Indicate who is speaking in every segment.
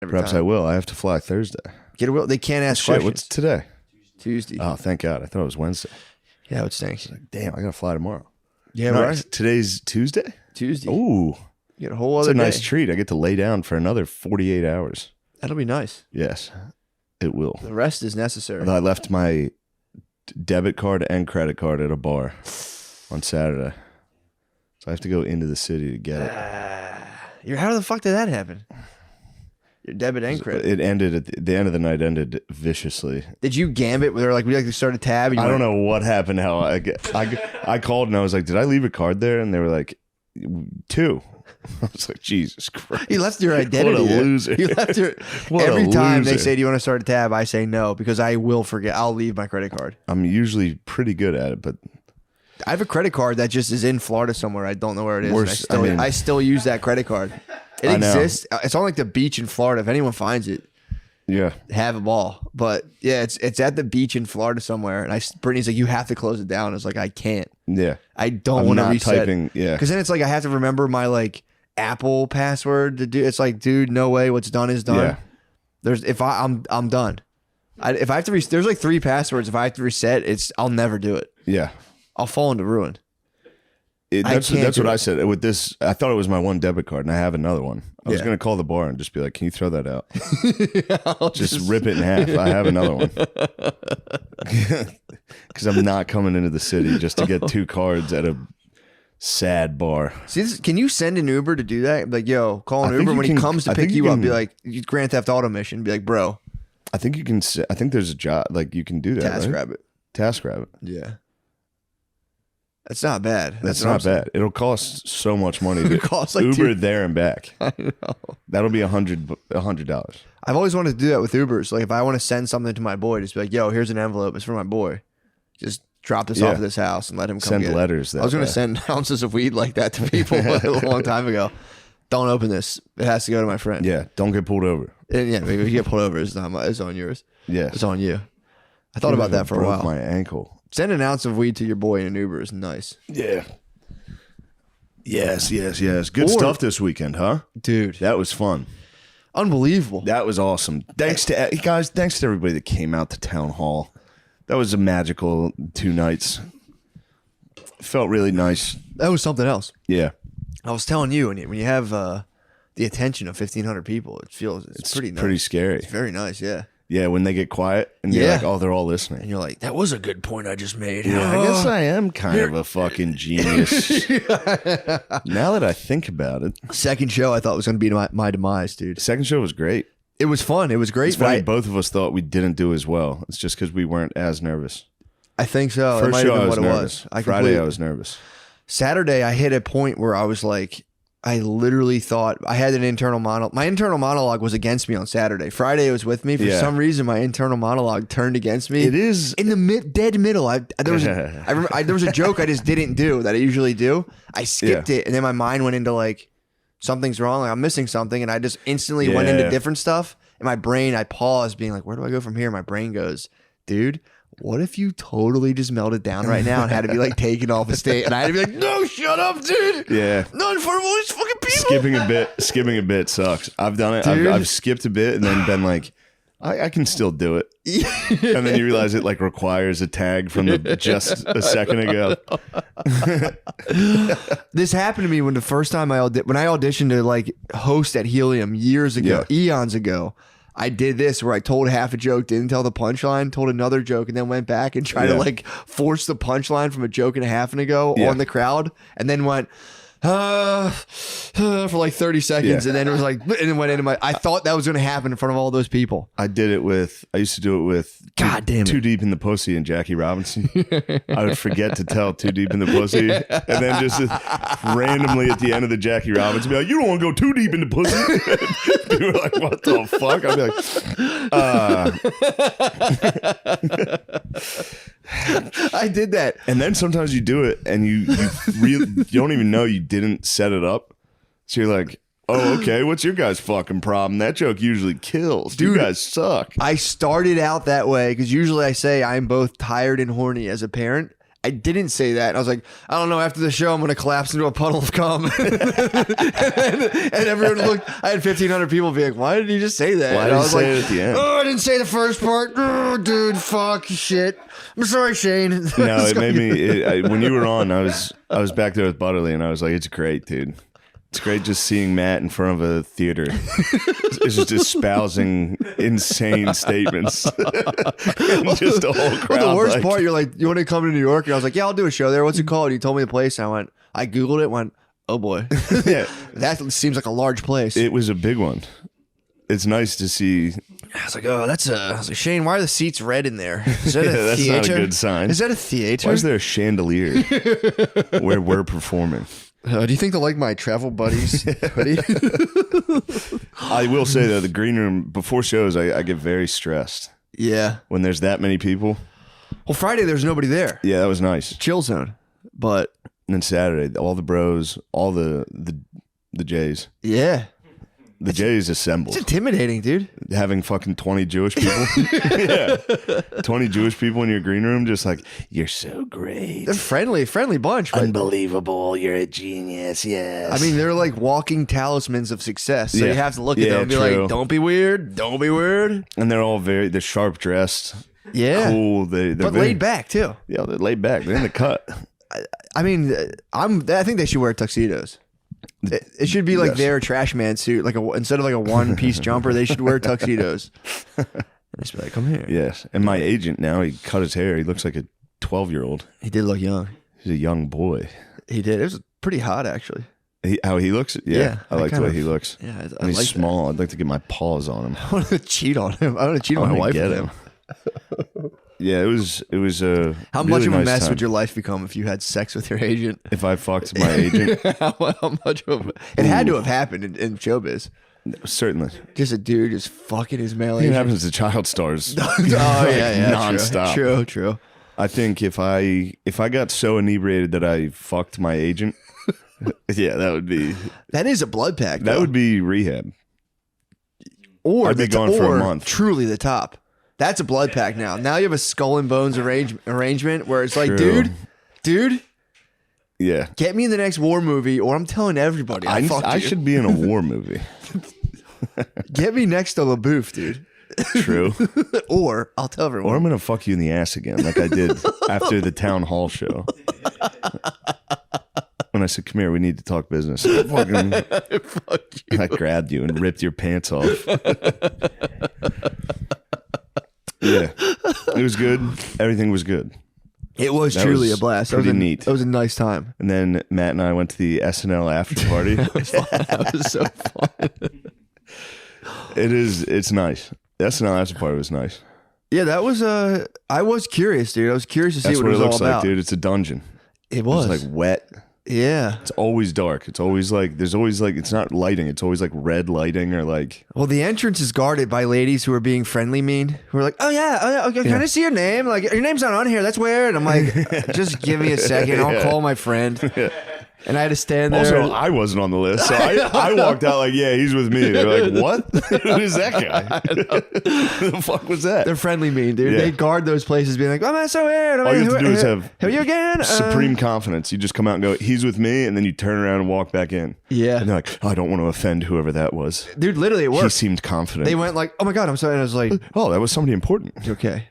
Speaker 1: Perhaps I will. I have to fly Thursday.
Speaker 2: Get a will. They can't ask
Speaker 1: Shit,
Speaker 2: questions.
Speaker 1: what's today?
Speaker 2: Tuesday.
Speaker 1: Oh, thank God. I thought it was Wednesday.
Speaker 2: Yeah, it stinks.
Speaker 1: Damn, I got to fly tomorrow.
Speaker 2: Yeah,
Speaker 1: Nice.
Speaker 2: right.
Speaker 1: Today's Tuesday?
Speaker 2: Tuesday.
Speaker 1: Ooh.
Speaker 2: You get a whole
Speaker 1: It's
Speaker 2: other
Speaker 1: a nice
Speaker 2: day.
Speaker 1: treat. I get to lay down for another 48 hours.
Speaker 2: That'll be nice.
Speaker 1: Yes, it will.
Speaker 2: The rest is necessary.
Speaker 1: I left my debit card and credit card at a bar on Saturday. So I have to go into the city to get it.
Speaker 2: How the fuck did that happen? Your debit and credit.
Speaker 1: It ended at the end of the night. Ended viciously.
Speaker 2: Did you gambit? Where like we like to start a tab? And
Speaker 1: I don't know what happened. How I called and I was like, "Did I leave a card there?" And they were like, 2. I was like, Jesus Christ.
Speaker 2: You left your identity.
Speaker 1: What a loser.
Speaker 2: You left your every time they say, "Do you want to start a tab?" I say no because I will forget. I'll leave my credit card.
Speaker 1: I'm usually pretty good at it, but
Speaker 2: I have a credit card that just is in Florida somewhere. I don't know where it is.
Speaker 1: Worse,
Speaker 2: I still use that credit card. It exists. It's on like the beach in Florida. If anyone finds it,
Speaker 1: yeah,
Speaker 2: have a ball. But yeah, it's at the beach in Florida somewhere. And Brittany's like, you have to close it down. It's like, I can't.
Speaker 1: Yeah,
Speaker 2: I don't want to reset.
Speaker 1: Yeah,
Speaker 2: because then it's like I have to remember my like Apple password to do. It's like, dude, no way. What's done is done. Yeah. I'm done. If I have to there's like 3 passwords. If I have to reset, I'll never do it.
Speaker 1: Yeah,
Speaker 2: I'll fall into ruin.
Speaker 1: That's what I said. With this, I thought it was my one debit card, and I have another one. I was going to call the bar and just be like, "Can you throw that out? just rip it in half. I have another one." Because I'm not coming into the city just to get 2 cards at a sad bar.
Speaker 2: See, can you send an Uber to do that? Like, yo, call an Uber when he comes to pick you up. Be like, Grand Theft Auto mission. Be like, bro.
Speaker 1: I think you can. I think there's a job like you can do that.
Speaker 2: TaskRabbit.
Speaker 1: TaskRabbit.
Speaker 2: Yeah. That's not bad.
Speaker 1: That's not bad. It'll cost so much money to
Speaker 2: cost like
Speaker 1: Uber there and back.
Speaker 2: I know.
Speaker 1: That'll be $100.
Speaker 2: I've always wanted to do that with Ubers. Like if I want to send something to my boy, just be like, yo, here's an envelope. It's for my boy. Just drop this off at this house and let him come
Speaker 1: send
Speaker 2: get
Speaker 1: letters.
Speaker 2: I was going to send ounces of weed like that to people a long time ago. Don't open this. It has to go to my friend.
Speaker 1: Yeah. Don't get pulled over.
Speaker 2: And yeah, maybe if you get pulled over, it's on yours.
Speaker 1: Yeah.
Speaker 2: It's on you. I thought about that for a while.
Speaker 1: My ankle.
Speaker 2: Send an ounce of weed to your boy in an Uber is nice.
Speaker 1: Yeah. Yes. Good stuff this weekend, huh?
Speaker 2: Dude.
Speaker 1: That was fun.
Speaker 2: Unbelievable.
Speaker 1: That was awesome. Thanks to everybody that came out to town hall. That was a magical 2 nights. Felt really nice.
Speaker 2: That was something else.
Speaker 1: Yeah.
Speaker 2: I was telling you, when you have the attention of 1,500 people, it's pretty nice.
Speaker 1: Pretty scary.
Speaker 2: It's very nice, yeah.
Speaker 1: Yeah, when they get quiet and you're like, oh, they're all listening.
Speaker 2: And you're like, that was a good point I just made.
Speaker 1: Yeah, I guess I am kind of a fucking genius. Now that I think about it.
Speaker 2: Second show I thought was going to be my demise, dude.
Speaker 1: Second show was great.
Speaker 2: It was fun. It was great.
Speaker 1: It's funny, both of us thought we didn't do as well. It's just because we weren't as nervous.
Speaker 2: I think so.
Speaker 1: First show, I was nervous.
Speaker 2: It was.
Speaker 1: Friday, I was nervous.
Speaker 2: Saturday, I hit a point where I was like, I literally thought I had an internal monologue. My internal monologue was against me on Saturday. Friday, it was with me. For some reason, my internal monologue turned against me.
Speaker 1: It is
Speaker 2: in the dead middle. There was a joke I just didn't do that I usually do. I skipped it, and then my mind went into like something's wrong. Like I'm missing something, and I just instantly went into different stuff. In my brain, I paused, being like, "Where do I go from here?" My brain goes, "Dude, what if you totally just melted down right now and had to be like taken off the stage?" And I had to be like, "No, shut up, dude.
Speaker 1: Yeah,
Speaker 2: not in front of all these fucking people."
Speaker 1: Skipping a bit sucks. I've done it. I've skipped a bit and then been like, I can still do it. And then you realize it like requires a tag from just a second ago.
Speaker 2: This happened to me when the first time when I auditioned to like host at Helium years ago, eons ago. I did this where I told half a joke, didn't tell the punchline, told another joke, and then went back and tried to like force the punchline from a joke and a half ago on the crowd, and then went for like 30 seconds, and then it was like, and then went into my. I thought that was going to happen in front of all those people.
Speaker 1: I used to do it with
Speaker 2: God damn it.
Speaker 1: Too Deep in the Pussy and Jackie Robinson. I would forget to tell Too Deep in the Pussy, and then just randomly at the end of the Jackie Robinson be like, "You don't want to go too deep in the pussy." People were like, "What the fuck?" I'd be like,
Speaker 2: I did that.
Speaker 1: And then sometimes you do it and you don't even know you didn't set it up. So you're like, "Oh, okay, what's your guys' fucking problem? That joke usually kills. Dude, you guys suck."
Speaker 2: I started out that way because usually I say I'm both tired and horny as a parent. I didn't say that. I was like, I don't know. After the show, I'm going to collapse into a puddle of cum. and everyone looked. I had 1,500 people be like, why did he just say that?
Speaker 1: Why
Speaker 2: and
Speaker 1: did
Speaker 2: I
Speaker 1: you
Speaker 2: was
Speaker 1: say
Speaker 2: like,
Speaker 1: it at the end?
Speaker 2: Oh, I didn't say the first part. Oh, dude, fuck, shit. I'm sorry, Shane.
Speaker 1: No, it made me. When you were on, I was back there with Butterly, and I was like, it's great, dude. It's great just seeing Matt in front of a theater. It's just espousing insane statements. And just a whole crowd.
Speaker 2: Well, the worst part, you're like, you want to come to New York? And I was like, yeah, I'll do a show there. What's it called? And he told me the place. And I Googled it, went, oh boy.
Speaker 1: Yeah.
Speaker 2: That seems like a large place.
Speaker 1: It was a big one. It's nice to see.
Speaker 2: I was like, oh, I was like, Shane, why are the seats red in there? Is that a
Speaker 1: that's
Speaker 2: theater?
Speaker 1: not a good sign.
Speaker 2: Is that a theater?
Speaker 1: Why is there a chandelier where we're performing?
Speaker 2: Do you think they'll like my travel buddies hoodie?
Speaker 1: I will say though, the green room before shows, I get very stressed.
Speaker 2: Yeah.
Speaker 1: When there's that many people.
Speaker 2: Well, Friday there's nobody there.
Speaker 1: Yeah, that was nice.
Speaker 2: Chill zone. But
Speaker 1: and then Saturday, all the bros, all the Jays.
Speaker 2: Yeah.
Speaker 1: The Jays assembled.
Speaker 2: It's intimidating, dude.
Speaker 1: Having fucking 20 Jewish people. Yeah. 20 Jewish people in your green room, just like, you're so great.
Speaker 2: They're friendly bunch. But
Speaker 1: unbelievable. You're a genius. Yes.
Speaker 2: I mean, they're like walking talismans of success. So you have to look at them and be
Speaker 1: true.
Speaker 2: like, don't be weird. Don't be weird.
Speaker 1: And they're all they're sharp dressed.
Speaker 2: Yeah.
Speaker 1: Cool. They're
Speaker 2: but laid back too.
Speaker 1: Yeah, they're laid back. They're in the cut.
Speaker 2: I mean, I think they should wear tuxedos. It should be like their trash man suit, like instead of like a one-piece jumper, they should wear tuxedos. And just be like, come here.
Speaker 1: Yes, and my agent now, he cut his hair. He looks like a 12-year-old.
Speaker 2: He did look young.
Speaker 1: He's a young boy.
Speaker 2: He did. It was pretty hot, actually.
Speaker 1: How he looks? Yeah, I like the way he looks.
Speaker 2: Yeah,
Speaker 1: and he's small. I'd like to get my paws on him.
Speaker 2: I want to cheat on him. I want to cheat on my wife with him.
Speaker 1: Yeah, it was a
Speaker 2: how
Speaker 1: really
Speaker 2: much of a
Speaker 1: nice
Speaker 2: mess
Speaker 1: time.
Speaker 2: would your life become if you had sex with your agent?
Speaker 1: If I fucked my agent?
Speaker 2: How much of it had to have happened in showbiz.
Speaker 1: Certainly.
Speaker 2: Just a dude just fucking his male
Speaker 1: It
Speaker 2: agent.
Speaker 1: happens to child stars.
Speaker 2: Yeah,
Speaker 1: nonstop.
Speaker 2: True.
Speaker 1: I think if I got so inebriated that I fucked my agent, yeah,
Speaker 2: that is a blood pack.
Speaker 1: That would be rehab.
Speaker 2: Or
Speaker 1: I'd be gone for a month.
Speaker 2: Truly the top. That's a blood pack now. Now you have a skull and bones arrangement where it's like,
Speaker 1: True.
Speaker 2: dude,
Speaker 1: yeah,
Speaker 2: get me in the next war movie, or I'm telling everybody
Speaker 1: I should be in a war movie.
Speaker 2: Get me next to LaBouffe, dude.
Speaker 1: True.
Speaker 2: Or I'll tell everyone.
Speaker 1: Or I'm gonna fuck you in the ass again, like I did after the town hall show. When I said, "Come here, we need to talk business,"
Speaker 2: Fuck you.
Speaker 1: I grabbed you and ripped your pants off. Yeah, it was good. Everything was good.
Speaker 2: It was truly a blast.
Speaker 1: Pretty neat.
Speaker 2: It was a nice time.
Speaker 1: And then Matt and I went to the SNL after party.
Speaker 2: That was fun. That was so fun.
Speaker 1: It's nice. The SNL after party was nice.
Speaker 2: Yeah, that was I was curious, dude. I was curious to see what it was
Speaker 1: looks
Speaker 2: all
Speaker 1: like,
Speaker 2: about.
Speaker 1: dude. It's a dungeon.
Speaker 2: It was
Speaker 1: It's like wet.
Speaker 2: Yeah.
Speaker 1: It's always dark. It's always like it's not lighting. It's always like red lighting or like.
Speaker 2: Well, the entrance is guarded by ladies who are being friendly mean. Who are like, oh yeah, okay, can I see your name? Like, your name's not on here. That's weird. I'm like, just give me a second. I'll call my friend. And I had to stand there.
Speaker 1: Also, I wasn't on the list, so I walked out like, yeah, he's with me. They're like, what? Who is that guy? Who the fuck was that?
Speaker 2: They're friendly mean, dude.
Speaker 1: Yeah.
Speaker 2: They guard those places, being like, oh, that's so weird.
Speaker 1: All you have to do is have
Speaker 2: who are you again?
Speaker 1: supreme confidence. You just come out and go, he's with me, and then you turn around and walk back in.
Speaker 2: Yeah.
Speaker 1: And they're like, oh, I don't want to offend whoever that was.
Speaker 2: Dude, literally, it worked.
Speaker 1: He seemed confident.
Speaker 2: They went like, oh my God, I'm sorry. And I was like,
Speaker 1: oh, that was somebody important.
Speaker 2: okay.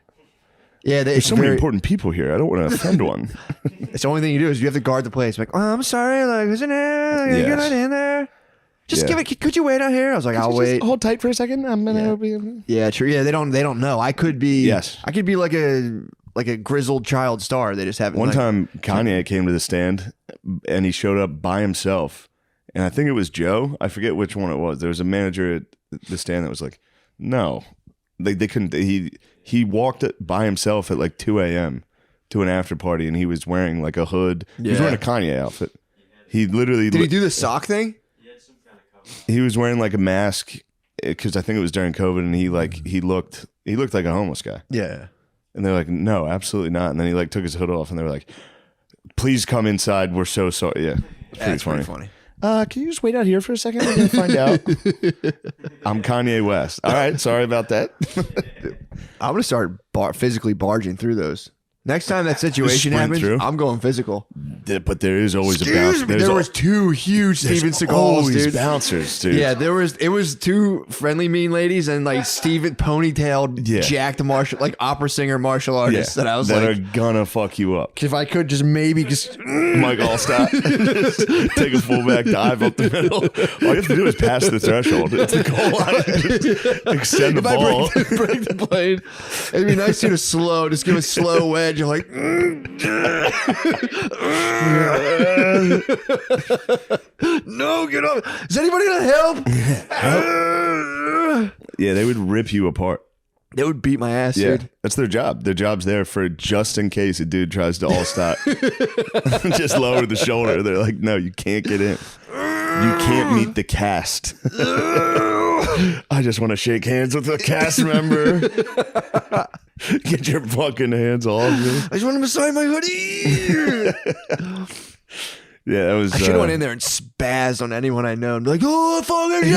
Speaker 2: Yeah,
Speaker 1: There's so many important people here. I don't want to offend one.
Speaker 2: It's the only thing you do is you have to guard the place. Like, oh, I'm sorry. Like, who's in there? Like, you're not in there. Just give it. Could you wait out here? I was like, I'll wait.
Speaker 1: Hold tight for a second. I'm gonna be.
Speaker 2: Yeah, true. Yeah, they don't know. I could be.
Speaker 1: Yes.
Speaker 2: I could be like a grizzled child star. They just haven't.
Speaker 1: One time, Kanye came to the stand, and he showed up by himself, and I think it was Joe. I forget which one it was. There was a manager at the stand that was like, "No, they couldn't." He walked by himself at like 2 a.m. to an after party, and he was wearing like a hood. He was wearing a Kanye outfit. He literally
Speaker 2: did he do the sock thing?
Speaker 1: He was wearing like a mask because I think it was during COVID, and he looked like a homeless guy.
Speaker 2: Yeah.
Speaker 1: And they're like, no, absolutely not. And then he like took his hood off, and they were like, please come inside. We're so sorry. Yeah, it's pretty funny. Can you just wait out here for a second? We're gonna find out. I'm Kanye West. All right, sorry about that.
Speaker 2: I'm gonna start physically barging through those. Next time that situation
Speaker 1: sprint
Speaker 2: happens,
Speaker 1: through.
Speaker 2: I'm going physical.
Speaker 1: But there is always a bouncer.
Speaker 2: There was two huge Steven Seagals,
Speaker 1: always
Speaker 2: dude.
Speaker 1: bouncers, dude.
Speaker 2: Yeah, it was two friendly mean ladies and like Steven ponytailed, jacked opera singer martial artists that I was
Speaker 1: that are gonna fuck you up.
Speaker 2: if I could just maybe just
Speaker 1: Mike Allstott, just take a fullback dive up the middle. All you have to do is pass the threshold. It's the goal line. Just extend the ball.
Speaker 2: I break the plane, it'd be nice to slow, just give a slow wedge. You're like, no, get up. Is anybody gonna help?
Speaker 1: Yeah, they would rip you apart.
Speaker 2: They would beat my ass,
Speaker 1: Yeah,
Speaker 2: dude.
Speaker 1: that's their job. Their job's there for just in case a dude tries to Allstott. Just lower the shoulder. They're like, no, you can't get in. You can't meet the cast. I just want to shake hands with a cast member. Get your fucking hands off me.
Speaker 2: I just want him to sign my hoodie.
Speaker 1: Yeah, that was.
Speaker 2: I should have went in there and spazzed on anyone I know and be like, oh, fucking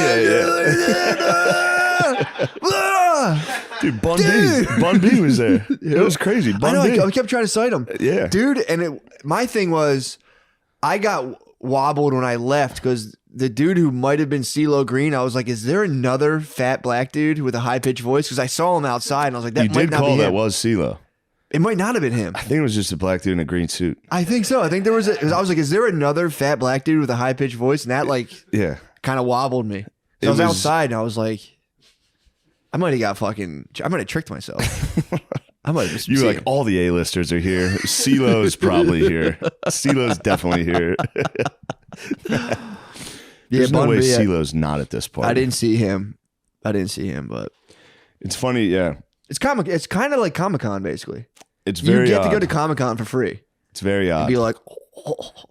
Speaker 1: Dude, Bun B was there. It was crazy. Bun B.
Speaker 2: I kept trying to cite him.
Speaker 1: Yeah.
Speaker 2: Dude, and my thing was, I got wobbled when I left because the dude who might have been CeeLo Green, I was like, is there another fat black dude with a high-pitched voice? Because I saw him outside and I was like, that might not be him.
Speaker 1: That was CeeLo.
Speaker 2: It might not have been him.
Speaker 1: I think it was just a black dude in a green suit.
Speaker 2: I think so. I think there was I was like, is there another fat black dude with a high-pitched voice? And that kind of wobbled me. So I was outside and I was like, I might have tricked myself. I might have just
Speaker 1: you were like, all the A-listers are here. CeeLo's probably here. CeeLo's definitely here. There's no way CeeLo's not at this party.
Speaker 2: I didn't see him, but
Speaker 1: it's funny. Yeah,
Speaker 2: it's kind of like Comic-Con basically.
Speaker 1: It's very.
Speaker 2: You get to go to Comic-Con for free.
Speaker 1: It's very odd.
Speaker 2: And be like,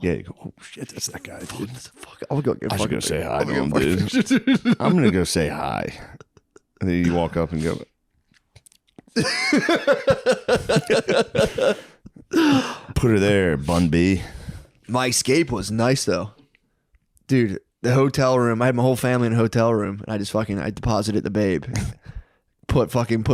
Speaker 1: yeah, you go, oh shit, that's that guy, dude.
Speaker 2: I
Speaker 1: should go say hi to him, dude. I'm gonna go say hi. And then you walk up and go. Put her there, Bun B.
Speaker 2: My escape was nice though, dude. The hotel room. I had my whole family in a hotel room, and I deposited the babe. Put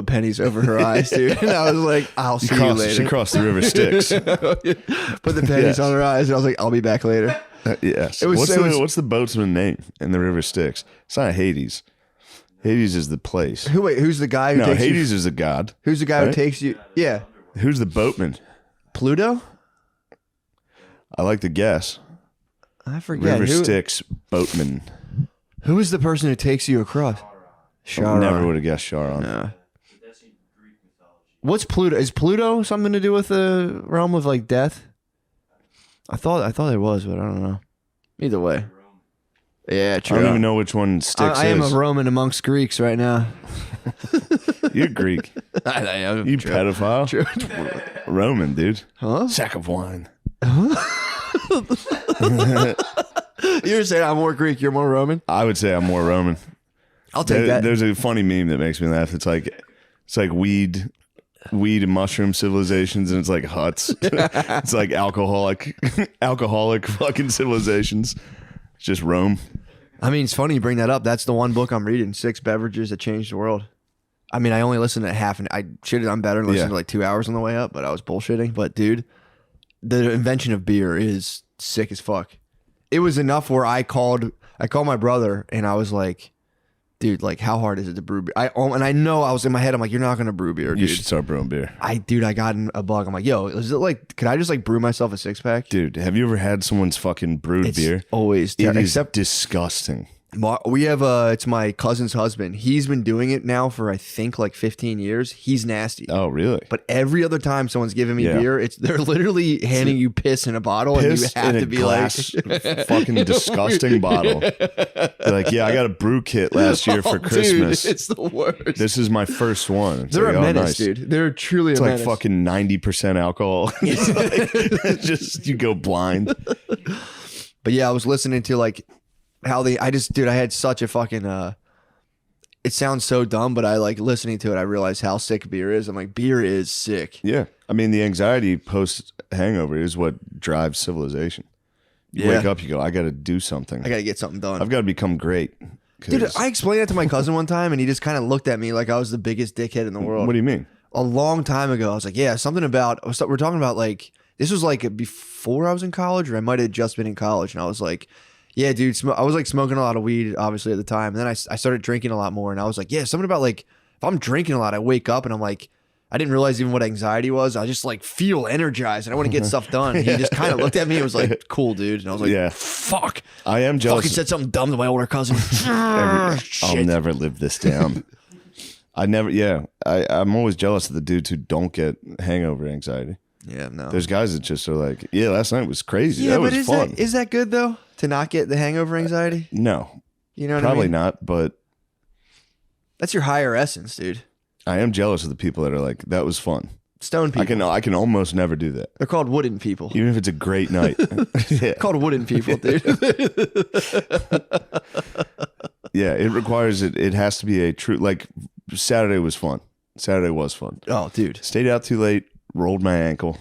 Speaker 2: pennies over her eyes, dude. And I was like, I'll see you later.
Speaker 1: She crossed the river Styx.
Speaker 2: Put the pennies on her eyes, and I was like, I'll be back later.
Speaker 1: Yes. What's the boatsman name in the river Styx? It's not Hades. Hades is the place.
Speaker 2: Who's the guy who takes
Speaker 1: Hades is a god.
Speaker 2: Who's the guy who takes you? Yeah.
Speaker 1: Who's the boatman?
Speaker 2: Pluto?
Speaker 1: I like to guess.
Speaker 2: I forget.
Speaker 1: River Styx boatman.
Speaker 2: Who is the person who takes you across? Charon.
Speaker 1: Never would have guessed Charon.
Speaker 2: No. What's Pluto? Is Pluto something to do with the realm of like death? I thought it was, but I don't know. Either way. Yeah, true.
Speaker 1: I don't even know which one Styx is.
Speaker 2: I am a Roman amongst Greeks right now.
Speaker 1: You're Greek.
Speaker 2: I am.
Speaker 1: You pedophile.
Speaker 2: True.
Speaker 1: Roman, dude.
Speaker 2: Huh?
Speaker 1: Sack of wine.
Speaker 2: You're saying I'm more Greek, you're more Roman?
Speaker 1: I would say I'm more Roman.
Speaker 2: I'll take that.
Speaker 1: There's a funny meme that makes me laugh. It's like weed and mushroom civilizations, and it's like huts. It's like alcoholic fucking civilizations. It's just Rome.
Speaker 2: I mean, it's funny you bring that up. That's the one book I'm reading, 6 Beverages That Changed the World. I mean, I only listened to half, and I should have done better and listened to like 2 hours on the way up, but I was bullshitting. But dude, the invention of beer is sick as fuck. It was enough where I called my brother and I was like, dude, like how hard is it to brew beer? And I know I was in my head, I'm like, you're not gonna brew beer, dude.
Speaker 1: You should start brewing beer.
Speaker 2: I got in a bug. I'm like, yo, is it like, could I just like brew myself a 6-pack?
Speaker 1: Dude, have you ever had someone's fucking brewed beer?
Speaker 2: Always
Speaker 1: it is disgusting.
Speaker 2: We have it's my cousin's husband. He's been doing it now for I think like 15 years. He's nasty.
Speaker 1: Oh, really?
Speaker 2: But every other time someone's giving me beer, they're literally handing you piss in a bottle, and you have to be
Speaker 1: glass,
Speaker 2: like,
Speaker 1: fucking disgusting bottle. They're like, yeah, I got a brew kit last year for Christmas.
Speaker 2: Dude, it's the worst.
Speaker 1: This is my first one.
Speaker 2: They're a menace, dude. They're truly a menace.
Speaker 1: It's like fucking 90% alcohol. It's just you go blind.
Speaker 2: But yeah, I was listening to like how I had such a fucking it sounds so dumb, but I like listening to it, I realized how sick beer is. I'm like, beer is sick.
Speaker 1: Yeah. I mean, the anxiety post hangover is what drives civilization. You wake up, you go, I got to do something.
Speaker 2: I got to get something done.
Speaker 1: I've got to become great.
Speaker 2: Dude, I explained that to my cousin one time, and he just kind of looked at me like I was the biggest dickhead in the world.
Speaker 1: What do you mean?
Speaker 2: a long time ago. I was like, yeah, something about, we're talking about like, this was like before I was in college, or I might have just been in college. And I was like, yeah, dude, I was like smoking a lot of weed, obviously, at the time. And then I started drinking a lot more. And I was like, yeah, something about like, if I'm drinking a lot, I wake up and I'm like, I didn't realize even what anxiety was. I just like feel energized and I want to get stuff done. He just kind of looked at me and was like, cool, dude. And I was like, fuck.
Speaker 1: I am jealous.
Speaker 2: Fucking said something dumb to my older cousin.
Speaker 1: I'll never live this down. I'm always jealous of the dudes who don't get hangover anxiety.
Speaker 2: Yeah, no.
Speaker 1: There's guys that just are like, yeah, last night was crazy.
Speaker 2: Yeah,
Speaker 1: that
Speaker 2: but
Speaker 1: was fun.
Speaker 2: Is that good though? To not get the hangover anxiety?
Speaker 1: No.
Speaker 2: You know what
Speaker 1: Probably
Speaker 2: I mean?
Speaker 1: not, but
Speaker 2: That's your higher essence, dude.
Speaker 1: I am jealous of the people that are like, that was fun.
Speaker 2: Stone people.
Speaker 1: I can almost never do that.
Speaker 2: They're called wooden people.
Speaker 1: Even if it's a great night. Yeah.
Speaker 2: Called wooden people, dude.
Speaker 1: Yeah, it requires it. It has to be a true, like Saturday was fun. Saturday was fun.
Speaker 2: Oh, dude.
Speaker 1: Stayed out too late, rolled my ankle.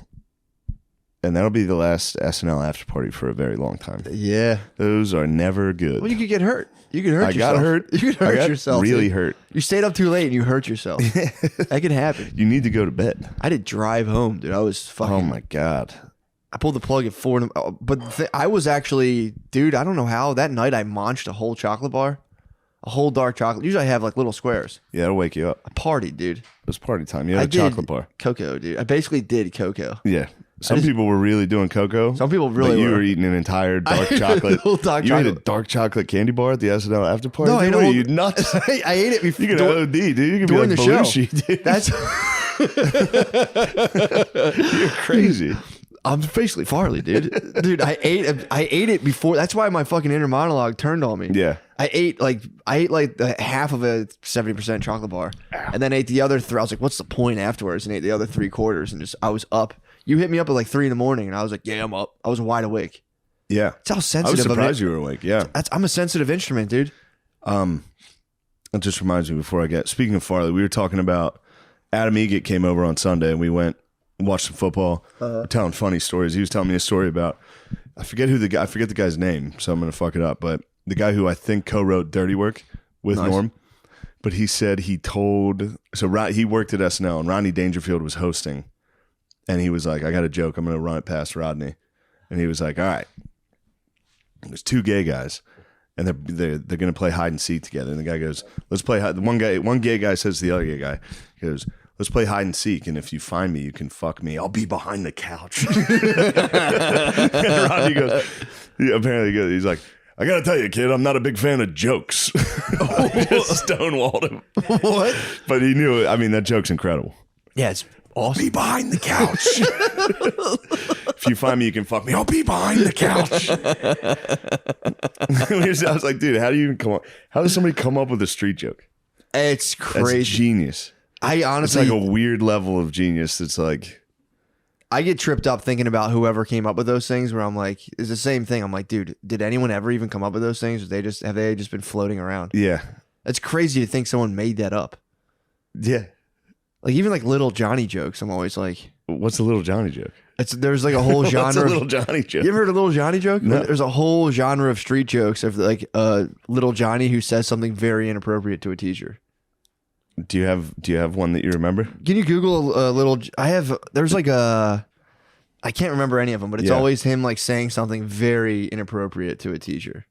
Speaker 1: And that'll be the last SNL after party for a very long time.
Speaker 2: Yeah.
Speaker 1: Those are never good.
Speaker 2: Well, you could get hurt. You could hurt yourself.
Speaker 1: I got hurt.
Speaker 2: You could hurt yourself.
Speaker 1: Really
Speaker 2: dude.
Speaker 1: hurt.
Speaker 2: You stayed up too late and you hurt yourself. That could happen.
Speaker 1: You need to go to bed.
Speaker 2: I did drive home, dude. I was fucking.
Speaker 1: Oh my God.
Speaker 2: I pulled the plug at 4. But I was actually, dude, I don't know how. That night I munched a whole chocolate bar. A whole dark chocolate. Usually I have like little squares.
Speaker 1: Yeah, it'll wake you up.
Speaker 2: A party, dude.
Speaker 1: It was party time. You had a chocolate bar.
Speaker 2: Cocoa, dude. I basically did cocoa.
Speaker 1: Yeah. Some people were really doing cocoa.
Speaker 2: Some people really
Speaker 1: you
Speaker 2: were.
Speaker 1: were eating an entire dark chocolate. You ate a dark chocolate candy bar at the SNL after party?
Speaker 2: No,
Speaker 1: Are you nuts?
Speaker 2: I ate it before.
Speaker 1: You can OD, dude. You can
Speaker 2: during
Speaker 1: be like
Speaker 2: the show.
Speaker 1: Belushi, dude.
Speaker 2: That's
Speaker 1: You're crazy.
Speaker 2: I'm basically Farley, dude. Dude, I ate it before. That's why my fucking inner monologue turned on me.
Speaker 1: Yeah.
Speaker 2: I ate like the half of a 70% chocolate bar, and then ate the other 3. I was like, what's the point afterwards? And ate the other 3/4, and I was up. You hit me up at like 3 a.m, and I was like, yeah, I'm up. I was wide awake.
Speaker 1: Yeah.
Speaker 2: That's how
Speaker 1: I was
Speaker 2: sensitive.
Speaker 1: surprised you were awake. Yeah.
Speaker 2: I'm a sensitive instrument, dude.
Speaker 1: It just reminds me before I get, speaking of Farley, we were talking about Adam Egget came over on Sunday and we went, watched some football. We're telling funny stories. He was telling me a story about, I forget the guy's name, so I'm going to fuck it up, but the guy who I think co-wrote Dirty Work with Norm. But he said he worked at SNL and Rodney Dangerfield was hosting. And he was like, I got a joke. I'm going to run it past Rodney. And he was like, all right. There's 2 gay guys. And they're going to play hide and seek together. And the guy goes, let's play hide. One gay guy says to the other gay guy, he goes, let's play hide and seek. And if you find me, you can fuck me. I'll be behind the couch. And Rodney goes, he's like, I got to tell you, kid, I'm not a big fan of jokes. Just stonewalled him.
Speaker 2: What?
Speaker 1: But he knew it. I mean, that joke's incredible.
Speaker 2: Yeah, it's awesome.
Speaker 1: Be behind the couch. If you find me, you can fuck me. I'll be behind the couch. I was like, dude, how do you even how does somebody come up with a street joke?
Speaker 2: It's crazy.
Speaker 1: That's genius.
Speaker 2: I honestly,
Speaker 1: it's like a weird level of genius. That's like,
Speaker 2: I get tripped up thinking about whoever came up with those things. Where I'm like, it's the same thing. I'm like, dude, did anyone ever even come up with those things? Or have they just been floating around?
Speaker 1: Yeah,
Speaker 2: it's crazy to think someone made that up.
Speaker 1: Yeah,
Speaker 2: like even like Little Johnny jokes. I'm always like,
Speaker 1: what's a Little Johnny joke?
Speaker 2: There's like a whole genre.
Speaker 1: What's a Little Johnny joke?
Speaker 2: You ever heard a Little Johnny joke?
Speaker 1: No.
Speaker 2: There's a whole genre of street jokes of like Little Johnny who says something very inappropriate to a teacher.
Speaker 1: Do you have one that you remember?
Speaker 2: Can you Google there's like I can't remember any of them, but it's always him like saying something very inappropriate to a teacher.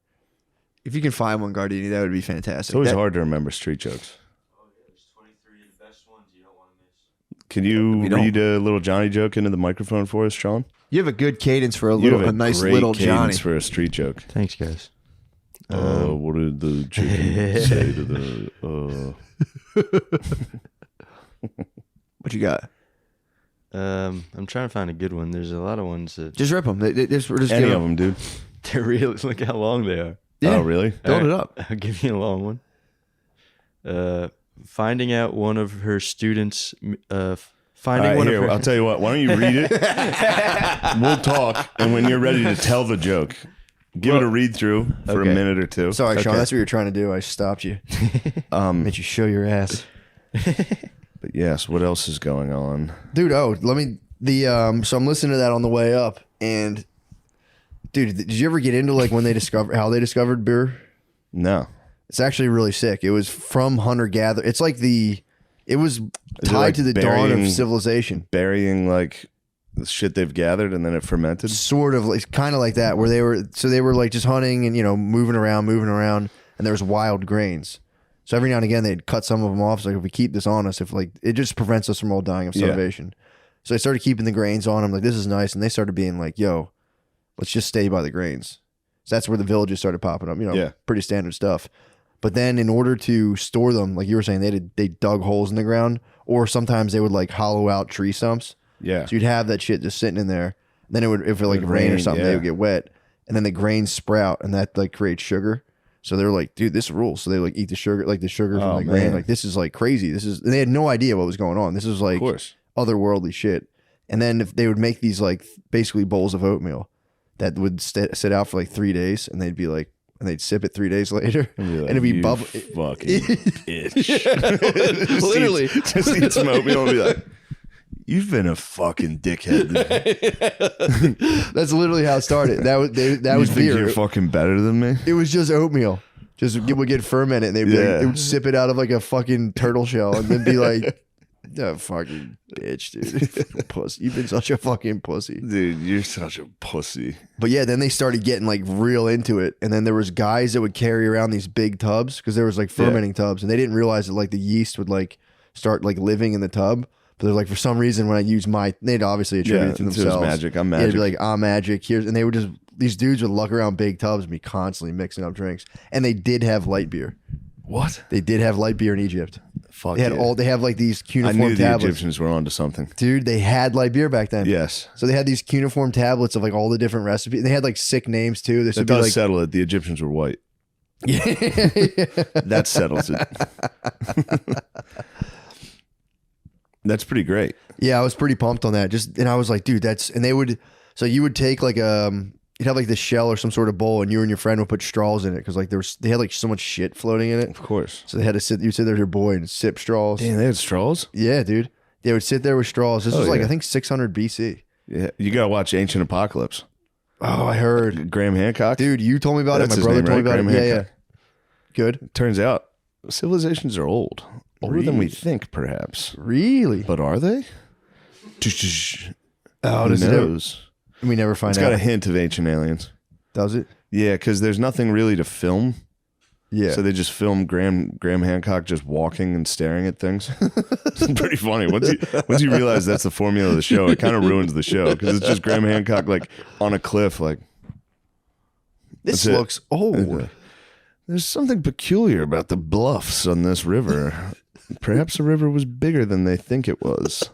Speaker 2: If you can find one, Gardini, that would be fantastic.
Speaker 1: It's always hard to remember street jokes.
Speaker 3: Oh, yeah, there's 23 of the best ones you don't want to miss.
Speaker 1: Can you read a Little Johnny joke into the microphone for us, Sean?
Speaker 2: You have a good cadence for a nice Little Johnny.
Speaker 1: For a street joke.
Speaker 3: Thanks, guys.
Speaker 1: What did the chicken say to the...
Speaker 2: What you got?
Speaker 3: I'm trying to find a good one. There's a lot of ones that
Speaker 2: Just rip them. Just
Speaker 1: Any of them, dude.
Speaker 3: they're really, look how long they are.
Speaker 2: Yeah.
Speaker 1: Oh, really?
Speaker 2: Build it up.
Speaker 3: I'll give you a long one. Finding out one of her students, finding one of her.
Speaker 1: I'll tell you what. Why don't you read it? We'll talk, and when you're ready to tell the joke, give it a read through for a minute or two.
Speaker 2: Sorry, Sean. That's what you're trying to do. I stopped you. Made you show your ass.
Speaker 1: But yes, what else is going on,
Speaker 2: dude? So I'm listening to that on the way up, and dude, did you ever get into like when they how they discovered beer?
Speaker 1: No.
Speaker 2: It's actually really sick. It was from hunter gatherer. It's like it was tied to the dawn of civilization.
Speaker 1: Burying like the shit they've gathered and then it fermented.
Speaker 2: Sort of, like, kind of like that, where they were like just hunting and moving around, and there was wild grains. So every now and again they'd cut some of them off. So like, if we keep this on us, it just prevents us from all dying of starvation. Yeah. So they started keeping the grains on them. Like, this is nice, and they started being like, "Yo, let's just stay by the grains." So that's where the villages started popping up. Pretty standard stuff. But then in order to store them, like you were saying, they dug holes in the ground, or sometimes they would like hollow out tree stumps.
Speaker 1: Yeah. So
Speaker 2: you'd have that shit just sitting in there. Then it would, if it like rain or something, they would get wet, and then the grains sprout, and that like creates sugar. So they're like, dude, this rules. So they like eat the sugar from the grain. Like, this is like crazy. And they had no idea what was going on. This is like otherworldly shit. And then if they would make these like basically bowls of oatmeal that would sit out for like 3 days, and they'd be like, and they'd sip it 3 days later, and it'd be bubble.
Speaker 1: Fucking bitch.
Speaker 2: Literally,
Speaker 1: just eat some oatmeal and be like, you've been a fucking dickhead.
Speaker 2: That's literally how it started. That was
Speaker 1: think
Speaker 2: beer.
Speaker 1: You're fucking better than me.
Speaker 2: It was just oatmeal. Would get fermented, and they'd be like, they would sip it out of like a fucking turtle shell, and then be like, "Oh, fucking bitch, dude, pussy. You've been such a fucking pussy,
Speaker 1: dude. You're such a pussy."
Speaker 2: But yeah, then they started getting like real into it, and then there was guys that would carry around these big tubs because there was like fermenting tubs, and they didn't realize that like the yeast would like start like living in the tub. But they're like, for some reason, when I use they'd obviously attribute it to themselves.
Speaker 1: Magic. I'm magic.
Speaker 2: They'd be like, I'm magic. And they would just, these dudes would luck around big tubs and be constantly mixing up drinks. And they did have light beer.
Speaker 1: What?
Speaker 2: They did have light beer in Egypt.
Speaker 1: Fuck,
Speaker 2: they have like these cuneiform tablets.
Speaker 1: I knew the Egyptians were onto something.
Speaker 2: Dude, they had light beer back then.
Speaker 1: Yes.
Speaker 2: So they had these cuneiform tablets of like all the different recipes. They had like sick names too.
Speaker 1: That does settle it. The Egyptians were white.
Speaker 2: Yeah.
Speaker 1: That settles it. That's pretty great.
Speaker 2: Yeah, I was pretty pumped on that. And I was like, dude, so you would take like you'd have like the shell or some sort of bowl, and you and your friend would put straws in it because like they had like so much shit floating in it.
Speaker 1: Of course.
Speaker 2: So you'd sit there with your boy and sip straws.
Speaker 1: Damn, they had straws?
Speaker 2: Yeah, dude. They would sit there with straws. This was like, I think 600 BC.
Speaker 1: Yeah, you gotta watch Ancient Apocalypse.
Speaker 2: Oh, I heard.
Speaker 1: Graham Hancock.
Speaker 2: Dude, you told me about it. My brother told me about it. Yeah. Good.
Speaker 1: Turns out civilizations are old. Older than we think, perhaps.
Speaker 2: Really?
Speaker 1: But are they?
Speaker 2: Oh,
Speaker 1: who knows?
Speaker 2: We never find out.
Speaker 1: It's got a hint of ancient aliens.
Speaker 2: Does it?
Speaker 1: Yeah, because there's nothing really to film.
Speaker 2: Yeah.
Speaker 1: So they just film Graham Hancock just walking and staring at things. It's pretty funny. Once you realize that's the formula of the show, it kind of ruins the show because it's just Graham Hancock like on a cliff like.
Speaker 2: This looks old.
Speaker 1: There's something peculiar about the bluffs on this river. Perhaps the river was bigger than they think it was.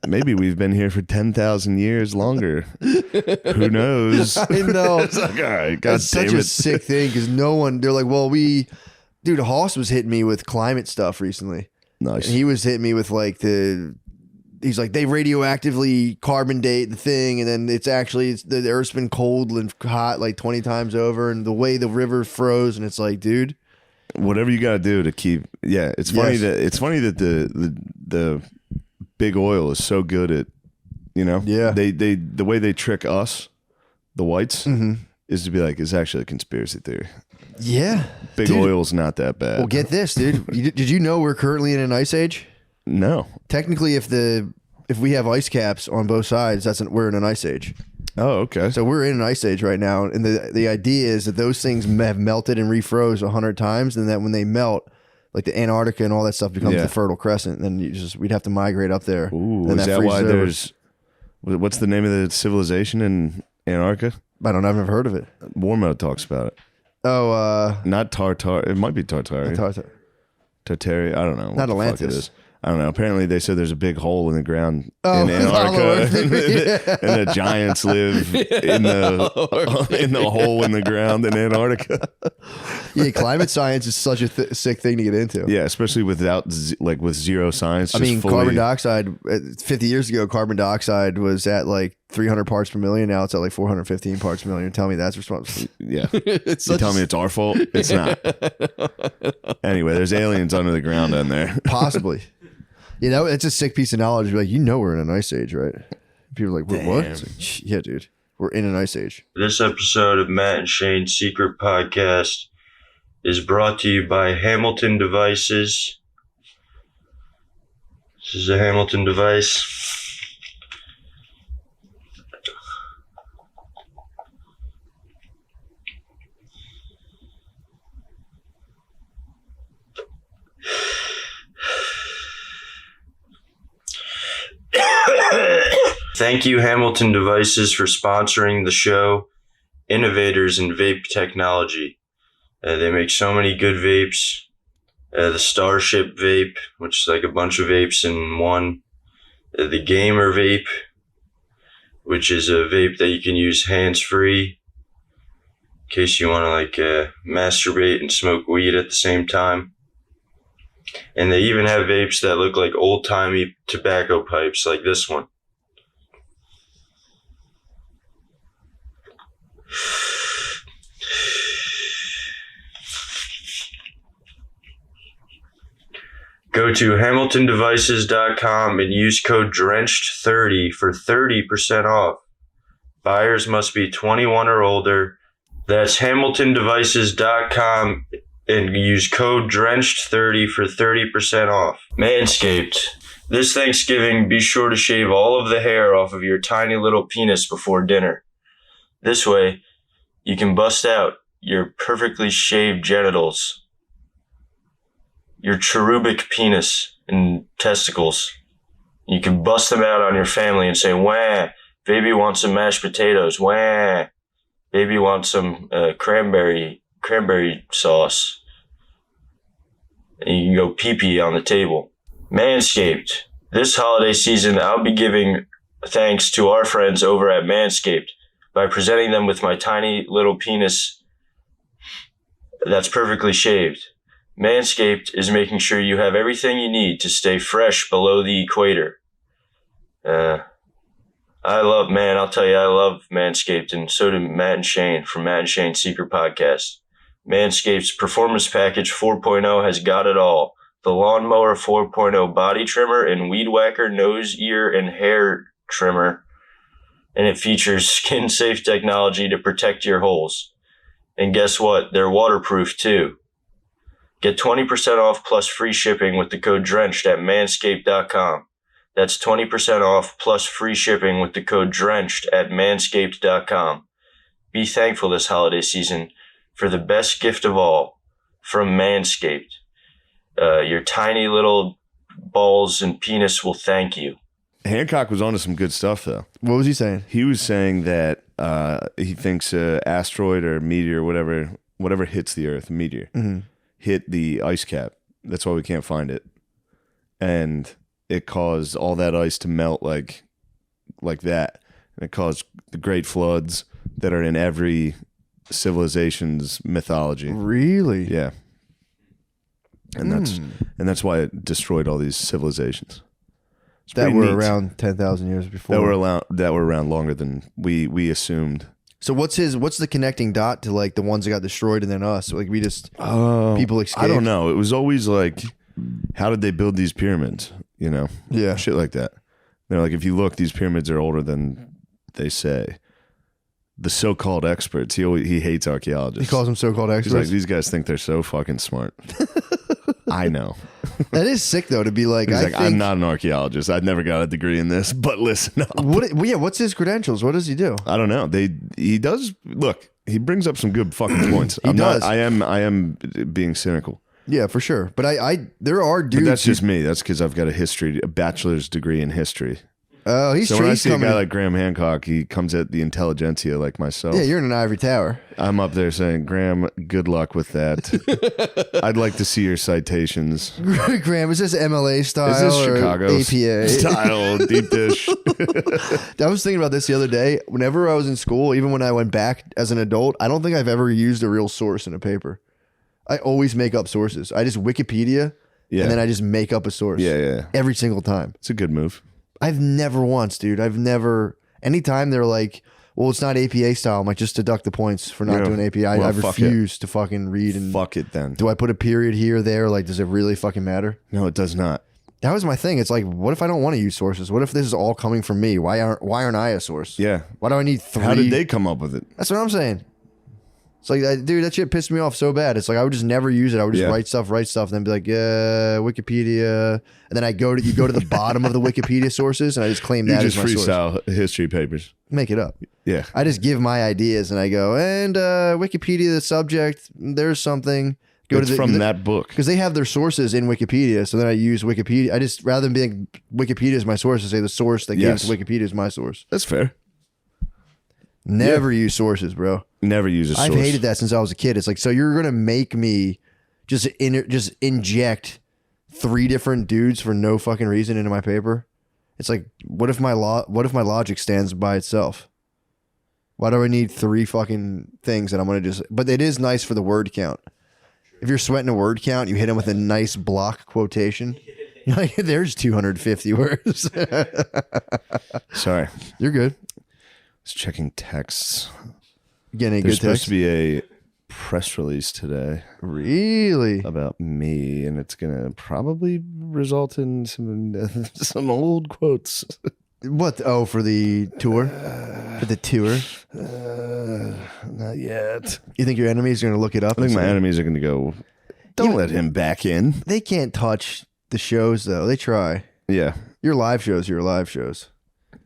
Speaker 1: Maybe we've been here for 10,000 years longer. Who knows?
Speaker 2: I know.
Speaker 1: It's like, all right, God
Speaker 2: That's
Speaker 1: damn
Speaker 2: such
Speaker 1: it.
Speaker 2: a sick thing because they're like, well, dude, Hoss was hitting me with climate stuff recently.
Speaker 1: Nice.
Speaker 2: And he was hitting me with like he's like, they radioactively carbon date the thing, and then the Earth's been cold and hot like 20 times over, and the way the river froze, and it's like, dude.
Speaker 1: Whatever you got to do to keep, it's funny that the big oil is so good at, the way they trick us, the whites, is to be like, it's actually a conspiracy theory.
Speaker 2: Yeah.
Speaker 1: Big oil's not that bad.
Speaker 2: Well, get this, dude. Did you know we're currently in an ice age?
Speaker 1: No.
Speaker 2: Technically, if we have ice caps on both sides, we're in an ice age.
Speaker 1: Oh, okay.
Speaker 2: So we're in an ice age right now, and the idea is that those things have melted and refroze 100 times, and that when they melt, like the Antarctica and all that stuff becomes the Fertile Crescent, and then we'd have to migrate up there.
Speaker 1: Ooh, is that why there's? What's the name of the civilization in Antarctica?
Speaker 2: I don't know. I've never heard of it.
Speaker 1: Warmo talks about it.
Speaker 2: Oh,
Speaker 1: not Tartar. It might be Tartari. Tartari. I don't know.
Speaker 2: Not Atlantis.
Speaker 1: I don't know. Apparently, they said there's a big hole in the ground in Antarctica, and the giants live in the hole in the ground in Antarctica.
Speaker 2: Yeah, climate science is such a sick thing to get into.
Speaker 1: Yeah, especially with zero science.
Speaker 2: I mean, carbon dioxide. 50 years ago, carbon dioxide was at like 300 parts per million. Now it's at like 415 parts per million. Tell me that's responsible.
Speaker 1: Yeah, you tell me it's our fault. It's not. Anyway, there's aliens under the ground down there.
Speaker 2: Possibly. It's a sick piece of knowledge. You're like, we're in an ice age, right? People are like, what? It's like, yeah, dude, we're in an ice age.
Speaker 4: This episode of Matt and Shane's Secret Podcast is brought to you by Hamilton Devices. This is a Hamilton device. Thank you, Hamilton Devices, for sponsoring the show. Innovators in vape technology. They make so many good vapes. The Starship vape, which is like a bunch of vapes in one. The Gamer vape, which is a vape that you can use hands-free in case you want to like masturbate and smoke weed at the same time. And they even have vapes that look like old-timey tobacco pipes, like this one. Go to hamiltondevices.com and use code DRENCHED30 for 30% off. Buyers must be 21 or older. That's hamiltondevices.com and use code DRENCHED30 for 30% off. Manscaped. This Thanksgiving, be sure to shave all of the hair off of your tiny little penis before dinner. This way, you can bust out your perfectly shaved genitals, your cherubic penis and testicles. You can bust them out on your family and say, wah, baby wants some mashed potatoes. Wah, baby wants some cranberry sauce. And you can go pee-pee on the table. Manscaped. This holiday season, I'll be giving thanks to our friends over at Manscaped by presenting them with my tiny little penis that's perfectly shaved. Manscaped is making sure you have everything you need to stay fresh below the equator. I'll tell you, I love Manscaped, and so do Matt and Shane from Matt and Shane's Secret Podcast. Manscaped's Performance Package 4.0 has got it all. The Lawnmower 4.0 body trimmer and Weed Whacker nose, ear, and hair trimmer. And it features skin-safe technology to protect your holes. And guess what? They're waterproof, too. Get 20% off plus free shipping with the code DRENCHED at manscaped.com. That's 20% off plus free shipping with the code DRENCHED at manscaped.com. Be thankful this holiday season for the best gift of all from Manscaped. Your tiny little balls and penis will thank you.
Speaker 1: Hancock was onto some good stuff, though.
Speaker 2: What was he saying?
Speaker 1: He was saying that he thinks asteroid or meteor, whatever hits the Earth, meteor, hit the ice cap. That's why we can't find it. And it caused all that ice to melt like that. And it caused the great floods that are in every civilization's mythology.
Speaker 2: Really?
Speaker 1: Yeah. And that's why it destroyed all these civilizations.
Speaker 2: That were around 10,000 years before.
Speaker 1: That were around longer than we assumed.
Speaker 2: So what's the connecting dot to like the ones that got destroyed and then us? So, like we just people escaped.
Speaker 1: I don't know. It was always like, how did they build these pyramids? You know,
Speaker 2: yeah,
Speaker 1: shit like that. They're like, if you look, these pyramids are older than they say. The so-called experts. He hates archaeologists.
Speaker 2: He calls them so-called experts.
Speaker 1: He's like, these guys think they're so fucking smart. I know.
Speaker 2: That is sick though to be like.
Speaker 1: I'm not an archaeologist. I've never got a degree in this, but listen up.
Speaker 2: What's his credentials? What does he do?
Speaker 1: I don't know. He does look. He brings up some good fucking points.
Speaker 2: He does.
Speaker 1: I am being cynical.
Speaker 2: Yeah, for sure. But there are dudes.
Speaker 1: But that's just me. That's because I've got a bachelor's degree in history.
Speaker 2: Oh,
Speaker 1: so when I see a guy like Graham Hancock, he comes at the intelligentsia like myself.
Speaker 2: Yeah, you're in an ivory tower.
Speaker 1: I'm up there saying, Graham, good luck with that. I'd like to see your citations.
Speaker 2: Graham, is this MLA style?
Speaker 1: Is this Chicago
Speaker 2: APA
Speaker 1: style deep dish?
Speaker 2: I was thinking about this the other day. Whenever I was in school, even when I went back as an adult, I don't think I've ever used a real source in a paper. I always make up sources. I just Wikipedia, and then I just make up a source.
Speaker 1: Yeah.
Speaker 2: Every single time.
Speaker 1: It's a good move.
Speaker 2: I've never once, dude. Anytime they're like, well, it's not APA style, I'm like, just deduct the points for not doing APA. I refuse to fucking read and.
Speaker 1: Fuck it then.
Speaker 2: Do I put a period here or there? Like, does it really fucking matter?
Speaker 1: No, it does not.
Speaker 2: That was my thing. It's like, what if I don't want to use sources? What if this is all coming from me? Why aren't I a source?
Speaker 1: Yeah.
Speaker 2: Why do I need 3?
Speaker 1: How did they come up with it?
Speaker 2: That's what I'm saying. It's like, dude, that shit pissed me off so bad. It's like I would just never use it. I would just
Speaker 1: Yeah.
Speaker 2: write stuff, and then be like, Wikipedia, and then you go to the bottom of the Wikipedia sources, and I just claim
Speaker 1: You
Speaker 2: that
Speaker 1: just
Speaker 2: as my source.
Speaker 1: freestyle history papers.
Speaker 2: Make it up.
Speaker 1: Yeah.
Speaker 2: I just give my ideas, and I go, and Wikipedia, the subject, there's something.
Speaker 1: It's from that book.
Speaker 2: Because they have their sources in Wikipedia, so then I use Wikipedia. I just, rather than being Wikipedia is my source, I say the source that gives Wikipedia is my source.
Speaker 1: That's fair.
Speaker 2: Never use sources, bro.
Speaker 1: Never use a source.
Speaker 2: I've hated that since I was a kid. It's like, so you're gonna make me just inject 3 different dudes for no fucking reason into my paper? It's like, what if my logic stands by itself? Why do I need 3 fucking things that I'm gonna just? But it is nice for the word count. If you're sweating a word count, you hit them with a nice block quotation. You're like, there's 250 words.
Speaker 1: Sorry.
Speaker 2: You're good.
Speaker 1: Just checking texts.
Speaker 2: Getting a
Speaker 1: There's
Speaker 2: good
Speaker 1: supposed
Speaker 2: text.
Speaker 1: to be a press release today
Speaker 2: Really?
Speaker 1: about me, and it's gonna probably result in some old quotes.
Speaker 2: What? Oh, for the tour? For the tour?
Speaker 1: Not yet.
Speaker 2: You think your enemies are going to look it up?
Speaker 1: I think
Speaker 2: and
Speaker 1: my
Speaker 2: say-
Speaker 1: enemies are gonna go. Don't let him back in.
Speaker 2: They can't touch the shows, though. They try.
Speaker 1: Yeah,
Speaker 2: Your live shows, are your live shows.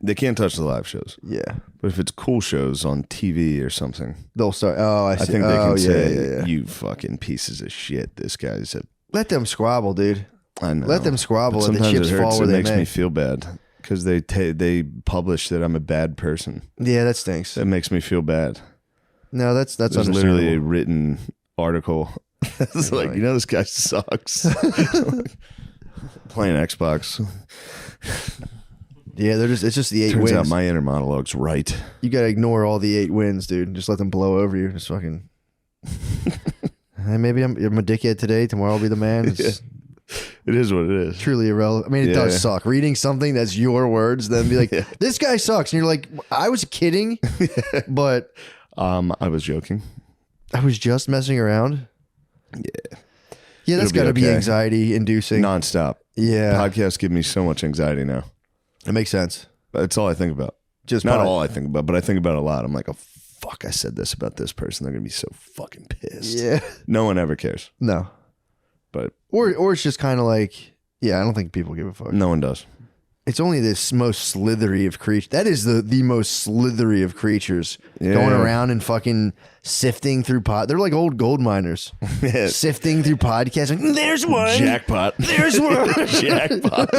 Speaker 1: they can't touch the live shows.
Speaker 2: Yeah.
Speaker 1: But if it's cool shows on TV or something,
Speaker 2: They'll start. Oh, I see.
Speaker 1: I think they can
Speaker 2: yeah,
Speaker 1: say,
Speaker 2: yeah.
Speaker 1: "You fucking pieces of shit." This guy's a.
Speaker 2: Let them squabble, dude.
Speaker 1: I know.
Speaker 2: Let them squabble
Speaker 1: But
Speaker 2: and the
Speaker 1: sometimes
Speaker 2: chips
Speaker 1: it hurts.
Speaker 2: fall where
Speaker 1: It
Speaker 2: they
Speaker 1: makes me
Speaker 2: may.
Speaker 1: feel bad because they publish that I'm a bad person.
Speaker 2: Yeah, that stinks.
Speaker 1: That makes me feel bad.
Speaker 2: No, that's
Speaker 1: There's
Speaker 2: understandable.
Speaker 1: literally a written article. It's like, you know, this guy sucks. Playing Xbox.
Speaker 2: Yeah, it's just the 8
Speaker 1: Turns
Speaker 2: wins.
Speaker 1: out my inner monologue's right.
Speaker 2: You got to ignore all the 8 wins, dude. Just let them blow over you. Just fucking. Hey, maybe I'm a dickhead today. Tomorrow I'll be the man. It's
Speaker 1: It is what it is.
Speaker 2: truly irrelevant. I mean, it
Speaker 1: Yeah.
Speaker 2: does suck. Reading something that's your words, then be like, this guy sucks. And you're like, I was kidding, but
Speaker 1: I was joking.
Speaker 2: I was just messing around. Yeah, that's
Speaker 1: It'll be
Speaker 2: got to be
Speaker 1: okay.
Speaker 2: anxiety inducing.
Speaker 1: Nonstop.
Speaker 2: Yeah,
Speaker 1: Podcasts give me so much anxiety now.
Speaker 2: it makes sense.
Speaker 1: That's all I think about.
Speaker 2: Just
Speaker 1: Not
Speaker 2: pod-
Speaker 1: all I think about, but I think about it a lot. I'm like, oh, fuck, I said this about this person. They're going to be so fucking pissed.
Speaker 2: Yeah,
Speaker 1: No one ever cares.
Speaker 2: no,
Speaker 1: But
Speaker 2: or it's just kind of like, yeah, I don't think people give a fuck.
Speaker 1: no one does.
Speaker 2: It's only this most slithery of creatures. That is the most slithery of creatures
Speaker 1: Yeah.
Speaker 2: going around and fucking sifting through They're like old gold miners, sifting through podcasts. Like, there's one.
Speaker 1: Jackpot.
Speaker 2: There's one.
Speaker 1: Jackpot.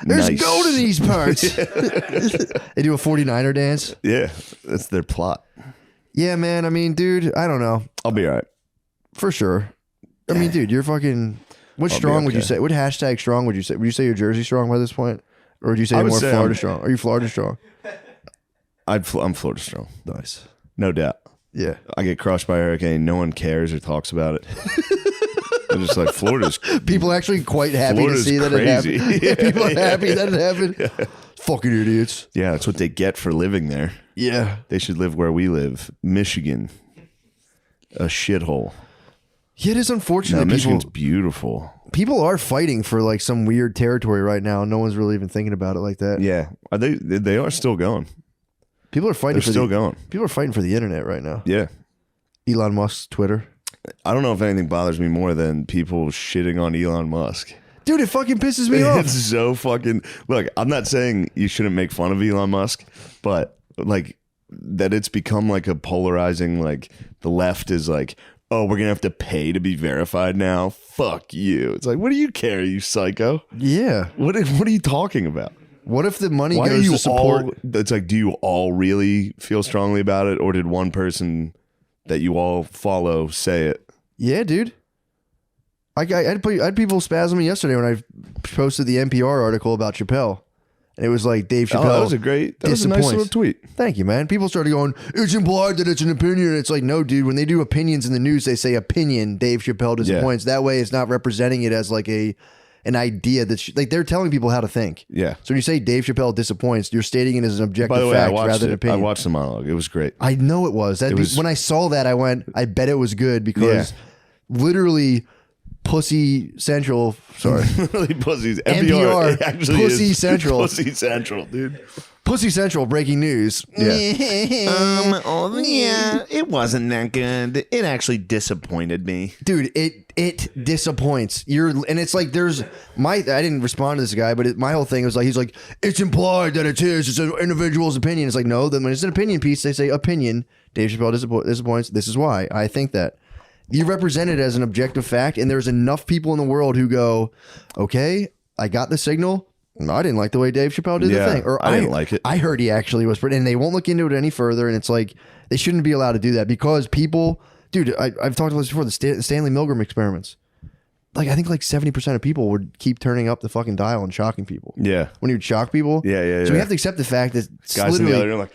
Speaker 2: There's
Speaker 1: Nice.
Speaker 2: gold in these parts. They do a 49er dance.
Speaker 1: Yeah, that's their plot.
Speaker 2: Yeah, man. I mean, dude, I don't know.
Speaker 1: I'll be all right.
Speaker 2: For sure. I mean, dude, you're fucking. What
Speaker 1: I'll be
Speaker 2: strong would you
Speaker 1: okay.
Speaker 2: say? What hashtag strong would you say? Would you say you're Jersey strong by this point? Or would you say
Speaker 1: I
Speaker 2: you're
Speaker 1: would
Speaker 2: more
Speaker 1: say
Speaker 2: Florida
Speaker 1: I'm-
Speaker 2: strong? Are you Florida strong?
Speaker 1: I'm Florida strong.
Speaker 2: Nice.
Speaker 1: No doubt.
Speaker 2: Yeah.
Speaker 1: I get crushed by a hurricane. No one cares or talks about it. I'm just like, Florida's
Speaker 2: People actually quite happy
Speaker 1: Florida's
Speaker 2: to see that
Speaker 1: crazy.
Speaker 2: it happened. Yeah, people are happy that it happened. Fucking idiots.
Speaker 1: Yeah, that's what they get for living there.
Speaker 2: Yeah.
Speaker 1: They should live where we live. Michigan. A shithole.
Speaker 2: Yeah, it is
Speaker 1: No,
Speaker 2: unfortunate.
Speaker 1: Michigan's beautiful.
Speaker 2: People are fighting for like some weird territory right now. No one's really even thinking about it like that.
Speaker 1: Yeah. Are they are still going.
Speaker 2: People are fighting
Speaker 1: They're
Speaker 2: for
Speaker 1: still
Speaker 2: the,
Speaker 1: going.
Speaker 2: People are fighting for the internet right now.
Speaker 1: Yeah.
Speaker 2: Elon Musk's Twitter.
Speaker 1: I don't know if anything bothers me more than people shitting on Elon Musk.
Speaker 2: Dude, it fucking pisses me off.
Speaker 1: It's so fucking. Look, I'm not saying you shouldn't make fun of Elon Musk, but like that it's become like a polarizing, like the left is like, oh, we're going to have to pay to be verified now. Fuck you. It's like, what do you care, you psycho?
Speaker 2: Yeah.
Speaker 1: What are you talking about?
Speaker 2: What if the money
Speaker 1: Why are
Speaker 2: goes
Speaker 1: you
Speaker 2: to support?
Speaker 1: all, it's like, do you all really feel strongly about it? Or did one person that you all follow say it?
Speaker 2: Yeah, dude. I had people spasm me yesterday when I posted the NPR article about Chappelle. And it was like Dave Chappelle.
Speaker 1: Oh, that was a nice little tweet.
Speaker 2: Thank you, man. People started going, it's implied that it's an opinion. It's like, no, dude, when they do opinions in the news, they say opinion, Dave Chappelle disappoints. That way it's not representing it as like an idea that like they're telling people how to think.
Speaker 1: Yeah.
Speaker 2: So when you say Dave Chappelle disappoints, you're stating it as an objective
Speaker 1: By the way,
Speaker 2: fact
Speaker 1: I watched
Speaker 2: rather than
Speaker 1: it. I
Speaker 2: opinion.
Speaker 1: watched the monologue. It was great.
Speaker 2: I know it was. When I saw that, I went, I bet it was good because literally Pussy Central, sorry.
Speaker 1: Really pussies.
Speaker 2: NPR,
Speaker 1: actually
Speaker 2: Pussy
Speaker 1: is
Speaker 2: Central.
Speaker 1: Pussy Central, dude.
Speaker 2: Pussy Central breaking news.
Speaker 1: Yeah. Yeah, it wasn't that good. It actually disappointed me.
Speaker 2: Dude, it disappoints. And it's like I didn't respond to this guy, but my whole thing was like, he's like, it's implied that it's an individual's opinion. It's like, no, then when it's an opinion piece, they say opinion. Dave Chappelle disappoints. This is why I think that. You represent it as an objective fact, and there's enough people in the world who go, okay, I got the signal. I didn't like the way Dave Chappelle did the thing. Or
Speaker 1: I didn't like it.
Speaker 2: I heard he actually was, and they won't look into it any further. And it's like, they shouldn't be allowed to do that because people, dude, I've talked about this before, the Stanley Milgram experiments. Like, I think like 70% of people would keep turning up the fucking dial and shocking people.
Speaker 1: Yeah.
Speaker 2: When he would shock people.
Speaker 1: Yeah.
Speaker 2: So we have to accept the fact that
Speaker 1: Guys in the other room like,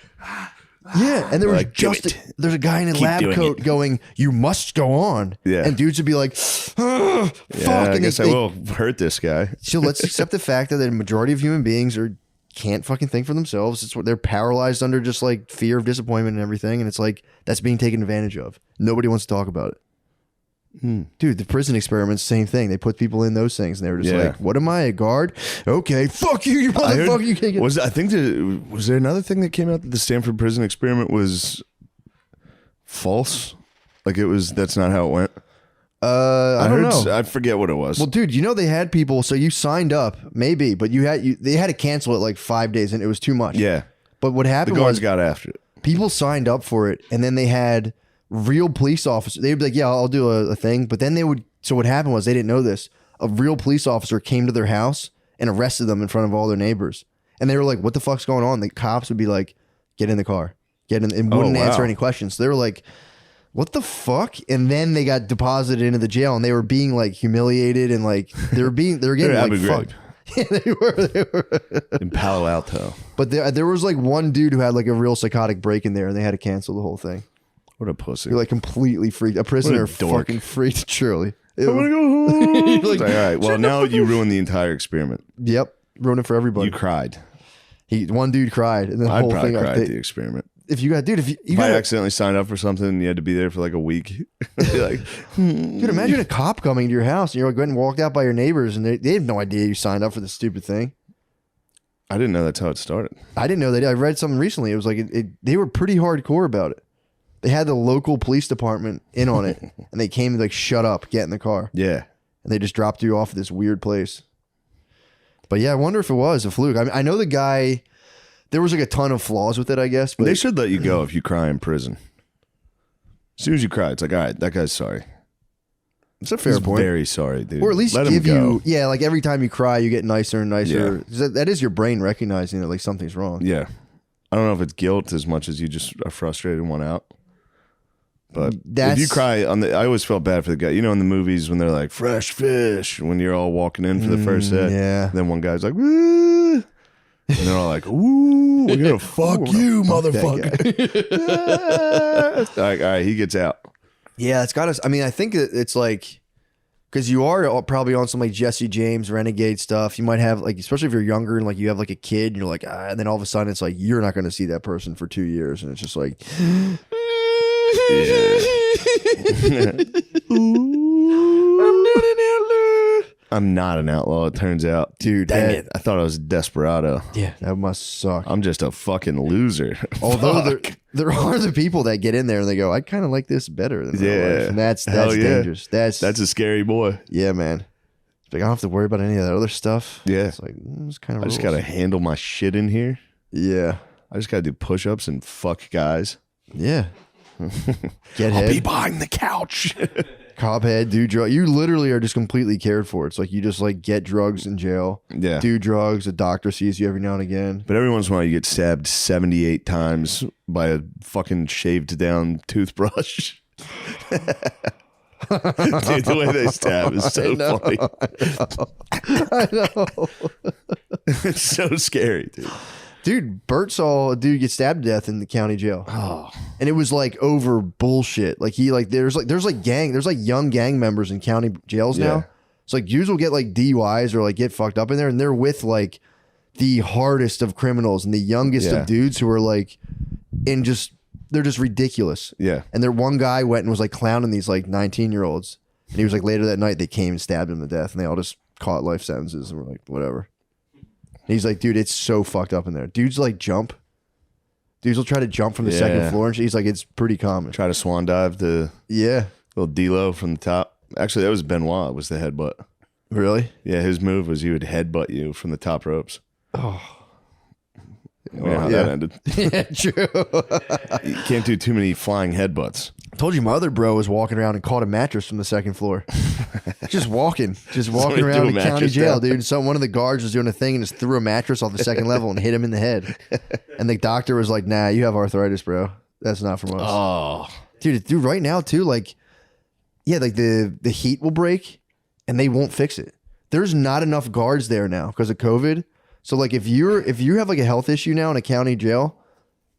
Speaker 2: yeah, and there was
Speaker 1: like,
Speaker 2: there's a guy in a lab coat going, you must go on.
Speaker 1: Yeah.
Speaker 2: And dudes would be like, fuck.
Speaker 1: I guess I will hurt this guy.
Speaker 2: So let's accept the fact that the majority of human beings can't fucking think for themselves. It's what they're paralyzed under, just like fear of disappointment and everything. And it's like, that's being taken advantage of. Nobody wants to talk about it. Dude, the prison experiments, same thing. They put people in those things and they were just like, what am I, a guard? Okay, fuck you, you motherfucker. You can't get.
Speaker 1: Was there another thing that came out that the Stanford prison experiment was false? Like that's not how it went.
Speaker 2: I don't know.
Speaker 1: I forget what it was.
Speaker 2: Well, dude, they had people, so you signed up, maybe, but they had to cancel it like 5 days and it was too much.
Speaker 1: Yeah.
Speaker 2: But what happened
Speaker 1: the guards
Speaker 2: was
Speaker 1: got after it.
Speaker 2: People signed up for it and then they had real police officers. They'd be like, yeah, I'll do a thing. But then so what happened was, they didn't know this. A real police officer came to their house and arrested them in front of all their neighbors. And they were like, what the fuck's going on? The cops would be like, get in the car. Get in, and wouldn't answer any questions. So they were like, what the fuck? And then they got deposited into the jail and they were being like humiliated and like they were getting like fucked. Yeah, they were
Speaker 1: in Palo Alto.
Speaker 2: But there was like one dude who had like a real psychotic break in there and they had to cancel the whole thing.
Speaker 1: What a pussy.
Speaker 2: You're like completely freaked. A prisoner
Speaker 1: dork.
Speaker 2: fucking freaked, surely.
Speaker 1: I want to go home. Like, all right, well, now you ruined the entire experiment.
Speaker 2: Yep. Ruined it for everybody.
Speaker 1: You cried.
Speaker 2: One dude cried. And the
Speaker 1: I'd
Speaker 2: whole
Speaker 1: probably
Speaker 2: thing
Speaker 1: cried at the experiment.
Speaker 2: If you got, dude, if
Speaker 1: I accidentally signed up for something and you had to be there for like a week. Like,
Speaker 2: dude, imagine a cop coming to your house and you're like, going and walked out by your neighbors and they have no idea you signed up for this stupid thing.
Speaker 1: I didn't know that's how it started.
Speaker 2: I didn't know that. I read something recently. It was like, they were pretty hardcore about it. They had the local police department in on it and they came and like, shut up, get in the car.
Speaker 1: Yeah.
Speaker 2: And they just dropped you off at this weird place. But yeah, I wonder if it was a fluke. I know the guy, there was like a ton of flaws with it, I guess. But
Speaker 1: they should let you go if you cry in prison. As soon as you cry, it's like, all right, that guy's sorry.
Speaker 2: It's a fair point.
Speaker 1: Very sorry, dude.
Speaker 2: Or at least
Speaker 1: let
Speaker 2: give
Speaker 1: him go.
Speaker 2: you, yeah, like every time you cry, you get nicer and nicer. Yeah. That is your brain recognizing that like something's wrong.
Speaker 1: Yeah. I don't know if it's guilt as much as you just are frustrated and want out. But if you cry I always felt bad for the guy. You know, in the movies when they're like fresh fish, when you're all walking in for the first set, then one guy's like, woo, and they're all like, ooh, we're gonna fuck you, motherfucker. All right, he gets out.
Speaker 2: Yeah, it's got us. I mean, I think it's like, because you are probably on some like Jesse James renegade stuff. You might have like, especially if you're younger and like you have like a kid, and you're like, and then all of a sudden it's like you're not going to see that person for 2 years, and it's just like.
Speaker 1: I'm not an outlaw, it turns out.
Speaker 2: Dude,
Speaker 1: dang it. I thought I was a desperado.
Speaker 2: Yeah, that must suck.
Speaker 1: I'm just a fucking loser.
Speaker 2: Although there are the people that get in there and they go, I kind of like this better than my life. And that's dangerous. That's
Speaker 1: a scary boy.
Speaker 2: Yeah, man. It's like, I don't have to worry about any of that other stuff.
Speaker 1: Yeah.
Speaker 2: It's like, it's kind of
Speaker 1: I just got to handle my shit in here.
Speaker 2: Yeah.
Speaker 1: I just got to do push-ups and fuck guys.
Speaker 2: Yeah. Get
Speaker 1: I'll
Speaker 2: head.
Speaker 1: be behind the couch.
Speaker 2: Cop head, do drugs. You literally are just completely cared for. It's like you just like get drugs in jail.
Speaker 1: Yeah.
Speaker 2: Do drugs. A doctor sees you every now and again.
Speaker 1: But every once in a while you get stabbed 78 times by a fucking shaved down toothbrush. Dude, the way they stab is so funny.
Speaker 2: I know.
Speaker 1: It's so scary, dude.
Speaker 2: Dude, Bert saw a dude get stabbed to death in the county jail.
Speaker 1: Oh.
Speaker 2: And it was like over bullshit. Like there's young gang members in county jails now. So like dudes will get like DUIs or like get fucked up in there and they're with like the hardest of criminals and the youngest of dudes who are like they're just ridiculous.
Speaker 1: Yeah.
Speaker 2: And their one guy went and was like clowning these like 19-year-olds. And he was like later that night they came and stabbed him to death and they all just caught life sentences and were like, whatever. He's like, dude, it's so fucked up in there. Dudes like jump. Dudes will try to jump from the second floor, and he's like, it's pretty common.
Speaker 1: Try to swan dive to little D-Lo from the top. Actually, that was Benoit was the headbutt.
Speaker 2: Really?
Speaker 1: Yeah, his move was he would headbutt you from the top ropes. Oh. You know how that ended.
Speaker 2: Yeah, true.
Speaker 1: You can't do too many flying headbutts.
Speaker 2: I told you my other bro was walking around and caught a mattress from the second floor. just walking around the county jail, dude. So one of the guards was doing a thing and just threw a mattress off the second level and hit him in the head. And the doctor was like, nah, you have arthritis, bro. That's not from us.
Speaker 1: Oh.
Speaker 2: Dude, right now too, like, yeah, like the heat will break and they won't fix it. There's not enough guards there now because of COVID. So like if you have like a health issue now in a county jail,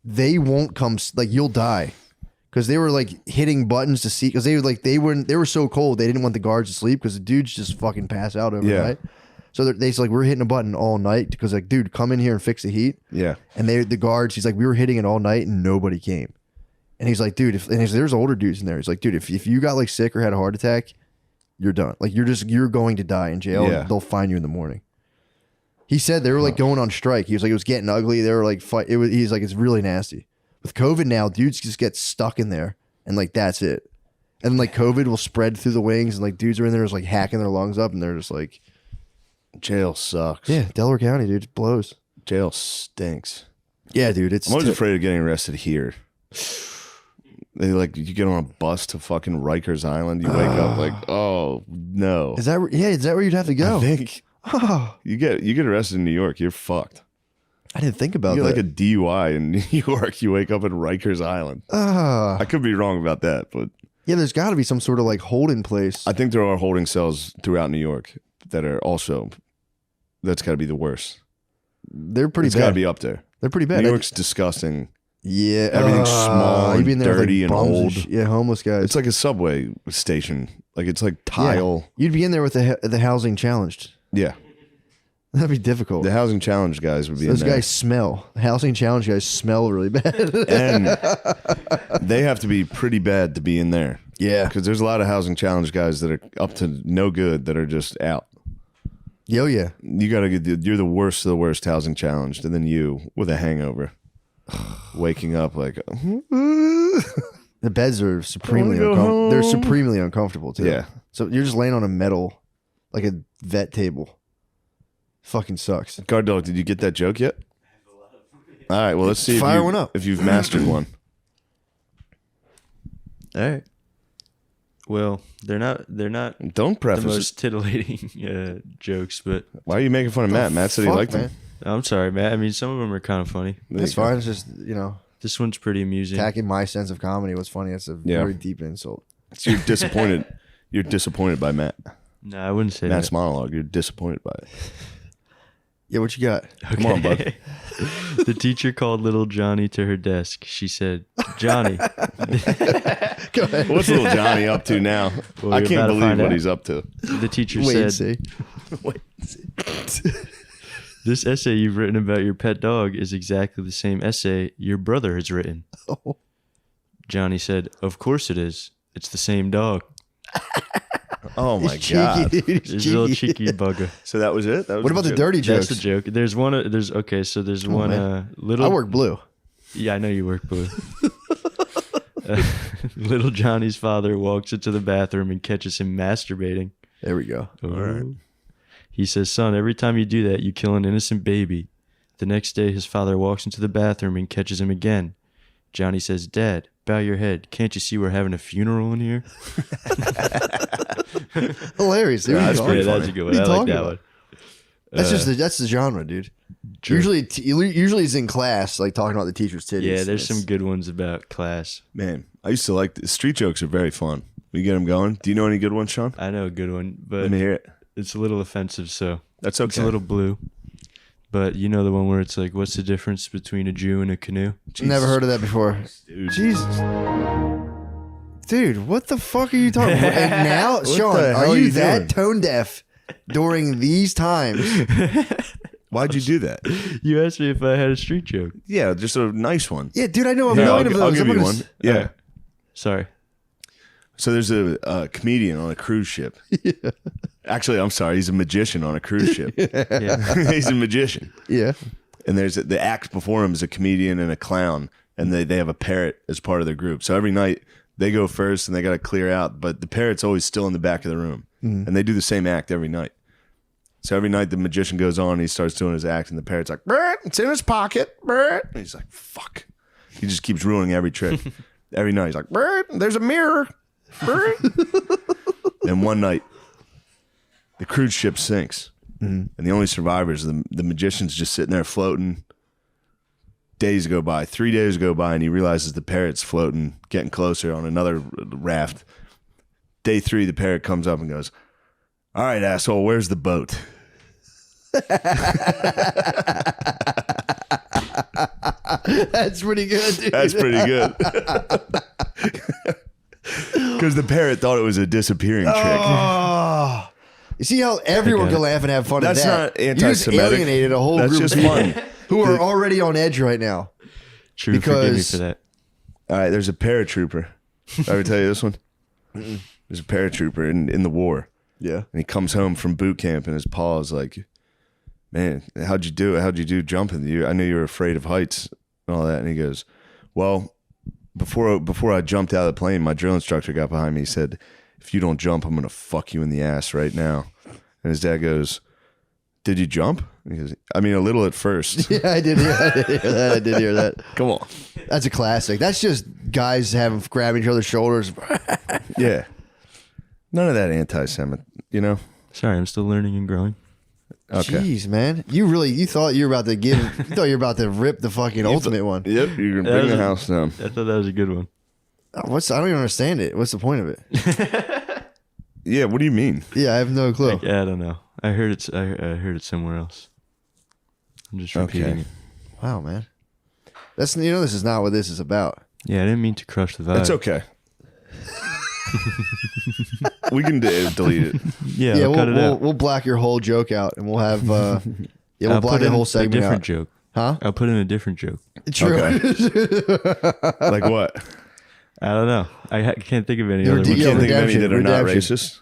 Speaker 2: they won't come, like you'll die. Because they were like hitting buttons to see, because they were so cold they didn't want the guards to sleep because the dudes just fucking pass out overnight. So they're like, we're hitting a button all night because like, dude, come in here and fix the heat. Yeah. And the guards, he's like, we were hitting it all night and nobody came. And he's like, dude, there's older dudes in there. He's like, dude, if you got like sick or had a heart attack, you're done. Like you're going to die in jail. And they'll find you in the morning. He said they were like going on strike. He was like, it was getting ugly. They were like, he's like, it's really nasty. With COVID now, dudes just get stuck in there and like that's it. And then like COVID will spread through the wings and like dudes are in there just like hacking their lungs up and they're just like,
Speaker 1: jail sucks.
Speaker 2: Yeah, Delaware County, dude, it blows.
Speaker 1: Jail stinks.
Speaker 2: Yeah, dude,
Speaker 1: I'm always afraid of getting arrested here. They like you get on a bus to fucking Rikers Island, you wake up like, oh no.
Speaker 2: Is that where you'd have to go?
Speaker 1: I think you get arrested in New York, you're fucked.
Speaker 2: I didn't think about
Speaker 1: you
Speaker 2: that.
Speaker 1: Like a DUI in New York, you wake up at Rikers Island. I could be wrong about that, but
Speaker 2: yeah, there's got to be some sort of like holding place.
Speaker 1: I think there are holding cells throughout New York that are also. That's got to be the worst.
Speaker 2: They're pretty bad.
Speaker 1: It's got to be up there.
Speaker 2: They're pretty bad.
Speaker 1: New York's disgusting.
Speaker 2: Yeah,
Speaker 1: everything's small and dirty and old.
Speaker 2: Yeah, homeless guys.
Speaker 1: It's like a subway station. Like it's like tile.
Speaker 2: Yeah. You'd be in there with the housing challenged.
Speaker 1: Yeah.
Speaker 2: That'd be difficult.
Speaker 1: The housing challenge guys would be
Speaker 2: Those
Speaker 1: in there.
Speaker 2: guys smell. The housing challenge guys smell really bad.
Speaker 1: And they have to be pretty bad to be in there.
Speaker 2: Yeah.
Speaker 1: Because there's a lot of housing challenge guys that are up to no good that are just out.
Speaker 2: Yo, yeah.
Speaker 1: You got to get, you're the worst of the worst housing challenged. And then you with a hangover, waking up like,
Speaker 2: the beds are supremely uncomfortable. They're supremely uncomfortable too.
Speaker 1: Yeah.
Speaker 2: So you're just laying on a metal, like a vet table. Fucking sucks.
Speaker 1: Guard dog, did you get that joke yet? All right, well, let's see
Speaker 2: Fire one up.
Speaker 1: If you've mastered one.
Speaker 3: All right. Well, they're not
Speaker 1: Don't preface
Speaker 3: the most titillating jokes, but
Speaker 1: why are you making fun of Matt? Matt said he liked them.
Speaker 3: I'm sorry, Matt. I mean, some of them are kind of funny.
Speaker 2: That's fine. It's just,
Speaker 3: This one's pretty amusing.
Speaker 2: attacking my sense of comedy was funny. It's a very deep insult.
Speaker 1: So you're disappointed. You're disappointed by Matt.
Speaker 3: No, I wouldn't say
Speaker 1: Matt's
Speaker 3: that.
Speaker 1: monologue. You're disappointed by it.
Speaker 2: Yeah, what you got?
Speaker 3: Okay.
Speaker 1: Come on, bud.
Speaker 3: The teacher called little Johnny to her desk. She said, Johnny.
Speaker 2: Go ahead.
Speaker 1: What's little Johnny up to now?
Speaker 3: Well,
Speaker 1: I
Speaker 3: you're
Speaker 1: can't
Speaker 3: about to
Speaker 1: believe
Speaker 3: find
Speaker 1: what
Speaker 3: out.
Speaker 1: he's up to.
Speaker 3: The teacher
Speaker 2: Wait and
Speaker 3: said,
Speaker 2: see.
Speaker 1: Wait.
Speaker 3: this essay you've written about your pet dog is exactly the same essay your brother has written.
Speaker 2: Oh.
Speaker 3: Johnny said, of course it is. It's the same dog.
Speaker 1: Oh my
Speaker 2: He's
Speaker 1: god!
Speaker 2: cheeky, dude. He's
Speaker 3: He's a little
Speaker 2: cheeky.
Speaker 3: cheeky bugger.
Speaker 1: So that was it. That was
Speaker 2: What about the
Speaker 1: joke?
Speaker 2: dirty jokes?
Speaker 3: That's the joke. There's one. There's one
Speaker 2: man.
Speaker 3: little.
Speaker 2: I work blue.
Speaker 3: Yeah, I know you work blue. Little Johnny's father walks into the bathroom and catches him masturbating.
Speaker 2: There we go.
Speaker 3: All right. He says, son, every time you do that, you kill an innocent baby. The next day, his father walks into the bathroom and catches him again. Johnny says, Dad, bow your head. Can't you see we're having a funeral in here?
Speaker 2: Hilarious. Dude.
Speaker 1: Yeah, that's pretty
Speaker 3: That's
Speaker 1: funny.
Speaker 3: a good
Speaker 2: What
Speaker 3: one.
Speaker 2: are
Speaker 3: I
Speaker 2: you
Speaker 3: like
Speaker 2: talking
Speaker 3: that
Speaker 2: about?
Speaker 3: one.
Speaker 2: That's the genre, dude.
Speaker 3: True.
Speaker 2: Usually he's in class, like talking about the teacher's titties.
Speaker 3: Yeah, there's
Speaker 2: It's-
Speaker 3: some good ones about class.
Speaker 1: Man, I used to like street jokes are very fun. We get them going. Do you know any good ones, Sean?
Speaker 3: I know a good one,
Speaker 1: Let
Speaker 3: but
Speaker 1: me hear it.
Speaker 3: it's a little offensive, so
Speaker 1: That's
Speaker 3: it's
Speaker 1: okay.
Speaker 3: a little blue. But you know the one where it's like, what's the difference between a Jew and a canoe?
Speaker 2: Never heard of that before.
Speaker 1: Dude.
Speaker 2: Jesus. Dude, what the fuck are you talking about? And now, Sean,
Speaker 1: the hell
Speaker 2: are
Speaker 1: are
Speaker 2: you
Speaker 1: you
Speaker 2: that
Speaker 1: doing?
Speaker 2: tone deaf during these times?
Speaker 1: Why'd you do that?
Speaker 3: You asked me if I had a street joke.
Speaker 1: Yeah, just a nice one.
Speaker 2: Yeah, dude, I know a
Speaker 1: Yeah,
Speaker 2: million of
Speaker 1: I'll
Speaker 2: those.
Speaker 1: give
Speaker 2: I'm
Speaker 1: you
Speaker 2: gonna
Speaker 1: one.
Speaker 2: s-
Speaker 1: Yeah.
Speaker 3: Alright. Sorry.
Speaker 1: So there's a comedian on a cruise ship. Yeah. Actually, I'm sorry. He's a magician on a cruise ship.
Speaker 3: Yeah.
Speaker 1: He's a magician.
Speaker 2: Yeah.
Speaker 1: And there's the act before him is a comedian and a clown, and they have a parrot as part of their group. So every night they go first and they got to clear out, but the parrot's always still in the back of the room, and they do the same act every night. So every night the magician goes on and he starts doing his act, and the parrot's like, "Bert, it's in his pocket, Bert." And he's like, "Fuck." He just keeps ruining every trick. Every night he's like, "Bert, there's a mirror, Bert." And one night the cruise ship sinks. And the only survivors, the magician's just sitting there floating. Days go by, 3 days go by, and he realizes the parrot's floating, getting closer on another raft. Day 3, the parrot comes up and goes, "All right, asshole, where's the boat?"
Speaker 2: That's pretty good, dude.
Speaker 1: That's pretty good. Because the parrot thought it was a disappearing trick.
Speaker 2: Oh. You see how everyone can laugh and have fun
Speaker 1: That's
Speaker 2: at that?
Speaker 1: not
Speaker 2: You just
Speaker 1: anti-Semitic.
Speaker 2: alienated a whole
Speaker 1: That's
Speaker 2: group
Speaker 1: just
Speaker 2: of people
Speaker 1: fun.
Speaker 2: who are already on edge right now.
Speaker 3: True,
Speaker 2: Because-
Speaker 3: forgive me for that.
Speaker 1: All right, there's a paratrooper. Did I ever tell you this one? There's a paratrooper in the war.
Speaker 2: Yeah.
Speaker 1: And he comes home from boot camp, and his pa is like, "Man, how'd you do it? How'd you do jumping? I knew you were afraid of heights and all that." And he goes, "Well, before I jumped out of the plane, my drill instructor got behind me. He said, 'If you don't jump, I'm going to fuck you in the ass right now.'" And his dad goes, "Did you jump?" And he goes, "I mean, a little at first."
Speaker 2: Yeah, I did hear that. I did hear that.
Speaker 1: Come on.
Speaker 2: That's a classic. That's just guys grabbing each other's shoulders.
Speaker 1: Yeah. None of that anti-Semit, you know?
Speaker 3: Sorry, I'm still learning and growing.
Speaker 1: Okay.
Speaker 2: Jeez, man. You thought you were about to rip the fucking ultimate one.
Speaker 1: Yep, you're going to bring the house down.
Speaker 3: I thought that was a good one.
Speaker 2: I don't even understand it. What's the point of it?
Speaker 1: Yeah, what do you mean?
Speaker 2: Yeah, I have no clue.
Speaker 3: Yeah, I don't know. I heard it somewhere else. I'm just repeating it.
Speaker 2: Wow, man. This is not what this is about.
Speaker 3: Yeah, I didn't mean to crush the vibe.
Speaker 1: It's okay. We can delete it.
Speaker 3: Yeah,
Speaker 2: Yeah,
Speaker 3: I'll cut it out.
Speaker 2: we'll black your whole joke out, and we'll have we'll
Speaker 3: I'll
Speaker 2: black
Speaker 3: put
Speaker 2: your
Speaker 3: in
Speaker 2: whole
Speaker 3: a
Speaker 2: segment
Speaker 3: different
Speaker 2: out.
Speaker 3: joke.
Speaker 2: Huh?
Speaker 3: I'll put in a different joke.
Speaker 2: True.
Speaker 1: Like what?
Speaker 3: I don't know. I can't think of any
Speaker 2: Your
Speaker 3: other
Speaker 2: D-
Speaker 3: ones.
Speaker 2: yeah,
Speaker 1: Can't think of any
Speaker 2: redemption,
Speaker 1: that are not
Speaker 2: redemption.
Speaker 1: racist.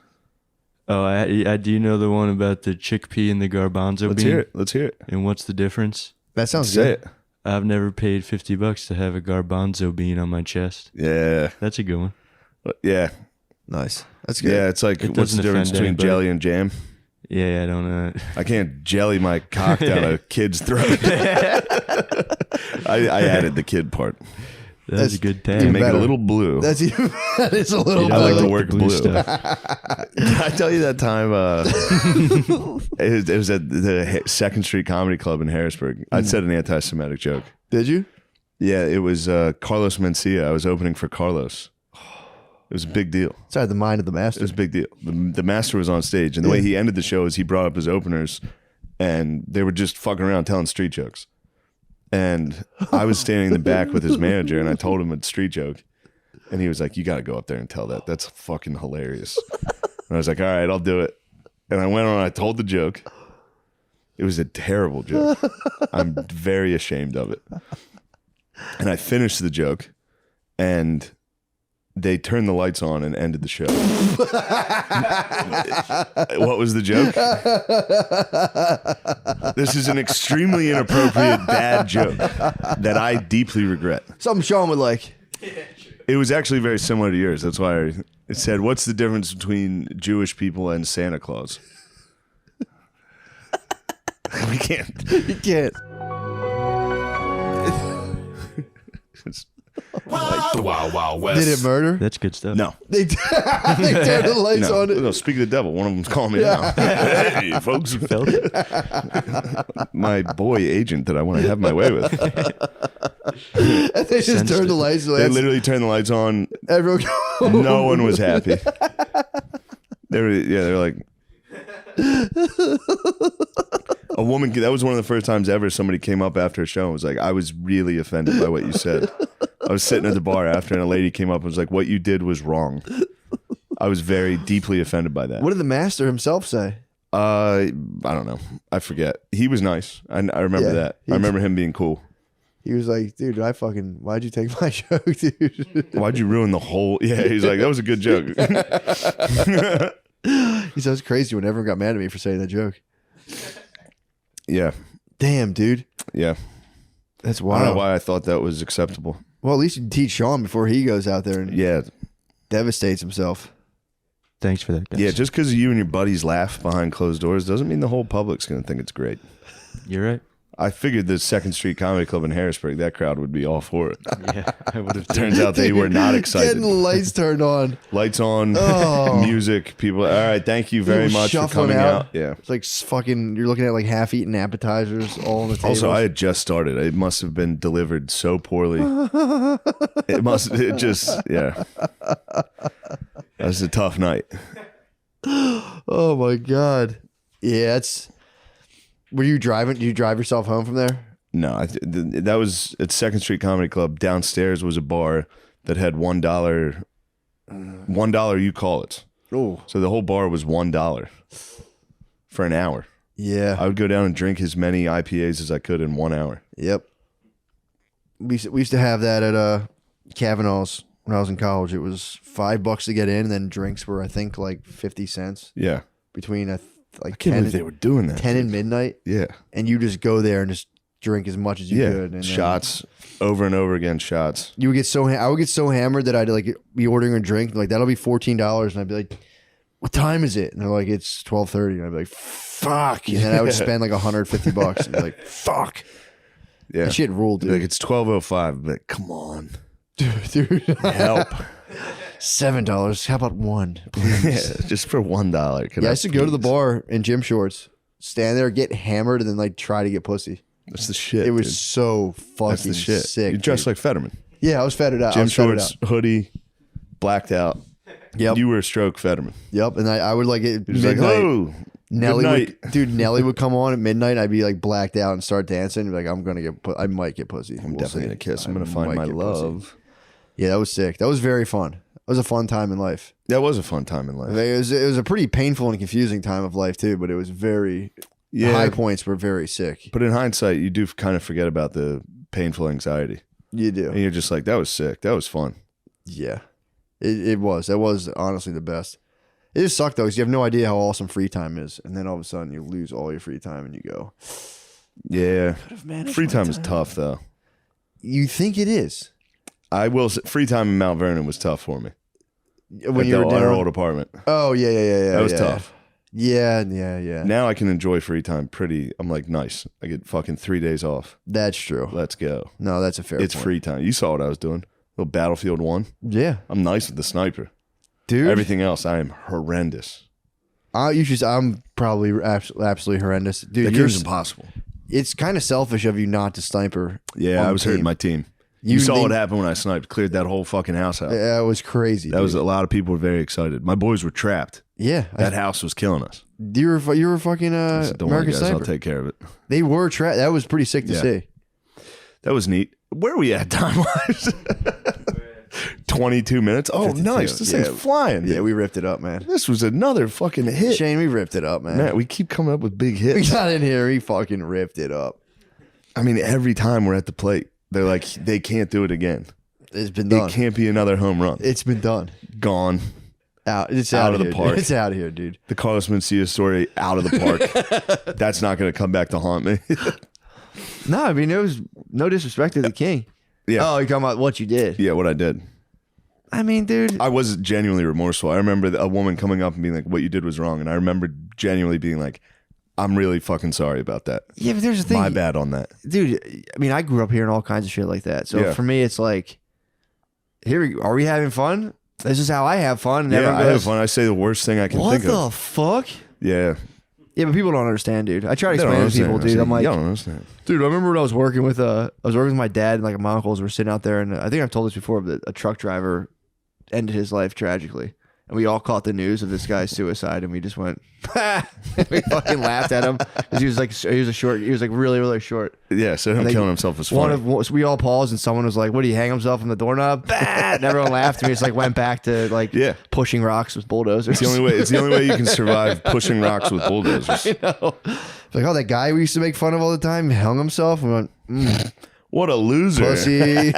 Speaker 3: Oh, I do know the one about the chickpea and the garbanzo
Speaker 1: Let's
Speaker 3: bean.
Speaker 1: hear it. Let's hear it.
Speaker 3: And what's the difference?
Speaker 2: That sounds
Speaker 1: Say
Speaker 2: good.
Speaker 1: it.
Speaker 3: I've never paid $50 to have a garbanzo bean on my chest.
Speaker 1: Yeah.
Speaker 3: That's a good one.
Speaker 1: Yeah.
Speaker 2: Nice. That's good.
Speaker 1: Yeah, it's like,
Speaker 3: It
Speaker 1: what's the
Speaker 3: doesn't
Speaker 1: difference
Speaker 3: offend
Speaker 1: between
Speaker 3: anybody.
Speaker 1: jelly and jam?
Speaker 3: Yeah, I don't know.
Speaker 1: I can't jelly my cock down a kid's throat. I added the kid part
Speaker 3: That's a good
Speaker 1: to
Speaker 3: tag.
Speaker 1: make it
Speaker 2: better.
Speaker 1: a little blue.
Speaker 2: That is a little.
Speaker 1: I like
Speaker 2: blue.
Speaker 1: to work
Speaker 3: the
Speaker 1: blue.
Speaker 3: stuff.
Speaker 1: Did I tell you that time? It was at the Second Street Comedy Club in Harrisburg. I said an anti-Semitic joke.
Speaker 2: Did you?
Speaker 1: Yeah, it was Carlos Mencia. I was opening for Carlos. It was a big deal.
Speaker 2: Sorry, the mind of the
Speaker 1: It
Speaker 2: master.
Speaker 1: was a big deal. The master was on stage, and the way he ended the show is he brought up his openers, and they were just fucking around telling street jokes. And I was standing in the back with his manager, and I told him a street joke, and he was like, "You got to go up there and tell that. That's fucking hilarious." And I was like, "All right, I'll do it." And I went on. And I told the joke. It was a terrible joke. I'm very ashamed of it. And I finished the joke, and they turned the lights on and ended the show. What was the joke? This is an extremely inappropriate, bad joke that I deeply regret.
Speaker 2: Something Sean would like.
Speaker 1: It was actually very similar to yours. That's why it said, "What's the difference between Jewish people and Santa Claus?" We can't.
Speaker 2: You can't.
Speaker 1: It's,
Speaker 5: The Wild Wild West.
Speaker 2: Did it murder?
Speaker 3: That's good stuff.
Speaker 1: no.
Speaker 2: They turned the lights
Speaker 1: No.
Speaker 2: on it.
Speaker 1: No, speak of the devil. One of them's calling me now. Hey, folks.
Speaker 3: Felt it?
Speaker 1: My boy agent that I want to have my way with.
Speaker 2: And they just
Speaker 3: Sensed
Speaker 2: turned the
Speaker 3: it.
Speaker 2: lights on.
Speaker 1: They literally turned the lights on.
Speaker 2: Everyone
Speaker 1: No one was happy. They were like, a woman. That was one of the first times ever somebody came up after a show and was like, "I was really offended by what you said." I was sitting at the bar after, and a lady came up and was like, "What you did was wrong." I was very deeply offended by that.
Speaker 2: What did the master himself say?
Speaker 1: I don't know. I forget. He was nice. I remember
Speaker 2: Yeah,
Speaker 1: that. I remember him being cool.
Speaker 2: He was like, dude, why'd you take my joke, dude?
Speaker 1: Why'd you ruin the whole? Yeah, he's like, that was a good joke.
Speaker 2: He said, it's crazy when everyone got mad at me for saying that joke.
Speaker 1: Yeah.
Speaker 2: Damn, dude.
Speaker 1: Yeah.
Speaker 2: That's
Speaker 1: I
Speaker 2: wild.
Speaker 1: don't know why I thought that was acceptable.
Speaker 2: Well, at least you can teach Sean before he goes out there and
Speaker 1: Yeah.
Speaker 2: devastates himself.
Speaker 3: Thanks for that, guys.
Speaker 1: Yeah, just because you and your buddies laugh behind closed doors doesn't mean the whole public's going to think it's great.
Speaker 3: You're right.
Speaker 1: I figured the 2nd Street Comedy Club in Harrisburg, that crowd would be all for it.
Speaker 3: Yeah, I would have.
Speaker 1: Turns out they were not excited.
Speaker 2: Getting the lights turned on.
Speaker 1: Lights on,
Speaker 2: Oh.
Speaker 1: music, people. All right, thank you very
Speaker 2: People
Speaker 1: much for
Speaker 2: shuffling
Speaker 1: coming
Speaker 2: out.
Speaker 1: out. Yeah.
Speaker 2: It's like fucking, you're looking at like half-eaten appetizers all on the table.
Speaker 1: Also, I had just started. It must have been delivered so poorly. It just, yeah. That was a tough night.
Speaker 2: Oh my God. Yeah, were you driving? Did you drive yourself home from there?
Speaker 1: No, that was at 2nd Street Comedy Club. Downstairs was a bar that had $1. $1 you call it.
Speaker 2: Oh.
Speaker 1: So the whole bar was $1 for an hour.
Speaker 2: Yeah.
Speaker 1: I would go down and drink as many IPAs as I could in 1 hour.
Speaker 2: Yep. We used to have that at Kavanaugh's when I was in college. It was $5 to get in, and then drinks were, I think, like 50 cents
Speaker 1: Yeah.
Speaker 2: between
Speaker 1: I
Speaker 2: like
Speaker 1: can't
Speaker 2: 10,
Speaker 1: believe they were doing that.
Speaker 2: 10 and midnight.
Speaker 1: Yeah.
Speaker 2: And you just go there and just drink as much as you
Speaker 1: Yeah.
Speaker 2: could. And then
Speaker 1: Shots over and over again. Shots.
Speaker 2: You would get I would get so hammered that I'd like be ordering a drink like that'll be $14, and I'd be like, "What time is it?" And they're like, "It's 12:30." And I'd be like, "Fuck!" And then I would spend like $150 and be like, "Fuck!"
Speaker 1: Yeah.
Speaker 2: That shit ruled, dude.
Speaker 1: Like it's 12:05. But come on,
Speaker 2: dude,
Speaker 1: help.
Speaker 2: $7. How about one, please?
Speaker 1: Yeah, just for $1.
Speaker 2: Yeah, I used to go to the bar in gym shorts, stand there, get hammered, and then like try to get pussy.
Speaker 1: That's the shit.
Speaker 2: It was
Speaker 1: dude.
Speaker 2: so fucking
Speaker 1: That's the shit.
Speaker 2: sick.
Speaker 1: You dressed
Speaker 2: dude.
Speaker 1: like Fetterman.
Speaker 2: Yeah, I was fetted out. I
Speaker 1: Gym
Speaker 2: was fetted
Speaker 1: shorts,
Speaker 2: out.
Speaker 1: hoodie, blacked out.
Speaker 2: Yep.
Speaker 1: You were a stroke Fetterman.
Speaker 2: Yep. And I would like it.
Speaker 1: He was like, "Oh,
Speaker 2: Nelly
Speaker 1: good
Speaker 2: would, dude, Nelly would come on at midnight. And I'd be like blacked out and start dancing. Be like, I might get pussy.
Speaker 1: I'm definitely gonna kiss. I'm gonna find my love."
Speaker 2: Yeah, that was sick. That was very fun. It was a fun time in life.
Speaker 1: That was a fun time in life.
Speaker 2: It was a pretty painful and confusing time of life too, but it was very. The high points were very sick.
Speaker 1: But in hindsight, you do kind of forget about the painful anxiety.
Speaker 2: You do.
Speaker 1: And you're just like, that was sick. That was fun.
Speaker 2: Yeah, it was. That was honestly the best. It just sucked though, because you have no idea how awesome free time is, and then all of a sudden you lose all your free time, and you go,
Speaker 1: Yeah. Free time is tough though.
Speaker 2: You think it is
Speaker 1: I will say, free time in Mount Vernon was tough for me.
Speaker 2: when you were
Speaker 1: at our
Speaker 2: down?
Speaker 1: old apartment.
Speaker 2: Oh yeah.
Speaker 1: That was tough.
Speaker 2: Yeah.
Speaker 1: Now I can enjoy free time I'm like, nice. I get fucking 3 days off.
Speaker 2: That's true.
Speaker 1: Let's go.
Speaker 2: No, that's a fair
Speaker 1: It's
Speaker 2: point.
Speaker 1: free time. You saw what I was doing. Little Battlefield 1.
Speaker 2: Yeah.
Speaker 1: I'm nice with the sniper.
Speaker 2: Dude.
Speaker 1: Everything else, I am horrendous.
Speaker 2: I'm probably absolutely horrendous. Dude,
Speaker 1: That game's impossible.
Speaker 2: it's kind of selfish of you not to sniper.
Speaker 1: Yeah,
Speaker 2: on
Speaker 1: I
Speaker 2: the
Speaker 1: was hurting
Speaker 2: team.
Speaker 1: my team. You saw
Speaker 2: think-
Speaker 1: what happened when I sniped. Cleared that whole fucking house out.
Speaker 2: Yeah, it was crazy.
Speaker 1: That was a lot of people were very excited. My boys were trapped.
Speaker 2: yeah.
Speaker 1: That house was killing us.
Speaker 2: You were fucking
Speaker 1: I said, don't
Speaker 2: American
Speaker 1: worry, guys,
Speaker 2: Sniper.
Speaker 1: I'll take care of it.
Speaker 2: They were trapped. That was pretty sick to
Speaker 1: Yeah.
Speaker 2: see.
Speaker 1: That was neat. Where are we at time wise? 22 minutes. Oh,
Speaker 2: 52.
Speaker 1: nice. This
Speaker 2: Yeah.
Speaker 1: thing's flying.
Speaker 2: Yeah,
Speaker 1: dude.
Speaker 2: we ripped it up, man.
Speaker 1: This was another fucking hit.
Speaker 2: Shane, we ripped it up, man.
Speaker 1: Man, we keep coming up with big
Speaker 2: We
Speaker 1: hits.
Speaker 2: got in here, we fucking ripped it up.
Speaker 1: I mean, every time we're at the plate, they're like, they can't do it again.
Speaker 2: It's been done.
Speaker 1: It can't be another home run.
Speaker 2: It's been done.
Speaker 1: Gone.
Speaker 2: It's
Speaker 1: Out
Speaker 2: out
Speaker 1: of the
Speaker 2: here,
Speaker 1: park.
Speaker 2: Dude. It's out of here, dude.
Speaker 1: The Carlos Mencia story, out of the park. That's not going to come back to haunt me.
Speaker 2: No, I mean, it was no disrespect to the king.
Speaker 1: Yeah.
Speaker 2: Oh, you're talking about what you did.
Speaker 1: Yeah, what I did.
Speaker 2: I mean, dude.
Speaker 1: I was genuinely remorseful. I remember a woman coming up and being like, what you did was wrong. And I remember genuinely being like, I'm really fucking sorry about that.
Speaker 2: Yeah, but there's a thing.
Speaker 1: My bad on that.
Speaker 2: Dude, I mean, I grew up hearing all kinds of shit like that. So
Speaker 1: Yeah.
Speaker 2: for me, it's like, are we having fun? This is how I have fun. And
Speaker 1: Yeah,
Speaker 2: everyone
Speaker 1: I have
Speaker 2: goes,
Speaker 1: fun. I say the worst thing I can
Speaker 2: what
Speaker 1: think
Speaker 2: the
Speaker 1: of.
Speaker 2: fuck?
Speaker 1: Yeah.
Speaker 2: Yeah, but people don't understand, dude. I try to
Speaker 1: They don't
Speaker 2: explain to people,
Speaker 1: understand.
Speaker 2: dude. I'm like,
Speaker 1: you don't understand.
Speaker 2: dude, I remember when I was working with my dad and like my uncles were sitting out there, and I think I've told this before, but a truck driver ended his life tragically. And we all caught the news of this guy's suicide, and we just went, we fucking laughed at him because he was like really, really short.
Speaker 1: Yeah, so him
Speaker 2: Like,
Speaker 1: killing himself was funny.
Speaker 2: So we all paused, and someone was like, "What? Did he hang himself on the doorknob?" And everyone laughed, and we just like went back to like
Speaker 1: Yeah.
Speaker 2: pushing rocks with bulldozers.
Speaker 1: It's the only way you can survive pushing rocks with bulldozers.
Speaker 2: I know. Like, oh, that guy we used to make fun of all the time hung himself. And we went,
Speaker 1: What a loser.
Speaker 2: Pussy.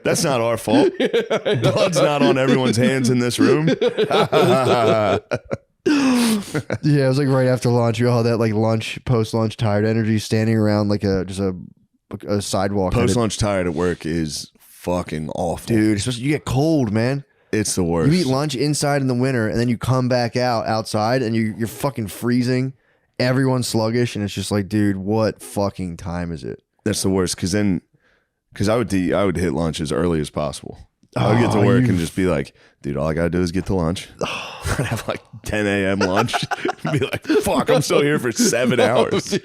Speaker 1: That's not our fault. Blood's not on everyone's hands in this room.
Speaker 2: Yeah, it was like right after lunch. You all had that like post-lunch tired energy, standing around like just a sidewalk.
Speaker 1: Post-lunch tired at work is fucking awful.
Speaker 2: Dude, especially you get cold, man.
Speaker 1: It's the worst.
Speaker 2: You eat lunch inside in the winter, and then you come back outside, and you're fucking freezing. Everyone's sluggish, and it's just like, dude, what fucking time is it?
Speaker 1: That's the worst, because I would hit lunch as early as possible. I would get to work and just be like, dude, all I gotta do is get to lunch. I'd have like 10 a.m. lunch. Be like, fuck, I'm still here for 7 hours.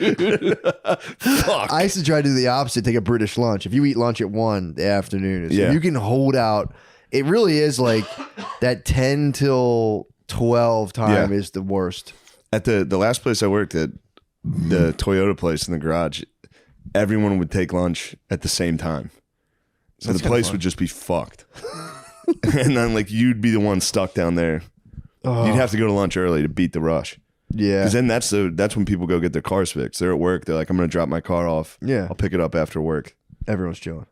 Speaker 1: Fuck.
Speaker 2: I used to try to do the opposite, take a British lunch. If you eat lunch at 1 the afternoon, if you can hold out. It really is like that 10 till 12 time is the worst.
Speaker 1: At the last place I worked at, the Toyota place in the garage, everyone would take lunch at the same time. So the place would just be fucked. And then like you'd be the one stuck down there. You'd have to go to lunch early to beat the rush.
Speaker 2: Yeah.
Speaker 1: Because then that's when people go get their cars fixed. They're at work. They're like, I'm going to drop my car off.
Speaker 2: Yeah.
Speaker 1: I'll pick it up after work.
Speaker 2: Everyone's chilling.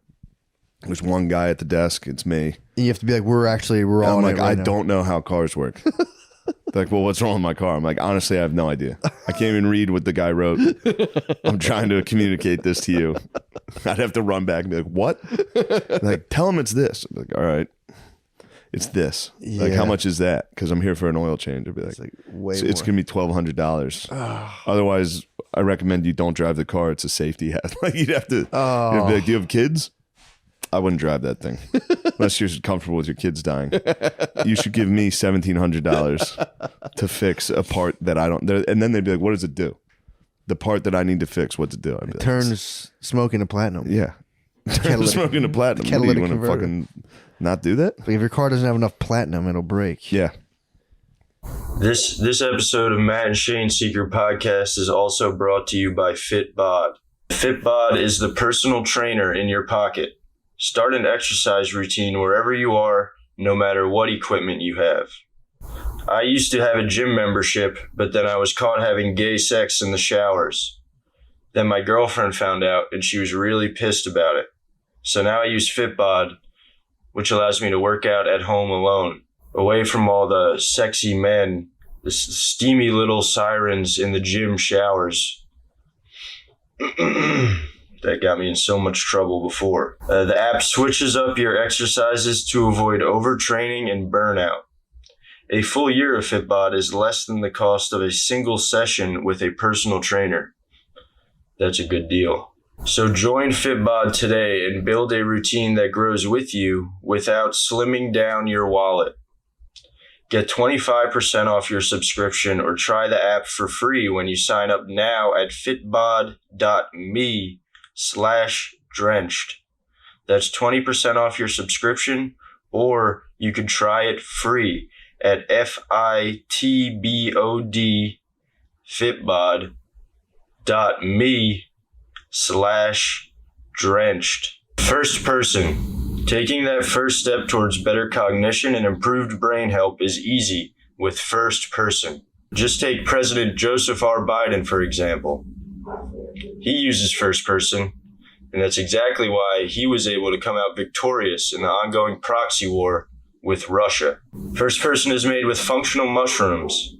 Speaker 1: There's one guy at the desk. It's me.
Speaker 2: And you have to be like, we're all
Speaker 1: I'm like,
Speaker 2: right
Speaker 1: I
Speaker 2: now.
Speaker 1: don't know how cars work. They're like, well, what's wrong with my car? I'm like, honestly, I have no idea. I can't even read what the guy wrote. I'm trying to communicate this to you. I'd have to run back and be like, what? They're like, tell him it's this. I'm like, all right. It's this. Like, how much is that? Because I'm here for an oil change. I'd be like, it's going to be $1,200. Otherwise, I recommend you don't drive the car. It's a safety hazard. Like, you'd have to you'd be like, do you have kids? I wouldn't drive that thing unless you're comfortable with your kids dying. You should give me $1,700 to fix a part that I don't. And then they'd be like, what does it do? The part that I need to fix, what's it do? I'd be like,
Speaker 2: turns smoke into platinum.
Speaker 1: Yeah. Turns smoke into platinum. What, do you want to fucking not do that?
Speaker 2: Like if your car doesn't have enough platinum, it'll break.
Speaker 1: Yeah.
Speaker 4: This episode of Matt and Shane Secret Podcast is also brought to you by FitBod. FitBod is the personal trainer in your pocket. Start an exercise routine wherever you are, no matter what equipment you have. I used to have a gym membership, but then I was caught having gay sex in the showers. Then my girlfriend found out, and she was really pissed about it. So now I use FitBod, which allows me to work out at home alone, away from all the sexy men, the steamy little sirens in the gym showers. That got me in so much trouble before. The app switches up your exercises to avoid overtraining and burnout. A full year of FitBod is less than the cost of a single session with a personal trainer. That's a good deal. So join FitBod today and build a routine that grows with you without slimming down your wallet. Get 25% off your subscription or try the app for free when you sign up now at fitbod.me/drenched. That's 20% off your subscription, or you could try it free at FITBOD fitbod.me/drenched. First person. Taking that first step towards better cognition and improved brain health is easy with first person. Just take President Joseph R. Biden, for example. He uses first person, and that's exactly why he was able to come out victorious in the ongoing proxy war with Russia. First person is made with functional mushrooms.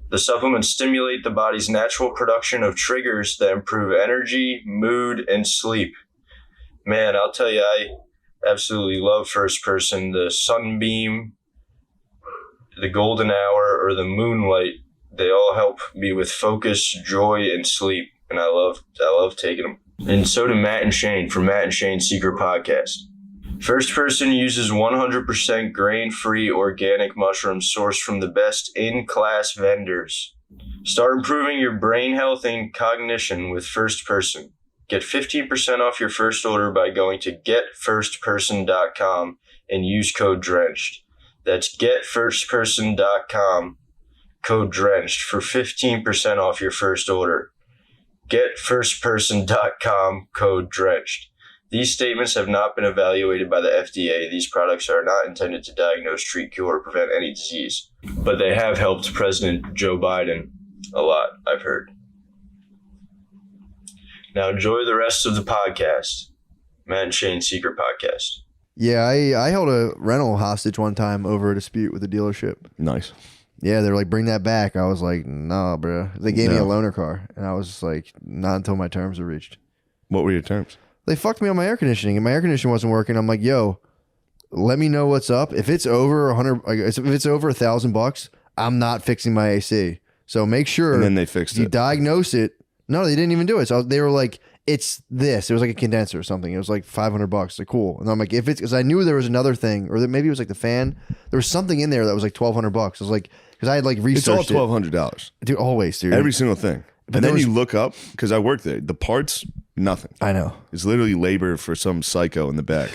Speaker 4: The supplements stimulate the body's natural production of triggers that improve energy, mood, and sleep. Man, I'll tell you, I absolutely love first person. The sunbeam, the golden hour, or the moonlight, they all help me with focus, joy, and sleep. And I love taking them. And so do Matt and Shane from Matt and Shane's Secret Podcast. First person uses 100% grain-free organic mushrooms sourced from the best in-class vendors. Start improving your brain health and cognition with first person. Get 15% off your first order by going to getfirstperson.com and use code DRENCHED. That's getfirstperson.com, code DRENCHED for 15% off your first order. Getfirstperson.com, code DRENCHED. These statements have not been evaluated by the FDA. These products are not intended to diagnose, treat, cure, or prevent any disease. But they have helped President Joe Biden a lot, I've heard. Now enjoy the rest of the podcast. Matt and Shane's Secret Podcast.
Speaker 2: Yeah, I held a rental hostage one time over a dispute with a dealership.
Speaker 1: Nice.
Speaker 2: Yeah, they're like, bring that back. I was like, nah, bro. They gave me a loaner car, and I was just like, not until my terms are reached.
Speaker 1: What were your terms?
Speaker 2: They fucked me on my air conditioning, and my air conditioning wasn't working. I'm like, yo, let me know what's up. If it's over if it's over $1,000, I'm not fixing my AC. So make sure.
Speaker 1: And then they fixed
Speaker 2: you
Speaker 1: it.
Speaker 2: diagnose it. No, they didn't even do it. So they were like, it's this. It was like a condenser or something. It was like $500. Like, cool. And I'm like, if it's because I knew there was another thing, or that maybe it was like the fan. There was something in there that was like $1,200. I was like, because I had like researched
Speaker 1: It's all $1,200.
Speaker 2: Dude, always, dude.
Speaker 1: Every single thing.
Speaker 2: But
Speaker 1: And then
Speaker 2: there
Speaker 1: you look up, because I worked there, the parts, nothing.
Speaker 2: I know.
Speaker 1: It's literally labor for some psycho in the back.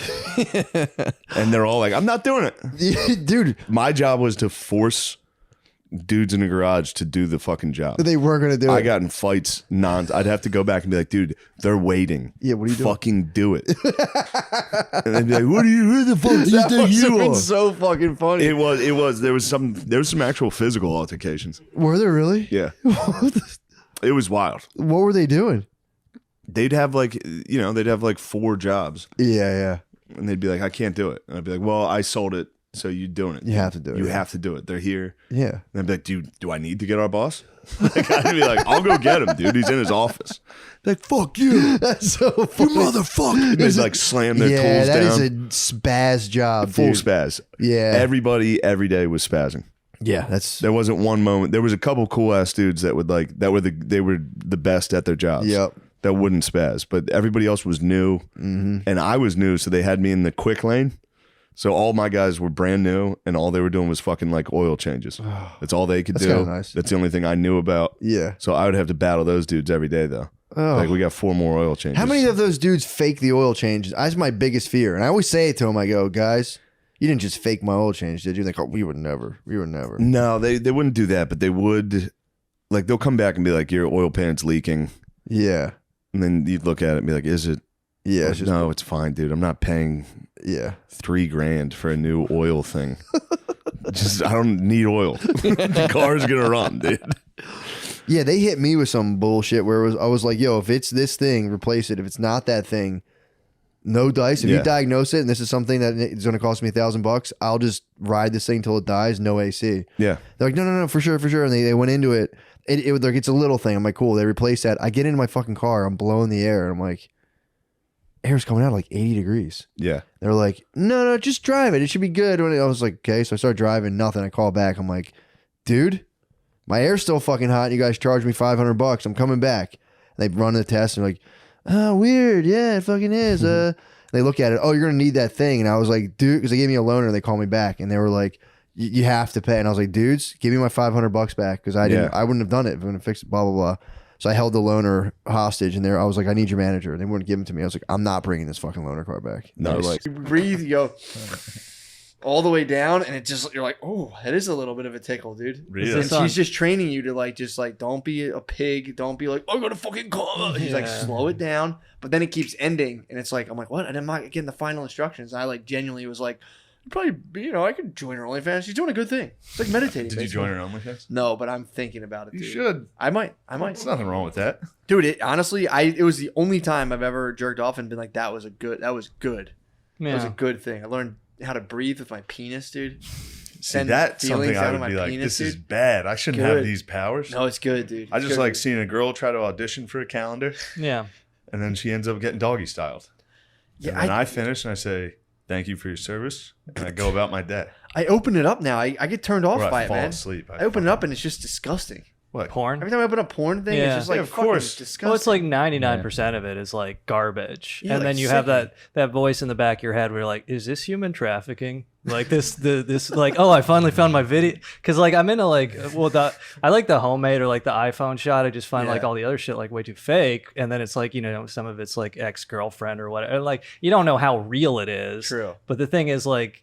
Speaker 1: And they're all like, I'm not doing it.
Speaker 2: Dude,
Speaker 1: My job was to force dudes in the garage to do the fucking job.
Speaker 2: they weren't going to do it.
Speaker 1: I got in fights. I'd have to go back and be like, dude, they're waiting.
Speaker 2: Yeah, what are you doing?
Speaker 1: Fucking do it. And they'd be like, who the fuck do you
Speaker 2: That
Speaker 1: think
Speaker 2: must have
Speaker 1: you
Speaker 2: been
Speaker 1: are?
Speaker 2: so fucking funny.
Speaker 1: It was. There was some actual physical altercations.
Speaker 2: Were there really?
Speaker 1: Yeah. It was wild.
Speaker 2: What were they doing?
Speaker 1: They'd have they'd have like 4 jobs.
Speaker 2: Yeah.
Speaker 1: And they'd be like, I can't do it. And I'd be like, well, I sold it, so you're doing it.
Speaker 2: You have to do it.
Speaker 1: You
Speaker 2: yeah.
Speaker 1: have to do it. They're here.
Speaker 2: Yeah.
Speaker 1: And I'd be like, dude, do I need to get our boss? Like, I'd be like, I'll go get him, dude. He's in his office. They're like, fuck you.
Speaker 2: That's so funny.
Speaker 1: You motherfucker. They'd like slam their
Speaker 2: Yeah,
Speaker 1: tools
Speaker 2: that
Speaker 1: down.
Speaker 2: is a spaz job,
Speaker 1: Full
Speaker 2: dude.
Speaker 1: spaz.
Speaker 2: Yeah.
Speaker 1: Everybody every day was spazzing.
Speaker 2: Yeah, that's...
Speaker 1: There wasn't one moment. There was a couple cool ass dudes that would like they were the best at their jobs.
Speaker 2: Yep.
Speaker 1: That wouldn't spaz, but everybody else was new, and I was new, so they had me in the quick lane. So all my guys were brand new, and all they were doing was fucking like oil changes. That's all they could
Speaker 2: That's
Speaker 1: do.
Speaker 2: kinda nice.
Speaker 1: That's the only thing I knew about.
Speaker 2: Yeah.
Speaker 1: So I would have to battle those dudes every day, though.
Speaker 2: Oh.
Speaker 1: Like we got 4 more oil changes.
Speaker 2: How many of those dudes fake the oil changes? That's my biggest fear. And I always say it to them, I go, guys, you didn't just fake my oil change, did you? They go, we would never.
Speaker 1: No, they wouldn't do that, but they would. Like they'll come back and be like, your oil pan's leaking.
Speaker 2: Yeah.
Speaker 1: And then you'd look at it and be like, is it?
Speaker 2: Yeah.
Speaker 1: Like,
Speaker 2: It's just,
Speaker 1: no, it's fine, dude. I'm not paying
Speaker 2: yeah.
Speaker 1: $3,000 for a new oil thing. I don't need oil. The car's gonna run, dude.
Speaker 2: Yeah, they hit me with some bullshit where I was like, yo, if it's this thing, replace it. If it's not that thing, no dice. If you diagnose it and this is something that is going to cost me $1,000, I'll just ride this thing till it dies, no AC.
Speaker 1: Yeah.
Speaker 2: They're like, no, for sure. And they went into it. It like, it's a little thing. I'm like, cool. They replaced that. I get into my fucking car. I'm blowing the air. And I'm like, air's coming out like 80 degrees.
Speaker 1: Yeah.
Speaker 2: They're like, no, just drive it. It should be good. I was like, okay. So I start driving, nothing. I call back. I'm like, dude, my air's still fucking hot. And you guys charged me $500. I'm coming back. And they run the test and they're like, oh, weird. Yeah, it fucking is. They look at it. Oh, you're going to need that thing. And I was like, dude, because they gave me a loaner and they called me back. And they were like, you have to pay. And I was like, dudes, give me my $500 back because I wouldn't have done it if I'm going to fix it, blah, blah, blah. So I held the loaner hostage and I was like, I need your manager. And they wouldn't give him to me. I was like, I'm not bringing this fucking loaner car back. And they were like,
Speaker 6: You breathe, you go all the way down, and it just, you're like, oh, that is a little bit of a tickle, dude.
Speaker 1: Really?
Speaker 6: And she's just training you to like, don't be a pig. Don't be like, I'm going to fucking call. She's like, slow it down. But then it keeps ending. And it's like, I'm like, what? And I'm not getting the final instructions. I like genuinely was like, probably, I could join her OnlyFans. She's doing a good thing. It's like meditating.
Speaker 1: Did you join her OnlyFans?
Speaker 6: No, but I'm thinking about it, dude.
Speaker 1: You should.
Speaker 6: I might.
Speaker 1: There's nothing wrong with that.
Speaker 6: Dude, it honestly, it was the only time I've ever jerked off and been like, that was good. That was a good thing. I learned how to breathe with my penis, dude. Send
Speaker 1: that's something
Speaker 6: feelings
Speaker 1: I
Speaker 6: out of
Speaker 1: would
Speaker 6: my
Speaker 1: be like,
Speaker 6: penis,
Speaker 1: this is
Speaker 6: dude.
Speaker 1: bad. I shouldn't
Speaker 6: Good.
Speaker 1: have these powers.
Speaker 6: No, it's good, dude.
Speaker 1: I
Speaker 6: It's
Speaker 1: just
Speaker 6: good.
Speaker 1: like seeing a girl try to audition for a calendar,
Speaker 3: Yeah.
Speaker 1: and then she ends up getting doggy styled.
Speaker 6: Yeah,
Speaker 1: And then I finish and I say, thank you for your service, and I go about my day.
Speaker 6: I open it up now. I get turned off
Speaker 1: Or
Speaker 6: by
Speaker 1: I
Speaker 6: it,
Speaker 1: fall
Speaker 6: man.
Speaker 1: asleep.
Speaker 6: I open it up and it's just disgusting.
Speaker 1: What?
Speaker 3: Porn.
Speaker 6: Every time I open a porn thing,
Speaker 3: Yeah.
Speaker 6: it's just like,
Speaker 1: Yeah, of
Speaker 6: fucking
Speaker 1: course.
Speaker 6: disgusting.
Speaker 3: Well, it's like 99% of it is like garbage,
Speaker 6: Yeah,
Speaker 3: and then
Speaker 6: like
Speaker 3: you have
Speaker 6: sickening.
Speaker 3: that voice in the back of your head where you're like, "Is this human trafficking?" Like this like, oh, I finally found my video because like I'm into like, well, I like the homemade or like the iPhone shot. I just find like
Speaker 6: Yeah.
Speaker 3: all the other shit like way too fake, and then it's like some of it's like ex-girlfriend or whatever. Like you don't know how real it is.
Speaker 6: True.
Speaker 3: But the thing is like.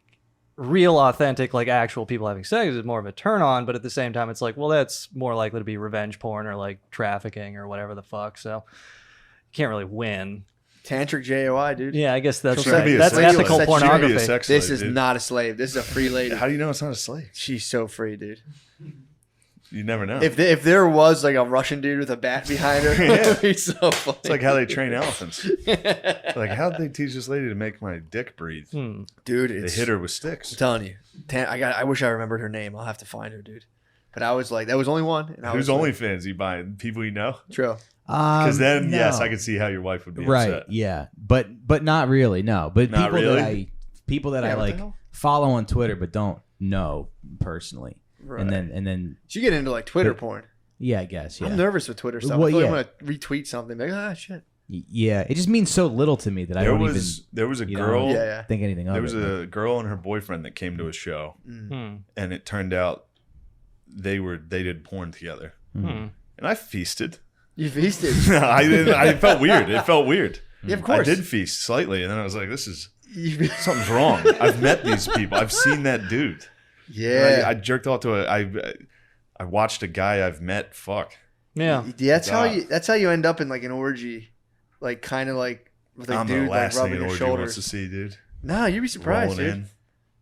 Speaker 3: Real authentic like actual people having sex is more of a turn on, but at the same time it's like, well, that's more likely to be revenge porn or like trafficking or whatever the fuck, so you can't really win.
Speaker 6: Tantric JOI, dude.
Speaker 3: Yeah, I guess that's
Speaker 6: She'll
Speaker 3: right.
Speaker 6: be a
Speaker 3: That's
Speaker 6: slave.
Speaker 3: ethical
Speaker 6: She'll be a
Speaker 3: pornography.
Speaker 1: sex
Speaker 6: This
Speaker 1: slave,
Speaker 6: is
Speaker 1: dude.
Speaker 6: not a slave. This is a free lady.
Speaker 1: How do you know it's not a slave?
Speaker 6: She's so free, dude.
Speaker 1: You never know.
Speaker 6: If there was like a Russian dude with a bat behind her, it'd be so funny.
Speaker 1: It's like how they train elephants. Like, how'd they teach this lady to make my dick breathe?
Speaker 6: Dude,
Speaker 1: They hit her with sticks.
Speaker 6: I'm telling you, I wish I remembered her name. I'll have to find her, dude. But I was like, that was only one. And
Speaker 1: Who's OnlyFans you buying? People you know?
Speaker 6: True.
Speaker 1: Because then,
Speaker 7: no.
Speaker 1: yes, I could see how your wife would be
Speaker 7: Right,
Speaker 1: upset.
Speaker 7: yeah, but not really. No, but
Speaker 1: Not
Speaker 7: people
Speaker 1: really?
Speaker 7: that I
Speaker 6: what the
Speaker 7: like
Speaker 6: hell?
Speaker 7: follow on Twitter, but don't know personally.
Speaker 6: Right.
Speaker 7: And then
Speaker 6: So you get into like Twitter porn.
Speaker 7: yeah, I guess. Yeah,
Speaker 6: I'm nervous with Twitter stuff.
Speaker 7: Well,
Speaker 6: I feel like
Speaker 7: yeah.
Speaker 6: I'm gonna retweet something. Like, shit.
Speaker 7: Yeah, it just means so little to me that I don't even
Speaker 1: There was a
Speaker 7: you
Speaker 1: girl.
Speaker 7: know,
Speaker 6: Yeah.
Speaker 7: think anything of
Speaker 1: There
Speaker 7: it.
Speaker 1: was a girl and her boyfriend that came to a show, and it turned out they did porn together, and I feasted.
Speaker 6: You feasted.
Speaker 1: No, I didn't. I felt weird. It felt weird.
Speaker 6: Yeah, of course.
Speaker 1: I did feast slightly, and then I was like, "This is
Speaker 6: You-
Speaker 1: something's wrong." I've met these people. I've seen that dude.
Speaker 6: yeah.
Speaker 1: I jerked off to I watched a guy I've met. Fuck.
Speaker 3: Yeah.
Speaker 6: That's how you end up in like an orgy, like kind of like with a
Speaker 1: I'm
Speaker 6: dude
Speaker 1: the
Speaker 6: like
Speaker 1: last thing
Speaker 6: rubbing
Speaker 1: an
Speaker 6: your
Speaker 1: orgy wants
Speaker 6: shoulders.
Speaker 1: to see, dude.
Speaker 6: Nah, you'd be surprised,
Speaker 1: Rolling
Speaker 6: dude.
Speaker 1: in.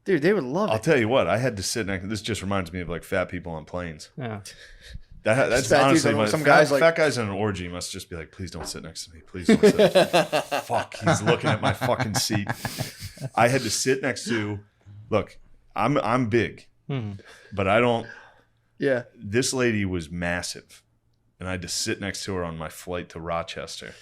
Speaker 6: Dude, they would love
Speaker 1: I'll
Speaker 6: it.
Speaker 1: tell you what. I had to sit next. This just reminds me of like fat people on planes.
Speaker 3: Yeah.
Speaker 1: That's
Speaker 6: Fat
Speaker 1: honestly
Speaker 6: dudes,
Speaker 1: my,
Speaker 6: some
Speaker 1: fat,
Speaker 6: guys like-
Speaker 1: fat guys in an orgy must just be like, please don't sit next to me. Please don't sit. Fuck, he's looking at my fucking seat. I had to sit next to. Look, I'm big, but I don't.
Speaker 6: Yeah.
Speaker 1: This lady was massive, and I had to sit next to her on my flight to Rochester.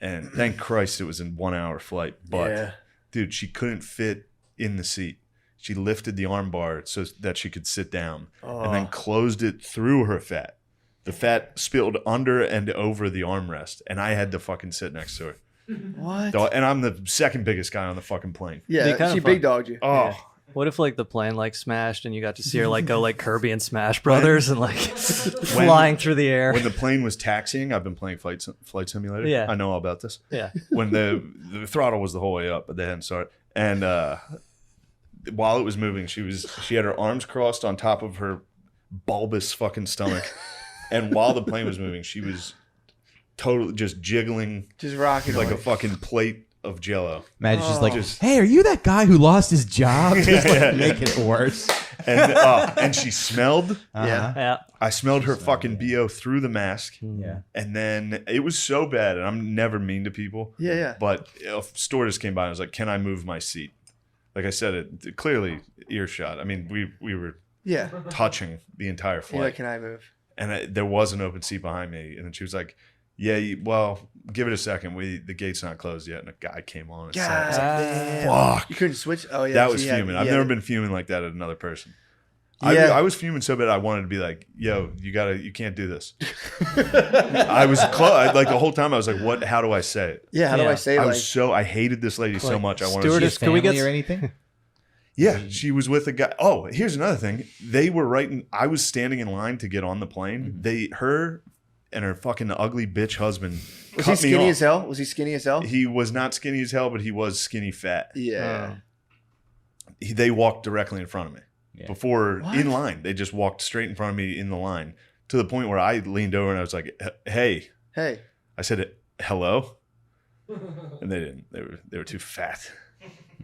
Speaker 1: And thank Christ it was in 1 hour flight. But
Speaker 6: Yeah.
Speaker 1: dude, she couldn't fit in the seat. She lifted the arm bar so that she could sit down and then closed it through her fat. The fat spilled under and over the armrest, and I had to fucking sit next to her.
Speaker 6: What?
Speaker 1: And I'm the second biggest guy on the fucking plane.
Speaker 6: Yeah,
Speaker 3: Be kinda
Speaker 6: she
Speaker 3: fun.
Speaker 6: big dogged you.
Speaker 1: Oh,
Speaker 3: What if like the plane like smashed and you got to see her like go like Kirby and Smash Brothers and like flying through the air?
Speaker 1: when the plane was taxiing, I've been playing Flight Simulator.
Speaker 3: Yeah.
Speaker 1: I know all about this.
Speaker 3: Yeah.
Speaker 1: When the throttle was the whole way up, but they hadn't started. And while it was moving, she had her arms crossed on top of her bulbous fucking stomach. And while the plane was moving, she was totally just jiggling
Speaker 6: Just rocking
Speaker 1: like
Speaker 6: on
Speaker 1: a
Speaker 6: it.
Speaker 1: fucking plate of Jello.
Speaker 7: Imagine just like,
Speaker 1: Just-
Speaker 7: hey, are you that guy who lost his job? Just like make it worse.
Speaker 1: And she smelled.
Speaker 6: Yeah.
Speaker 3: Yeah.
Speaker 1: I smelled her fucking BO through the mask.
Speaker 7: Yeah.
Speaker 1: And then it was so bad, and I'm never mean to people.
Speaker 6: Yeah, yeah.
Speaker 1: But a stewardess came by and was like, "Can I move my seat?" Like I said, it clearly earshot. I mean, we were
Speaker 6: Yeah.
Speaker 1: touching the entire
Speaker 6: You're
Speaker 1: flight,
Speaker 6: like, can I move?
Speaker 1: and there was an open seat behind me. And then she was like, "Yeah, well, give it a second. The gate's not closed yet." And a guy came on and
Speaker 6: God,
Speaker 1: sat.
Speaker 6: damn.
Speaker 1: Fuck.
Speaker 6: You couldn't switch? Oh, yeah.
Speaker 1: That
Speaker 6: so
Speaker 1: was
Speaker 6: you had-
Speaker 1: fuming.
Speaker 6: you
Speaker 1: I've
Speaker 6: had
Speaker 1: never
Speaker 6: it.
Speaker 1: been fuming like that at another person.
Speaker 6: Yeah.
Speaker 1: I was fuming so bad I wanted to be like, "Yo, you can't do this." I was close. Like the whole time I was like, "What? How do I say it?"
Speaker 6: Yeah, how do
Speaker 3: Yeah.
Speaker 6: I say
Speaker 1: I hated this lady so
Speaker 3: Like,
Speaker 1: much. I wanted
Speaker 3: stewardess-
Speaker 1: to.
Speaker 3: Can we get-
Speaker 7: Family or anything?
Speaker 1: Yeah, she was with a guy. Oh, here's another thing. They were I was standing in line to get on the plane. Her and her fucking ugly bitch husband.
Speaker 6: Was
Speaker 1: cut
Speaker 6: he
Speaker 1: me
Speaker 6: skinny
Speaker 1: off.
Speaker 6: as hell? Was he skinny as hell?
Speaker 1: He was not skinny as hell, but he was skinny fat.
Speaker 6: Yeah.
Speaker 1: They walked directly in front of me.
Speaker 7: Yeah.
Speaker 1: Before
Speaker 6: What?
Speaker 1: in line. They just walked straight in front of me in the line to the point where I leaned over and I was like, "Hey."
Speaker 6: Hey.
Speaker 1: I said, "Hello?" And they didn't. They were too fat.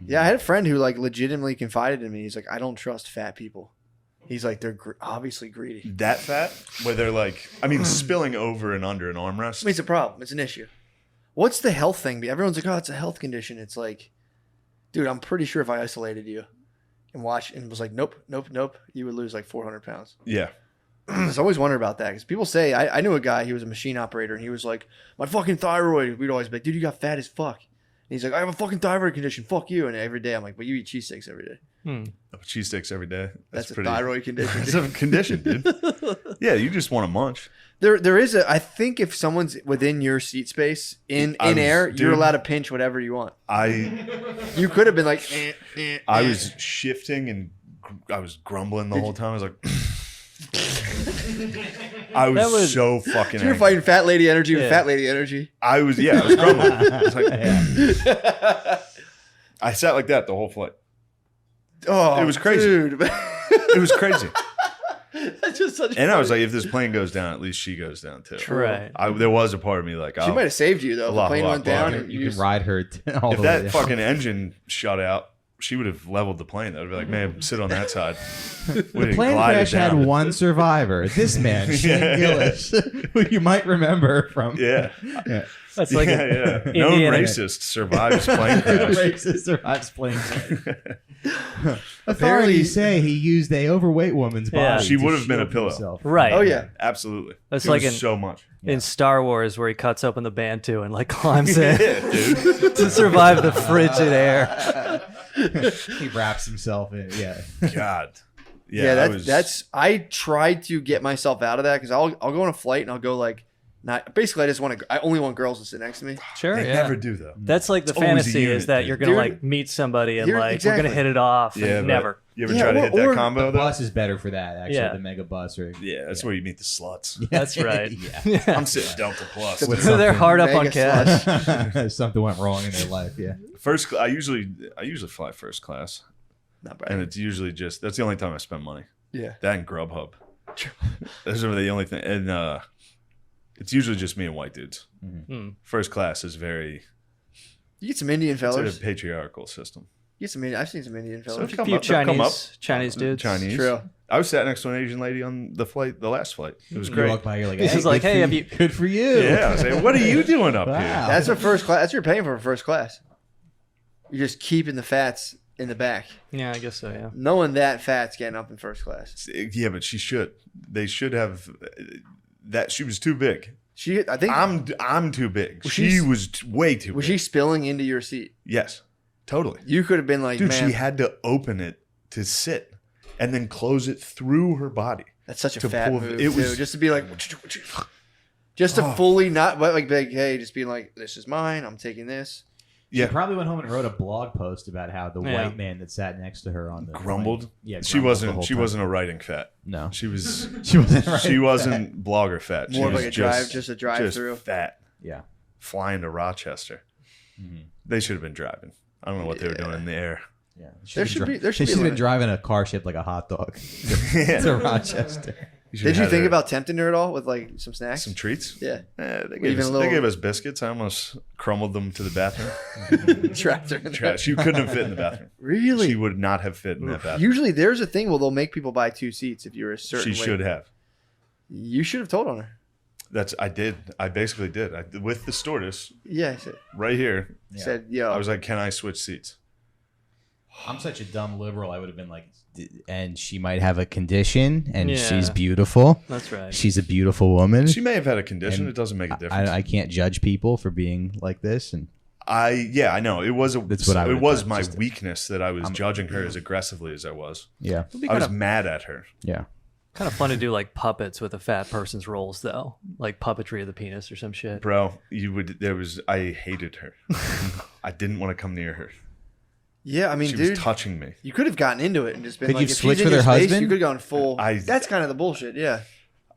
Speaker 6: Yeah, I had a friend who like legitimately confided in me. He's like, I don't trust fat people. He's like, they're obviously greedy.
Speaker 1: That fat where they're like, I mean, spilling over and under an armrest.
Speaker 6: I mean, it's a problem. It's an issue. What's the health thing? Everyone's like, oh, it's a health condition. It's like, dude, I'm pretty sure if I isolated you and was like, nope, you would lose like 400 pounds.
Speaker 1: Yeah.
Speaker 6: I always wonder about that because people say, I knew a guy, he was a machine operator, and he was like, my fucking thyroid. We'd always be like, dude, you got fat as fuck. And he's like, I have a fucking thyroid condition. Fuck you. And every day I'm like, but you eat cheesesteaks every day.
Speaker 1: Cheesesteaks every day.
Speaker 6: That's a thyroid condition.
Speaker 1: That's a condition, dude. Yeah, you just want to munch.
Speaker 6: There is I think if someone's within your seat space in air, you're allowed to pinch whatever you want. You could have been like,
Speaker 1: I was shifting and I was grumbling the whole time. I was like, I was so fucking
Speaker 6: you're
Speaker 1: angry.
Speaker 6: fighting fat lady energy with fat lady energy.
Speaker 1: I was grumbling. I was like, I sat like that the whole flight.
Speaker 6: Oh,
Speaker 1: It was crazy.
Speaker 6: dude.
Speaker 1: It was crazy.
Speaker 6: That's just such.
Speaker 1: And I was like, if this plane goes down, at least she goes down too.
Speaker 3: Right.
Speaker 1: There was a part of me like,
Speaker 6: she might have saved you though. If the
Speaker 1: Allah
Speaker 6: plane
Speaker 1: Akbar.
Speaker 6: went down, and
Speaker 7: You can ride her all
Speaker 1: if
Speaker 7: the way
Speaker 1: that
Speaker 7: down.
Speaker 1: fucking engine shut out, she would have leveled the plane. That would be like, man, sit on that side.
Speaker 7: The plane crash had one survivor. This man, Shane Gillis, who you might remember from.
Speaker 1: Yeah.
Speaker 8: That's like
Speaker 1: No racist survives plane crash.
Speaker 7: Racist survives plane crash. Authorities say he used a overweight woman's body.
Speaker 8: Yeah.
Speaker 1: She
Speaker 7: to
Speaker 1: would have been a
Speaker 7: shield
Speaker 1: pillow.
Speaker 7: himself.
Speaker 8: right.
Speaker 6: Oh yeah.
Speaker 1: Absolutely.
Speaker 8: That's
Speaker 1: It
Speaker 8: like
Speaker 1: was
Speaker 8: in-
Speaker 1: so much.
Speaker 8: In Star Wars, where he cuts open the Bantu and like climbs in
Speaker 1: Yeah, dude.
Speaker 8: to survive the frigid air.
Speaker 7: He wraps himself in. Yeah.
Speaker 1: God.
Speaker 6: Yeah,
Speaker 1: I
Speaker 6: that's. I tried to get myself out of that because I'll go on a flight and I'll go like not. Basically, I only want girls to sit next to me.
Speaker 8: Sure,
Speaker 1: They
Speaker 8: yeah.
Speaker 1: never do though.
Speaker 8: That's like the
Speaker 1: It's always a
Speaker 8: fantasy
Speaker 1: unit,
Speaker 8: is that
Speaker 1: dude.
Speaker 8: you're gonna
Speaker 6: Dude.
Speaker 8: like meet somebody and
Speaker 6: You're-
Speaker 8: like we're
Speaker 6: exactly.
Speaker 8: gonna hit it off.
Speaker 1: Yeah,
Speaker 8: And
Speaker 1: but
Speaker 8: never.
Speaker 1: You ever
Speaker 6: Yeah,
Speaker 1: try to hit that
Speaker 6: or-
Speaker 1: combo
Speaker 7: The
Speaker 1: though?
Speaker 7: bus is better for that, actually.
Speaker 8: Yeah.
Speaker 7: The mega bus. Or,
Speaker 1: Yeah, that's where you meet the sluts.
Speaker 8: That's right.
Speaker 7: yeah.
Speaker 1: I'm sitting Delta Plus.
Speaker 8: They're hard up on
Speaker 6: Mega
Speaker 8: cash.
Speaker 7: Something went wrong in their life. Yeah.
Speaker 1: First, I usually fly first class,
Speaker 6: Not bad.
Speaker 1: and it's usually just that's the only time I spend money.
Speaker 6: Yeah.
Speaker 1: That and Grubhub. Those are the only thing, and it's usually just me and white dudes.
Speaker 8: Hmm.
Speaker 1: First class is very
Speaker 6: You get some Indian
Speaker 1: it's
Speaker 6: fellas.
Speaker 1: a patriarchal system.
Speaker 6: You get some. I've seen some Indian fellas.
Speaker 1: So
Speaker 8: A few
Speaker 1: they'll come up.
Speaker 8: Chinese dudes.
Speaker 1: Chinese.
Speaker 6: True.
Speaker 1: I was sat next to an Asian lady on the last flight. It was
Speaker 7: You
Speaker 1: great.
Speaker 7: walk by, you're like,
Speaker 8: He's just like,
Speaker 7: good
Speaker 8: hey,
Speaker 7: for
Speaker 8: have
Speaker 7: you-
Speaker 8: you-
Speaker 7: good for you.
Speaker 1: Yeah, I was like, what are you doing up
Speaker 7: Wow.
Speaker 1: here?
Speaker 6: That's a first class. That's what you're paying for first class. You're just keeping the fats in the back.
Speaker 8: Yeah, I guess so. Yeah.
Speaker 6: Knowing that fat's getting up in first class.
Speaker 1: Yeah, but she should. They should have that. She was too big.
Speaker 6: I think.
Speaker 1: I'm too big.
Speaker 6: Was
Speaker 1: She
Speaker 6: she-
Speaker 1: was way too
Speaker 6: Was
Speaker 1: big.
Speaker 6: she spilling into your seat?
Speaker 1: Yes, totally.
Speaker 6: You could have been like,
Speaker 1: Dude,
Speaker 6: man,
Speaker 1: she had to open it to sit and then close it through her body.
Speaker 6: that's such a
Speaker 1: to
Speaker 6: fat
Speaker 1: pull-
Speaker 6: move.
Speaker 1: it was-
Speaker 6: Too. Just to be like, just to fully not like, hey, just being like, this is mine. I'm taking this.
Speaker 7: She
Speaker 1: Yeah.
Speaker 7: probably went home and wrote a blog post about how the
Speaker 8: Yeah.
Speaker 7: white man that sat next to her on the
Speaker 1: Grumbled.
Speaker 7: plane- Yeah,
Speaker 1: She
Speaker 7: grumbled the
Speaker 1: wasn't.
Speaker 7: whole
Speaker 1: She
Speaker 7: time.
Speaker 1: wasn't a writing fat.
Speaker 7: No,
Speaker 1: She was.
Speaker 7: she wasn't. Right.
Speaker 1: She wasn't blogger fat. She
Speaker 6: More of
Speaker 1: was
Speaker 6: like a drive
Speaker 1: just
Speaker 6: through.
Speaker 1: fat.
Speaker 7: Yeah.
Speaker 1: Flying to Rochester.
Speaker 7: Mm-hmm.
Speaker 1: They should have been driving. I don't know what they were doing in the air.
Speaker 7: Yeah.
Speaker 6: There should be. There should
Speaker 7: She's
Speaker 6: be. a
Speaker 7: been
Speaker 6: limit.
Speaker 7: driving a car shaped like a hot dog to Rochester.
Speaker 6: Did you think about tempting her at all with like some snacks?
Speaker 1: some treats?
Speaker 6: Yeah.
Speaker 1: They
Speaker 6: Even
Speaker 1: gave, us,
Speaker 6: a little-
Speaker 1: they gave us biscuits. I almost crumbled them to the bathroom.
Speaker 6: Trapped her in there.
Speaker 1: Trash. She couldn't have fit in the bathroom.
Speaker 6: Really?
Speaker 1: She would not have fit in that bathroom.
Speaker 6: Usually, there's a thing where they'll make people buy 2 seats if you're a certain.
Speaker 1: She
Speaker 6: weight.
Speaker 1: should have.
Speaker 6: You should have told on her.
Speaker 1: I did. I basically did. With the stewardess
Speaker 6: Yeah, I said,
Speaker 1: right here,
Speaker 6: said, yo.
Speaker 1: I was like, "Can I switch seats?"
Speaker 7: I'm such a dumb liberal. I would have been like, and she might have a condition, and
Speaker 8: Yeah.
Speaker 7: she's beautiful.
Speaker 8: That's right.
Speaker 7: She's a beautiful woman.
Speaker 1: She may have had a condition.
Speaker 7: And
Speaker 1: It doesn't make a difference.
Speaker 7: I can't judge people for being like this, and
Speaker 1: I know it was
Speaker 7: That's what I
Speaker 1: it
Speaker 7: would've
Speaker 1: was
Speaker 7: done,
Speaker 1: my
Speaker 7: just-
Speaker 1: weakness that I was judging her as aggressively as I was.
Speaker 7: yeah,
Speaker 1: I was mad at her.
Speaker 7: yeah.
Speaker 8: Kind of fun to do like puppets with a fat person's roles though, like puppetry of the penis or some shit.
Speaker 1: Bro, I hated her. I didn't want to come near her.
Speaker 6: Yeah, I mean,
Speaker 1: She
Speaker 6: dude,
Speaker 1: was touching me.
Speaker 6: you could have gotten into it and just been
Speaker 7: Could
Speaker 6: like,
Speaker 7: you
Speaker 6: if she's
Speaker 7: switch
Speaker 6: in
Speaker 7: with
Speaker 6: your
Speaker 7: her
Speaker 6: space,
Speaker 7: husband?
Speaker 6: You could have gone full.
Speaker 1: I-
Speaker 6: That's kind of the bullshit. Yeah.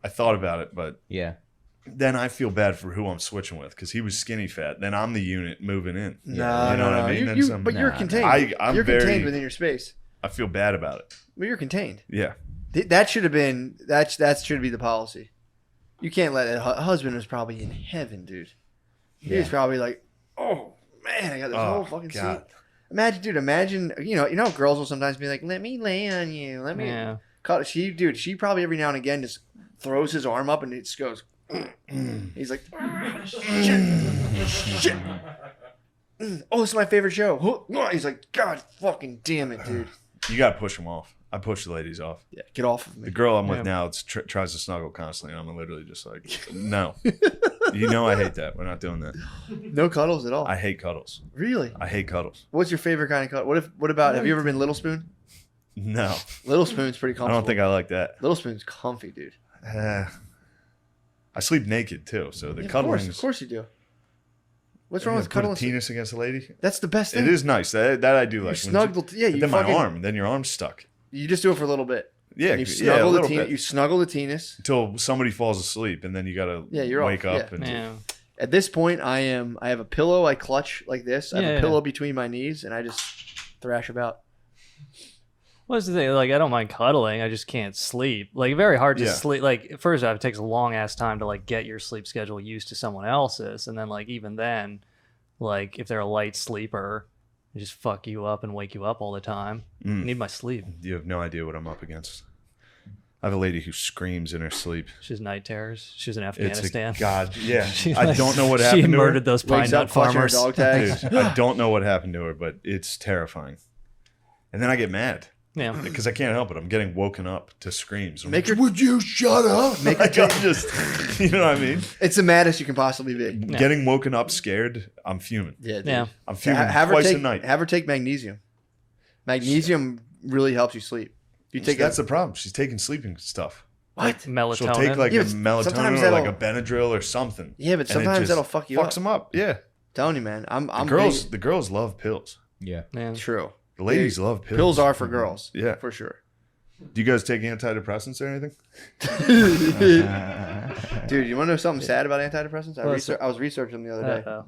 Speaker 1: I thought about it, but
Speaker 7: Yeah.
Speaker 1: then I feel bad for who I'm switching with because he was skinny fat. Then I'm the unit moving in.
Speaker 6: No,
Speaker 1: You know
Speaker 6: no,
Speaker 1: what
Speaker 6: no.
Speaker 1: I mean?
Speaker 6: You,
Speaker 1: Then
Speaker 6: you,
Speaker 1: some-
Speaker 6: but you're
Speaker 7: Nah,
Speaker 6: contained.
Speaker 1: I'm
Speaker 6: you're
Speaker 1: very-
Speaker 6: contained within your space.
Speaker 1: I feel bad about it.
Speaker 6: But you're contained.
Speaker 1: Yeah.
Speaker 6: That should have been that should be the policy. You can't let it. Husband was probably in heaven, dude. He was probably like, "Oh man, I got this whole fucking
Speaker 1: God.
Speaker 6: seat." Imagine, you know, girls will sometimes be like, "Let me lay on you, let me."
Speaker 8: Yeah.
Speaker 6: She probably every now and again just throws his arm up and it just goes. He's like, shit. Oh, this is my favorite show. He's like, God fucking damn it, dude.
Speaker 1: You got to push them off. I push the ladies off.
Speaker 6: Yeah, get off of
Speaker 1: The
Speaker 6: me.
Speaker 1: girl I'm with now tries to snuggle constantly. And I'm literally just like, no. You know I hate that. We're not doing that.
Speaker 6: No cuddles at all.
Speaker 1: I hate cuddles.
Speaker 6: Really?
Speaker 1: I hate cuddles.
Speaker 6: What's your favorite kind of cuddle? What about? Have you ever been Little Spoon?
Speaker 1: No.
Speaker 6: Little Spoon's pretty
Speaker 1: I
Speaker 6: comfortable.
Speaker 1: don't think I like that.
Speaker 6: Little Spoon's comfy, dude.
Speaker 1: I sleep naked too, so the
Speaker 6: Yeah,
Speaker 1: cuddling
Speaker 6: of course you do. What's
Speaker 1: You
Speaker 6: wrong
Speaker 1: know,
Speaker 6: with
Speaker 1: put a
Speaker 6: cuddling?
Speaker 1: penis against a lady.
Speaker 6: That's the best thing.
Speaker 1: It is nice. That I do like.
Speaker 6: You
Speaker 1: When
Speaker 6: snuggle. Yeah,
Speaker 1: but
Speaker 6: you
Speaker 1: then my
Speaker 6: fucking.
Speaker 1: arm. Then your arm's stuck.
Speaker 6: You just do it for a little bit.
Speaker 1: Yeah,
Speaker 6: And you
Speaker 1: yeah, a
Speaker 6: snuggle
Speaker 1: little
Speaker 6: the
Speaker 1: bit.
Speaker 6: You snuggle the penis.
Speaker 1: Until somebody falls asleep, and then you gotta
Speaker 6: You're
Speaker 1: wake
Speaker 6: off.
Speaker 1: up
Speaker 6: Yeah.
Speaker 1: and
Speaker 8: Yeah.
Speaker 6: At this point, I have a pillow I clutch like this. I have
Speaker 8: Yeah,
Speaker 6: a pillow
Speaker 8: yeah.
Speaker 6: between my knees, and I just thrash about.
Speaker 8: What's the thing? Like, I don't mind cuddling. I just can't sleep. Like, very hard to
Speaker 1: Yeah.
Speaker 8: sleep. Like, first off, it takes a long ass time to like get your sleep schedule used to someone else's, and then like even then, like if they're a light sleeper, They just fuck you up and wake you up all the time. I need my sleep.
Speaker 1: You have no idea what I'm up against. I have a lady who screams in her sleep.
Speaker 8: She's night terrors. She was in
Speaker 1: It's
Speaker 8: Afghanistan.
Speaker 1: God, yeah.
Speaker 8: She,
Speaker 1: I
Speaker 8: like,
Speaker 1: don't know what happened
Speaker 8: She
Speaker 1: to her.
Speaker 8: murdered those pine
Speaker 6: Wakes
Speaker 8: nut
Speaker 6: up clutching her
Speaker 8: farmers.
Speaker 6: dog tags.
Speaker 1: Dude, I don't know what happened to her, but it's terrifying. And then I get mad
Speaker 8: Yeah.
Speaker 1: because I can't help it. I'm getting woken up to screams. I'm
Speaker 6: Make
Speaker 1: like,
Speaker 6: her-
Speaker 1: would you shut up?
Speaker 6: Make
Speaker 1: Like,
Speaker 6: her
Speaker 1: I'm just, you know what I mean?
Speaker 6: It's the maddest you can possibly be.
Speaker 1: Getting woken up scared, I'm fuming.
Speaker 6: Yeah, dude.
Speaker 8: Yeah.
Speaker 1: I'm fuming
Speaker 6: Have her
Speaker 1: twice
Speaker 6: take
Speaker 1: a night.
Speaker 6: have her take magnesium. Magnesium really helps you sleep. You take
Speaker 1: That's the problem. She's taking sleeping stuff.
Speaker 8: Like melatonin.
Speaker 1: She'll take like
Speaker 6: Yeah,
Speaker 1: a
Speaker 6: but
Speaker 1: melatonin
Speaker 6: sometimes
Speaker 1: or like a
Speaker 6: that'll-
Speaker 1: Benadryl or something.
Speaker 6: Yeah, but
Speaker 1: And it
Speaker 6: sometimes
Speaker 1: just
Speaker 6: that'll fuck you
Speaker 1: fucks
Speaker 6: up.
Speaker 1: them up. Yeah.
Speaker 6: telling you, man. I'm
Speaker 1: The girls love pills.
Speaker 7: Yeah.
Speaker 8: Yeah.
Speaker 6: true.
Speaker 1: The ladies love pills.
Speaker 6: Pills are for girls.
Speaker 1: Yeah.
Speaker 6: for sure.
Speaker 1: Do you guys take antidepressants or anything?
Speaker 6: Dude, you want to know something sad about antidepressants?
Speaker 8: What's
Speaker 6: I was researching them the other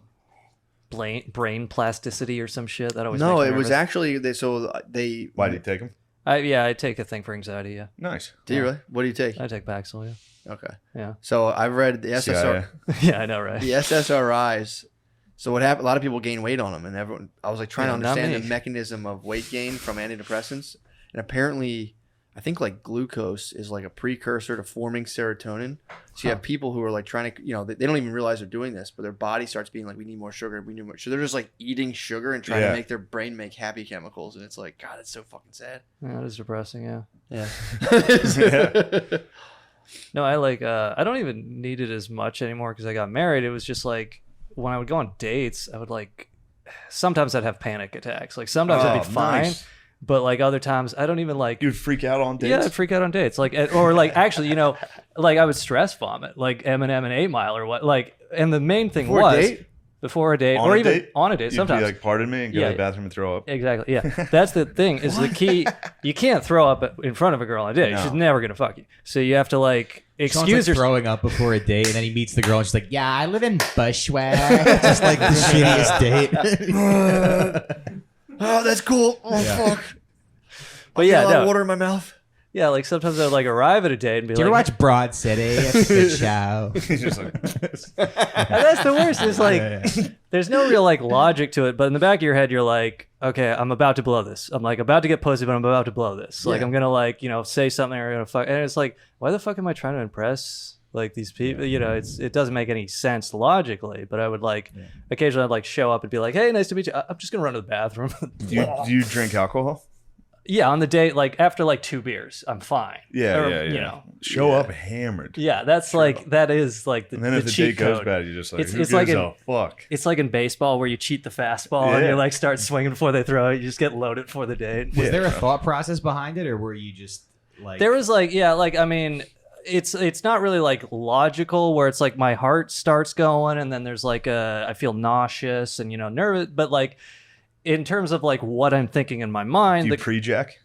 Speaker 6: day.
Speaker 8: Brain plasticity or some shit. That always
Speaker 6: No,
Speaker 8: makes
Speaker 6: it
Speaker 8: me
Speaker 6: was
Speaker 8: nervous.
Speaker 6: actually they.
Speaker 1: Why do you take them?
Speaker 8: I take a thing for anxiety. Yeah,
Speaker 1: Nice.
Speaker 6: Do you really? What do you take?
Speaker 8: I take Paxil. Yeah,
Speaker 6: Okay.
Speaker 8: yeah,
Speaker 6: So I've read the SSR,
Speaker 8: yeah. I know, right?
Speaker 6: the SSRIs. So what happened? A lot of people gain weight on them, and everyone. I was like trying to
Speaker 8: Yeah, not
Speaker 6: understand
Speaker 8: me.
Speaker 6: the mechanism of weight gain from antidepressants, and apparently, I think like glucose is like a precursor to forming serotonin. So you have people who are like trying to, they don't even realize they're doing this, but their body starts being like, we need more sugar, we need more. So they're just like eating sugar and trying
Speaker 1: Yeah.
Speaker 6: to make their brain make happy chemicals, and it's like, God, it's so fucking sad.
Speaker 8: Yeah, that is depressing. Yeah.
Speaker 6: Yeah.
Speaker 8: No, I don't even need it as much anymore because I got married. It was just like when I would go on dates, I would sometimes I'd have panic attacks. Like sometimes I'd be fine,
Speaker 1: nice.
Speaker 8: but like other times I don't even like.
Speaker 1: You'd freak out on dates?
Speaker 8: Yeah, I'd freak out on dates. Or actually, like I would stress vomit, like Eminem and 8 Mile or what. Like, and the main thing
Speaker 6: Before a
Speaker 8: was
Speaker 6: date?
Speaker 8: before a date,
Speaker 1: On
Speaker 8: or
Speaker 1: a
Speaker 8: even
Speaker 1: date?
Speaker 8: on a date.
Speaker 1: You'd
Speaker 8: Sometimes,
Speaker 1: be like, pardon me, and go
Speaker 8: Yeah.
Speaker 1: to the bathroom and throw up.
Speaker 8: exactly. Yeah, that's the thing. Is the key? You can't throw up in front of a girl on a date.
Speaker 1: No.
Speaker 8: She's never gonna fuck you. So you have to
Speaker 7: Someone's
Speaker 8: excuse
Speaker 7: like
Speaker 8: yourself.
Speaker 7: throwing up before a date, and then he meets the girl, and she's like, "Yeah, I live in Bushwick." Just like the shittiest date.
Speaker 6: Oh, that's cool. Oh,
Speaker 7: Yeah.
Speaker 6: fuck.
Speaker 8: But
Speaker 6: I
Speaker 8: yeah,
Speaker 6: got a lot
Speaker 8: no.
Speaker 6: of water in my mouth.
Speaker 8: Yeah, like sometimes I'd arrive at a date and be
Speaker 7: Do you
Speaker 8: like,
Speaker 7: ever watch Broad City? It's a good show.
Speaker 1: He's just like,
Speaker 8: and that's the worst. It's like
Speaker 7: Yeah.
Speaker 8: there's no real logic to it, but in the back of your head you're like, okay, I'm about to blow this. I'm like about to get pussy, but I'm about to blow this. Like
Speaker 6: Yeah.
Speaker 8: I'm gonna say something or gonna fuck, and it's like, why the fuck am I trying to impress these people? It doesn't make any sense logically. But I would occasionally I'd show up and be like, hey, nice to meet you. I'm just gonna run to the bathroom.
Speaker 1: do you drink alcohol?
Speaker 8: Yeah, on the date, after 2 beers, I'm fine.
Speaker 1: Yeah,
Speaker 8: Or,
Speaker 1: yeah. Show up hammered.
Speaker 8: Yeah, that's that is the
Speaker 1: And then if the
Speaker 8: cheat
Speaker 1: date goes
Speaker 8: code.
Speaker 1: bad, you're just like,
Speaker 8: It's-
Speaker 1: who
Speaker 8: it's
Speaker 1: gives
Speaker 8: like
Speaker 1: a fuck?
Speaker 8: It's like in baseball where you cheat the fastball and
Speaker 1: Yeah.
Speaker 8: you start swinging before they throw it. You just get loaded for the date.
Speaker 7: Was there a thought process behind it, or were you just like?
Speaker 8: There was I mean, it's not really logical where it's my heart starts going and then there's I feel nauseous and nervous, but in terms of what I'm thinking in my mind,
Speaker 1: Do you pre-jack?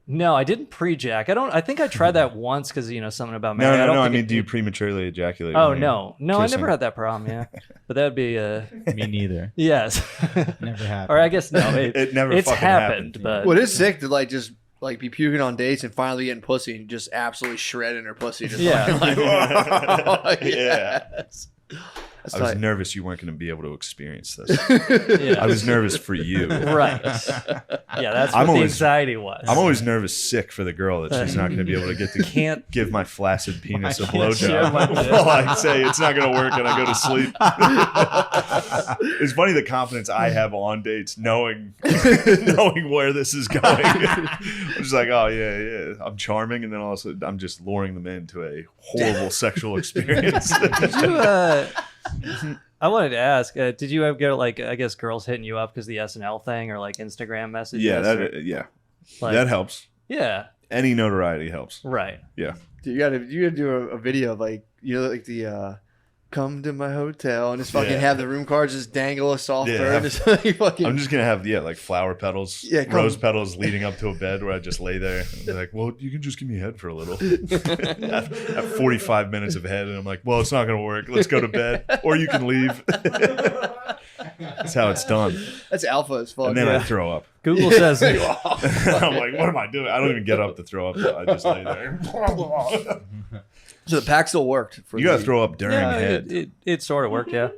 Speaker 8: no, I didn't pre-jack. I think I tried that once because something about
Speaker 1: No,
Speaker 8: Mary.
Speaker 1: no,
Speaker 8: I don't
Speaker 1: no. I
Speaker 8: think
Speaker 1: mean,
Speaker 8: it-
Speaker 1: do you prematurely ejaculate?
Speaker 8: Oh
Speaker 1: when you're
Speaker 8: no, I
Speaker 1: kissing?
Speaker 8: never had that problem. Yeah, but that'd be
Speaker 7: Me neither.
Speaker 8: yes.
Speaker 7: Never happened.
Speaker 8: Or I guess no,
Speaker 1: It never
Speaker 8: it's
Speaker 1: fucking
Speaker 8: happened,
Speaker 1: happened.
Speaker 8: but
Speaker 6: Well, it's sick to just be puking on dates and finally getting pussy and just absolutely shredding her pussy. Just
Speaker 8: Yeah.
Speaker 6: whoa,
Speaker 1: Yeah.
Speaker 6: yes. That's
Speaker 1: I was
Speaker 6: tight.
Speaker 1: nervous you weren't going to be able to experience this.
Speaker 8: yeah.
Speaker 1: I was nervous for you.
Speaker 8: Right. Yeah, that's
Speaker 1: I'm
Speaker 8: what the
Speaker 1: always-
Speaker 8: anxiety was.
Speaker 1: I'm always nervous sick for the girl that she's not going to be able to get to
Speaker 8: Can't-
Speaker 1: give my flaccid penis a
Speaker 8: can't share my
Speaker 1: blowjob.
Speaker 8: dick.
Speaker 1: Well, I say it's not going to work and I go to sleep. It's funny the confidence I have on dates, knowing where this is going. I'm just like, oh yeah, I'm charming, and then also I'm just luring them into a horrible sexual experience.
Speaker 8: Did you, I wanted to ask, did you ever get I guess girls hitting you up because the SNL thing or Instagram messages?
Speaker 1: yeah,
Speaker 8: or,
Speaker 1: that helps.
Speaker 8: yeah,
Speaker 1: Any notoriety helps.
Speaker 8: right.
Speaker 1: Yeah.
Speaker 6: Dude, you gotta do a video of the come to my hotel and just fucking
Speaker 1: Yeah.
Speaker 6: have the room cards just dangle a soft
Speaker 1: Yeah,
Speaker 6: bird.
Speaker 1: have-
Speaker 6: Just fucking,
Speaker 1: I'm just gonna have flower petals,
Speaker 6: Yeah, come-
Speaker 1: rose petals leading up to a bed where I just lay there and be like, well, you can just give me head for a little. Have 45 minutes of head, and I'm like, well, it's not gonna work. Let's go to bed, or you can leave. That's how it's done.
Speaker 6: that's alpha as fuck.
Speaker 1: And then
Speaker 6: yeah.
Speaker 1: I throw up.
Speaker 8: Google says
Speaker 1: I'm like, what am I doing? I don't even get up to throw up. I just lay there.
Speaker 6: So the pack still worked. For
Speaker 1: You gotta
Speaker 6: the-
Speaker 1: throw up during
Speaker 8: yeah,
Speaker 1: head.
Speaker 8: it sort of worked. Yeah,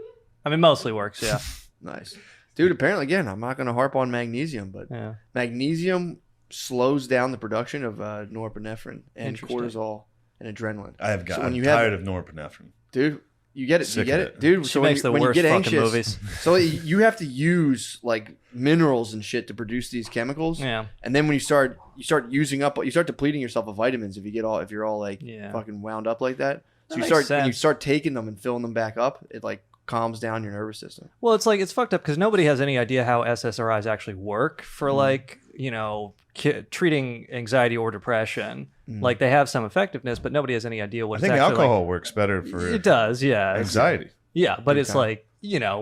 Speaker 8: I mean mostly works. Yeah.
Speaker 6: Nice. Dude, apparently, again, I'm not going to harp on magnesium, but
Speaker 8: Yeah.
Speaker 6: magnesium slows down the production of norepinephrine and
Speaker 8: Interesting.
Speaker 6: cortisol and adrenaline.
Speaker 1: I have
Speaker 6: So
Speaker 1: gotten
Speaker 6: when you
Speaker 1: tired of norepinephrine.
Speaker 6: Dude, you get it.
Speaker 1: Sick
Speaker 6: You get
Speaker 1: of
Speaker 6: it.
Speaker 1: it.
Speaker 6: Dude,
Speaker 8: She
Speaker 6: so
Speaker 8: makes the
Speaker 6: when you
Speaker 8: worst
Speaker 6: get
Speaker 8: fucking
Speaker 6: anxious,
Speaker 8: movies.
Speaker 6: so you have to use like minerals and shit to produce these chemicals.
Speaker 8: Yeah.
Speaker 6: And then when you start using up, you start depleting yourself of vitamins if you're all like
Speaker 8: Yeah.
Speaker 6: fucking wound up like that. So
Speaker 8: That
Speaker 6: you
Speaker 8: makes
Speaker 6: start when you
Speaker 8: sense.
Speaker 6: start taking them and filling them back up, it like calms down your nervous system.
Speaker 8: Well, it's like it's fucked up because nobody has any idea how SSRIs actually work for like treating anxiety or depression. Like they have some effectiveness, but nobody has any idea what
Speaker 1: I think
Speaker 8: it's actually
Speaker 1: alcohol works better for
Speaker 8: Like. It does, yeah.
Speaker 1: anxiety.
Speaker 8: Yeah, but it's
Speaker 6: Okay.
Speaker 8: like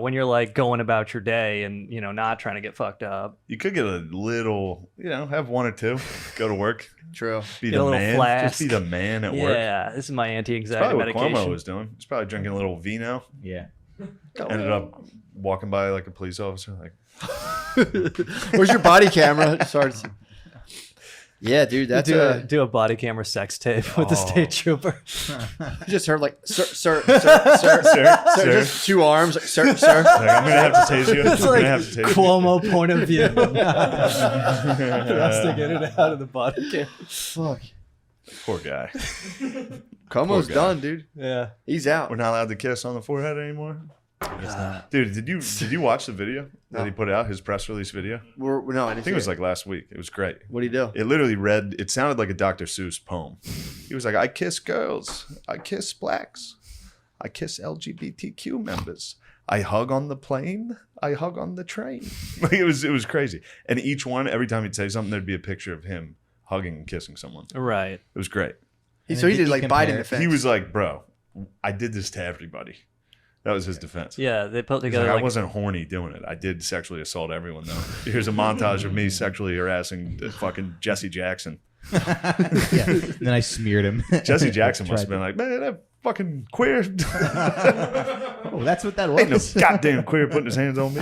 Speaker 8: when you're like going about your day and not trying to get fucked up.
Speaker 1: You could get a little, have one or two, go to work,
Speaker 6: True.
Speaker 1: be
Speaker 8: Get a
Speaker 1: the
Speaker 8: little
Speaker 1: man,
Speaker 8: flask.
Speaker 1: just be the man at work.
Speaker 8: Yeah, this is my anti-anxiety
Speaker 1: Probably what
Speaker 8: medication.
Speaker 1: Cuomo was doing. He's probably drinking a little vino.
Speaker 7: Yeah.
Speaker 1: Ended up walking by like a police officer, like,
Speaker 6: Where's your body camera? Starts. Yeah, dude, that's
Speaker 8: do a body camera sex tape with the state trooper.
Speaker 6: I just heard like sir, just two arms, like, sir.
Speaker 1: like, I'm gonna have to tase you.
Speaker 8: It's
Speaker 1: I'm
Speaker 8: like
Speaker 1: gonna have to tase you.
Speaker 8: Cuomo point of view. For us to get it out of the body camera.
Speaker 6: Fuck.
Speaker 1: Poor guy.
Speaker 6: Cuomo's
Speaker 1: guy.
Speaker 6: done, dude.
Speaker 8: Yeah.
Speaker 6: He's out.
Speaker 1: We're not allowed to kiss on the forehead anymore. Dude, did you watch the video that he put out? His press release video.
Speaker 6: No, I
Speaker 1: I
Speaker 6: didn't
Speaker 1: think it was like last week. It was great.
Speaker 6: What do you do?
Speaker 1: It literally read. It sounded like a Dr. Seuss poem. He was like, "I kiss girls. I kiss blacks. I kiss LGBTQ members. I hug on the plane. I hug on the train." Like it was crazy. And each one, every time he'd say something, there'd be a picture of him hugging and kissing someone.
Speaker 8: Right.
Speaker 1: It was great.
Speaker 6: So he did
Speaker 7: he
Speaker 6: like
Speaker 7: compare-
Speaker 6: Biden defense.
Speaker 1: He was like, "Bro, I did this to everybody." That was his defense.
Speaker 8: Yeah, they put
Speaker 1: He's
Speaker 8: together
Speaker 1: like,
Speaker 8: like
Speaker 1: I wasn't horny doing it. I did sexually assault everyone, though. Here's a montage of me sexually harassing fucking Jesse Jackson.
Speaker 7: Yeah. And then I smeared him.
Speaker 1: Jesse Jackson must have
Speaker 7: Tried
Speaker 1: been like, man, that fucking queer.
Speaker 7: Oh, that's what that
Speaker 1: Ain't no
Speaker 7: was.
Speaker 1: goddamn queer putting his hands on me.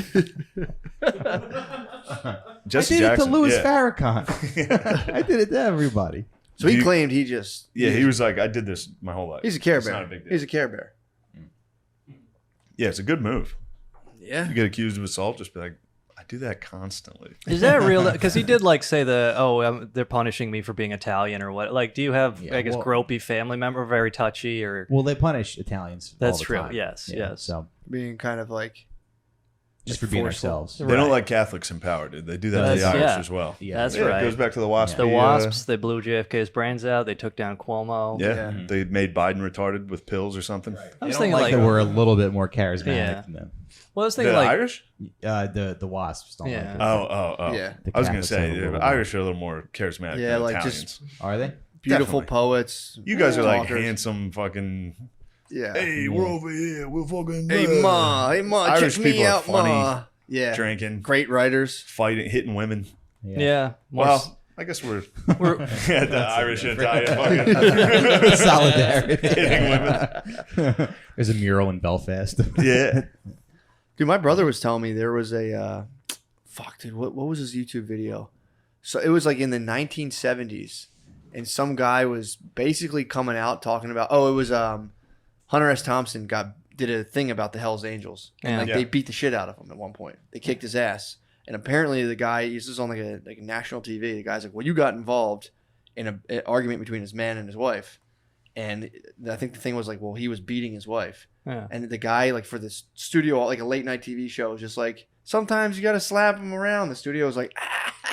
Speaker 1: Jesse
Speaker 7: I did
Speaker 1: Jackson.
Speaker 7: it to Louis
Speaker 1: yeah.
Speaker 7: Farrakhan. I did it to everybody.
Speaker 6: so he
Speaker 1: you-
Speaker 6: claimed he just.
Speaker 1: Yeah, he was like, I did this my whole life.
Speaker 6: He's a Care
Speaker 1: It's
Speaker 6: Bear.
Speaker 1: not a big deal.
Speaker 6: He's a Care Bear.
Speaker 1: Yeah, it's a good move.
Speaker 6: Yeah.
Speaker 1: You get accused of assault, just be like, I do that constantly.
Speaker 8: Is that real? Because he did like say they're punishing me for being Italian or what? Like, do you have
Speaker 7: Yeah,
Speaker 8: I guess
Speaker 7: well-
Speaker 8: gropey family member, very touchy or?
Speaker 7: Well, they punish Italians.
Speaker 8: That's
Speaker 7: all the
Speaker 8: true.
Speaker 7: time.
Speaker 8: Yes,
Speaker 7: Yeah,
Speaker 8: yes.
Speaker 7: So
Speaker 6: Being kind of like.
Speaker 7: just for being
Speaker 6: forceful.
Speaker 7: ourselves.
Speaker 1: They don't like Catholics in power, dude. They do that to the
Speaker 8: That's-
Speaker 1: Irish
Speaker 8: yeah.
Speaker 1: as well.
Speaker 7: Yeah.
Speaker 8: That's
Speaker 1: Yeah,
Speaker 8: right.
Speaker 1: it goes back to the WASP.
Speaker 8: The Wasps, they blew JFK's brains out. They took down Cuomo.
Speaker 1: Yeah, they made Biden retarded with pills or something.
Speaker 8: I was
Speaker 7: They don't
Speaker 8: thinking
Speaker 7: like
Speaker 8: like,
Speaker 7: that we're a little bit more charismatic
Speaker 8: Yeah.
Speaker 7: than them.
Speaker 8: well, I was
Speaker 1: The
Speaker 8: thinking like,
Speaker 1: Irish?
Speaker 7: The Wasps don't
Speaker 8: Yeah.
Speaker 7: like it.
Speaker 1: Oh.
Speaker 6: Yeah.
Speaker 7: The
Speaker 1: I was going
Speaker 7: Catholics
Speaker 1: to say,
Speaker 7: have a little
Speaker 1: the
Speaker 7: bit.
Speaker 1: Irish are a little more charismatic
Speaker 6: Yeah,
Speaker 1: than
Speaker 6: like
Speaker 1: Italians.
Speaker 6: just
Speaker 7: Are they?
Speaker 6: beautiful
Speaker 1: Definitely.
Speaker 6: poets.
Speaker 1: You guys are like
Speaker 6: talkers.
Speaker 1: handsome fucking.
Speaker 6: Yeah.
Speaker 1: Hey, we're over here. We're fucking.
Speaker 6: Hey ma,
Speaker 1: Irish
Speaker 6: check me
Speaker 1: people are
Speaker 6: out,
Speaker 1: funny.
Speaker 6: ma. Yeah.
Speaker 1: Drinking,
Speaker 6: Great writers.
Speaker 1: fighting, hitting women.
Speaker 8: yeah, more
Speaker 1: Well, I guess we're
Speaker 8: we're
Speaker 1: yeah, the Irish and Italian fucking
Speaker 7: Solidarity.
Speaker 1: hitting women.
Speaker 7: There's a mural in Belfast.
Speaker 1: Yeah.
Speaker 6: Dude, my brother was telling me there was a fuck, dude. What was his YouTube video? So it was like in the 1970s, and some guy was basically coming out talking about. Oh, it was Hunter S. Thompson did a thing about the Hell's Angels, and
Speaker 8: Yeah.
Speaker 6: like
Speaker 1: Yeah.
Speaker 6: they beat the shit out of him at one point. They kicked his ass, and apparently the guy. This is on like a national TV. The guy's like, "Well, you got involved in an argument between his man and his wife," and I think the thing was like, well, he was beating his wife.
Speaker 8: yeah.
Speaker 6: And the guy, like for this studio, like a late night TV show, was just like, sometimes you got to slap him around. The studio was like,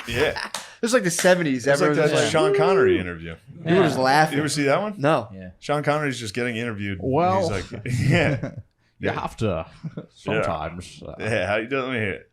Speaker 1: Yeah.
Speaker 6: it was like the 70s.
Speaker 1: It's like
Speaker 6: Everyone was
Speaker 1: that
Speaker 6: like,
Speaker 1: Sean Connery interview.
Speaker 6: you were just
Speaker 1: You
Speaker 6: laughing.
Speaker 1: ever see that one?
Speaker 6: No.
Speaker 7: Yeah.
Speaker 1: Sean Connery's just getting interviewed.
Speaker 7: Well-
Speaker 1: He's like, yeah.
Speaker 7: You have to
Speaker 1: sometimes. Yeah, how you doing? Let me hear it.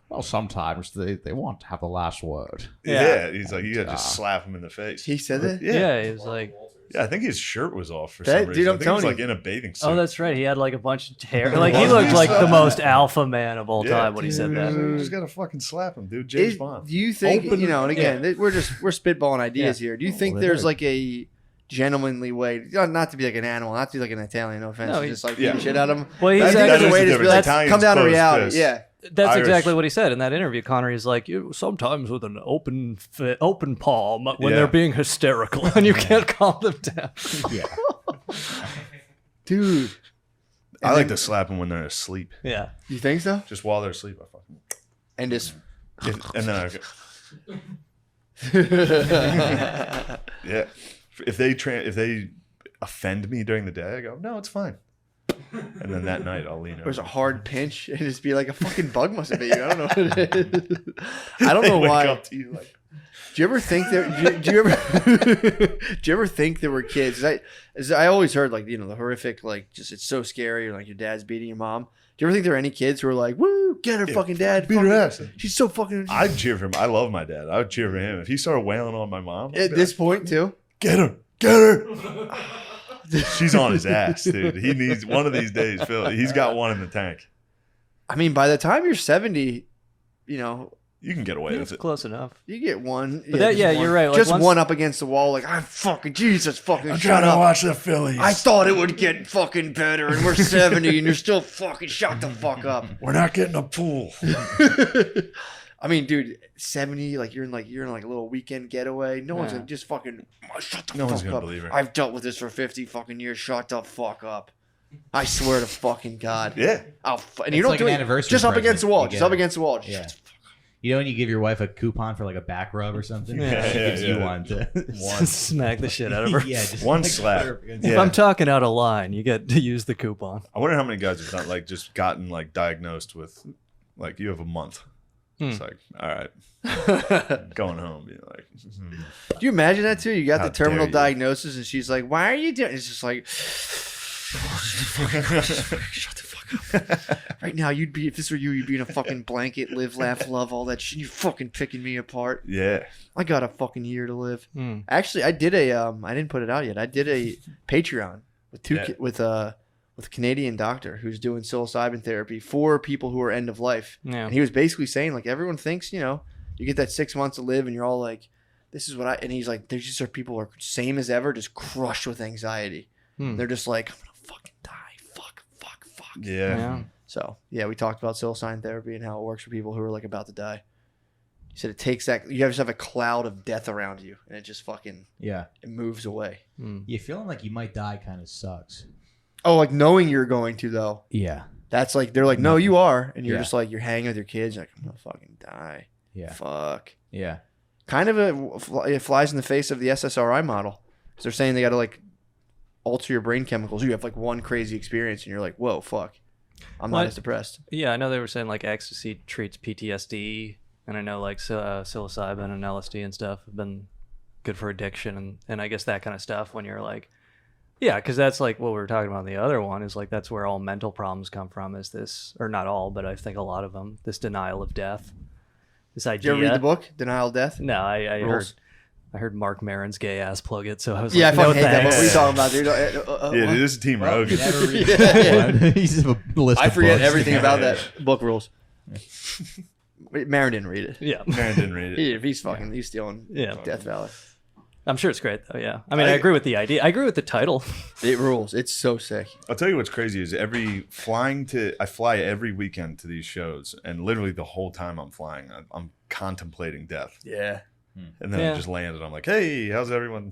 Speaker 7: well, sometimes they want to have the last word.
Speaker 1: Yeah. He's like, you got to just slap him in the face.
Speaker 6: He said that?
Speaker 8: Yeah, he was like,
Speaker 1: Yeah, I think his shirt was off for
Speaker 6: That-
Speaker 1: some
Speaker 6: dude,
Speaker 1: reason.
Speaker 6: I'm
Speaker 1: I think he was
Speaker 6: telling
Speaker 1: like
Speaker 6: you.
Speaker 1: in a bathing suit.
Speaker 8: oh, that's right. He had like a bunch of hair. Like he looked like the most alpha man of all time when he said that.
Speaker 1: You just gotta fucking slap him, dude. James
Speaker 6: Do
Speaker 1: Bond.
Speaker 6: you think, and again, we're spitballing ideas here. Do you think
Speaker 7: Well,
Speaker 6: there's
Speaker 7: they
Speaker 6: like a gentlemanly way, not to be like an animal, not to be like an Italian, no offense,
Speaker 8: No,
Speaker 6: just like
Speaker 1: yeah.
Speaker 6: beat the shit out of him?
Speaker 8: Well, he's
Speaker 6: I think
Speaker 8: actually-
Speaker 6: there's a
Speaker 1: That
Speaker 6: way
Speaker 1: is
Speaker 6: to
Speaker 1: the
Speaker 6: just be like,
Speaker 1: difference.
Speaker 6: come down to
Speaker 1: Italians
Speaker 6: reality.
Speaker 1: close
Speaker 6: Yeah.
Speaker 8: That's
Speaker 1: Irish.
Speaker 8: exactly what he said in that interview. Connery's like, sometimes with an open palm when
Speaker 1: Yeah.
Speaker 8: they're being hysterical and you can't calm them down.
Speaker 7: Yeah.
Speaker 6: Dude.
Speaker 1: I like to slap them when they're asleep.
Speaker 8: Yeah.
Speaker 6: You think so?
Speaker 1: Just while they're asleep, I fucking.
Speaker 6: and just
Speaker 1: And then I go, yeah. If they offend me during the day, I go, no, it's fine. And then that night I'll lean over.
Speaker 6: there's a hard pinch and just be like a fucking bug must have bit you. I don't know what it is. I don't know
Speaker 1: Wake
Speaker 6: why.
Speaker 1: up to you like,
Speaker 6: Do you ever think that? Do you ever? Do you ever think there were kids? I always heard like the horrific like just it's so scary like your dad's beating your mom. Do you ever think there were any kids who were like, "Woo, get her fucking dad,
Speaker 1: beat her ass"?
Speaker 6: She's so fucking.
Speaker 1: I'd cheer for him. I love my dad. I would cheer for him if he started wailing on my mom. I'd
Speaker 6: At
Speaker 1: be
Speaker 6: this
Speaker 1: like,
Speaker 6: point too.
Speaker 1: get her. She's on his ass, dude. He needs one of these days. Phil, he's got one in the tank.
Speaker 6: I mean, by the time you're 70,
Speaker 1: You can get away with
Speaker 8: It's
Speaker 1: it.
Speaker 8: close enough.
Speaker 6: you get one.
Speaker 8: But that-
Speaker 6: just
Speaker 8: yeah,
Speaker 6: one-
Speaker 8: you're right. Like,
Speaker 6: just
Speaker 8: once-
Speaker 6: one up against the wall, like I'm fucking Jesus, fucking
Speaker 1: I'm
Speaker 6: shut
Speaker 1: trying to
Speaker 6: up.
Speaker 1: watch the Phillies.
Speaker 6: I thought it would get fucking better, and we're 70, and you're still fucking shut the fuck up.
Speaker 1: We're not getting a pool.
Speaker 6: I mean, dude, 70, like you're in a little weekend getaway. No one's
Speaker 8: Yeah.
Speaker 6: gonna just fucking shut the
Speaker 1: No one's
Speaker 6: fuck
Speaker 1: gonna
Speaker 6: up.
Speaker 1: believe her.
Speaker 6: I've dealt with this for 50 fucking years. Shut the fuck up. I swear to fucking God.
Speaker 1: Yeah.
Speaker 6: And you
Speaker 7: It's
Speaker 6: don't
Speaker 7: like
Speaker 6: do
Speaker 7: an
Speaker 6: it.
Speaker 7: anniversary
Speaker 6: Just up
Speaker 7: present.
Speaker 6: against the wall.
Speaker 7: You
Speaker 6: Just
Speaker 7: get
Speaker 6: up
Speaker 7: it.
Speaker 6: against the wall.
Speaker 7: Yeah. You know when you give your wife a coupon for like a back rub or something?
Speaker 8: Yeah.
Speaker 7: She gives you
Speaker 1: Yeah.
Speaker 7: one to
Speaker 8: Smack the shit out of her.
Speaker 7: yeah, just
Speaker 1: One
Speaker 7: like,
Speaker 1: slap.
Speaker 7: put her against-
Speaker 8: If
Speaker 1: Yeah.
Speaker 8: I'm talking out of line, you get to use the coupon.
Speaker 1: I wonder how many guys have done, like just gotten like diagnosed with like you have a month. It's like, all right, going home. You're like,
Speaker 6: Do you imagine that too? You got
Speaker 1: How
Speaker 6: the terminal
Speaker 1: dare you.
Speaker 6: diagnosis, and she's like, "Why are you doing?" It's just like, shut the fuck up. Right now, you'd be if this were you, you'd be in a fucking blanket, live, laugh, love, all that shit. You're fucking picking me apart.
Speaker 1: yeah.
Speaker 6: I got a fucking year to live.
Speaker 8: Hmm.
Speaker 6: Actually, I did I didn't put it out yet. I did a Patreon with
Speaker 1: Yeah.
Speaker 6: with a Canadian doctor who's doing psilocybin therapy for people who are end of life.
Speaker 8: Yeah.
Speaker 6: And he was basically saying like everyone thinks, you get that 6 months to live and you're all like, this is what and he's like, there's just people who are same as ever, just crushed with anxiety. They're just like, I'm gonna fucking die. Fuck.
Speaker 1: Yeah.
Speaker 8: Yeah.
Speaker 6: So yeah, we talked about psilocybin therapy and how it works for people who are like about to die. He said it takes that you just have a cloud of death around you and it just fucking
Speaker 7: Yeah.
Speaker 6: it moves away.
Speaker 7: You feeling like you might die kind of sucks.
Speaker 6: Oh, like knowing you're going to though.
Speaker 7: Yeah.
Speaker 6: That's like they're like, no, you are, and you're
Speaker 7: Yeah.
Speaker 6: just like you're hanging with your kids. You're like, I'm gonna fucking die.
Speaker 7: Yeah.
Speaker 6: Fuck.
Speaker 7: Yeah.
Speaker 6: Kind of it flies in the face of the SSRI model. 'Cause they're saying they got to like alter your brain chemicals. You have like one crazy experience, and you're like, whoa, fuck. I'm not
Speaker 8: What?
Speaker 6: as depressed.
Speaker 8: Yeah, I know they were saying like ecstasy treats PTSD, and I know like psilocybin and LSD and stuff have been good for addiction, and I guess that kind of stuff when you're like, yeah, because that's like what we were talking about in the other one is like that's where all mental problems come from is this, or not all, but I think a lot of them, this denial of death, this
Speaker 6: Did
Speaker 8: idea.
Speaker 6: you ever read the book, Denial of Death?
Speaker 8: No, I
Speaker 6: Rules.
Speaker 8: heard Mark Maron's gay ass plug it, so I was
Speaker 6: Yeah,
Speaker 8: like,
Speaker 6: I
Speaker 8: no
Speaker 6: fucking hate that book.
Speaker 8: thanks.
Speaker 6: What are you talking about, dude?
Speaker 1: Yeah,
Speaker 6: What?
Speaker 1: dude, this is Team Rogan.
Speaker 7: Never read that one. He's a list
Speaker 6: I
Speaker 7: of
Speaker 6: forget
Speaker 7: books.
Speaker 6: everything about that book. Rules. Wait, Marin didn't read it.
Speaker 8: Yeah,
Speaker 1: Aaron didn't read it.
Speaker 6: If he's fucking, he's stealing
Speaker 8: Yeah.
Speaker 6: Death Valley.
Speaker 8: I'm sure it's great though. Yeah, I mean, I agree with the idea. I agree with the title.
Speaker 6: It rules. It's so sick.
Speaker 1: I'll tell you what's crazy is I fly every weekend to these shows, and literally the whole time I'm flying, I'm contemplating death.
Speaker 6: Yeah.
Speaker 1: And then
Speaker 8: Yeah.
Speaker 1: I just landed. I'm like, hey, how's everyone?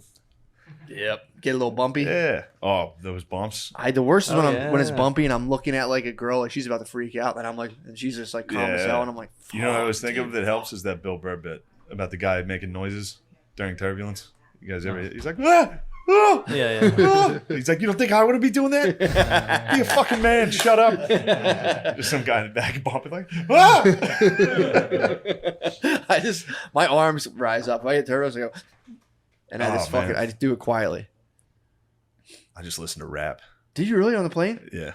Speaker 6: Yep. Get a little bumpy.
Speaker 1: Yeah. Oh, those bumps.
Speaker 6: The worst is when when it's
Speaker 8: yeah.
Speaker 6: bumpy and I'm looking at like a girl and she's about to freak out and I'm like, and she's just like calm as
Speaker 1: Yeah.
Speaker 6: hell and I'm like,
Speaker 1: You know what I was
Speaker 6: fuck,
Speaker 1: thinking
Speaker 6: dude.
Speaker 1: of that helps is that Bill Burr bit about the guy making noises during turbulence. You guys ever? He's like, ah, ah,
Speaker 8: Yeah,
Speaker 1: ah. He's like, you don't think I want to be doing that? Be a fucking man. Shut up. Just some guy in the back bumping like, ah.
Speaker 6: My arms rise up. If I hit turbos, I go, and I just
Speaker 1: Oh, man.
Speaker 6: I just do it quietly.
Speaker 1: I just listen to rap.
Speaker 6: Did you really on the plane?
Speaker 1: Yeah.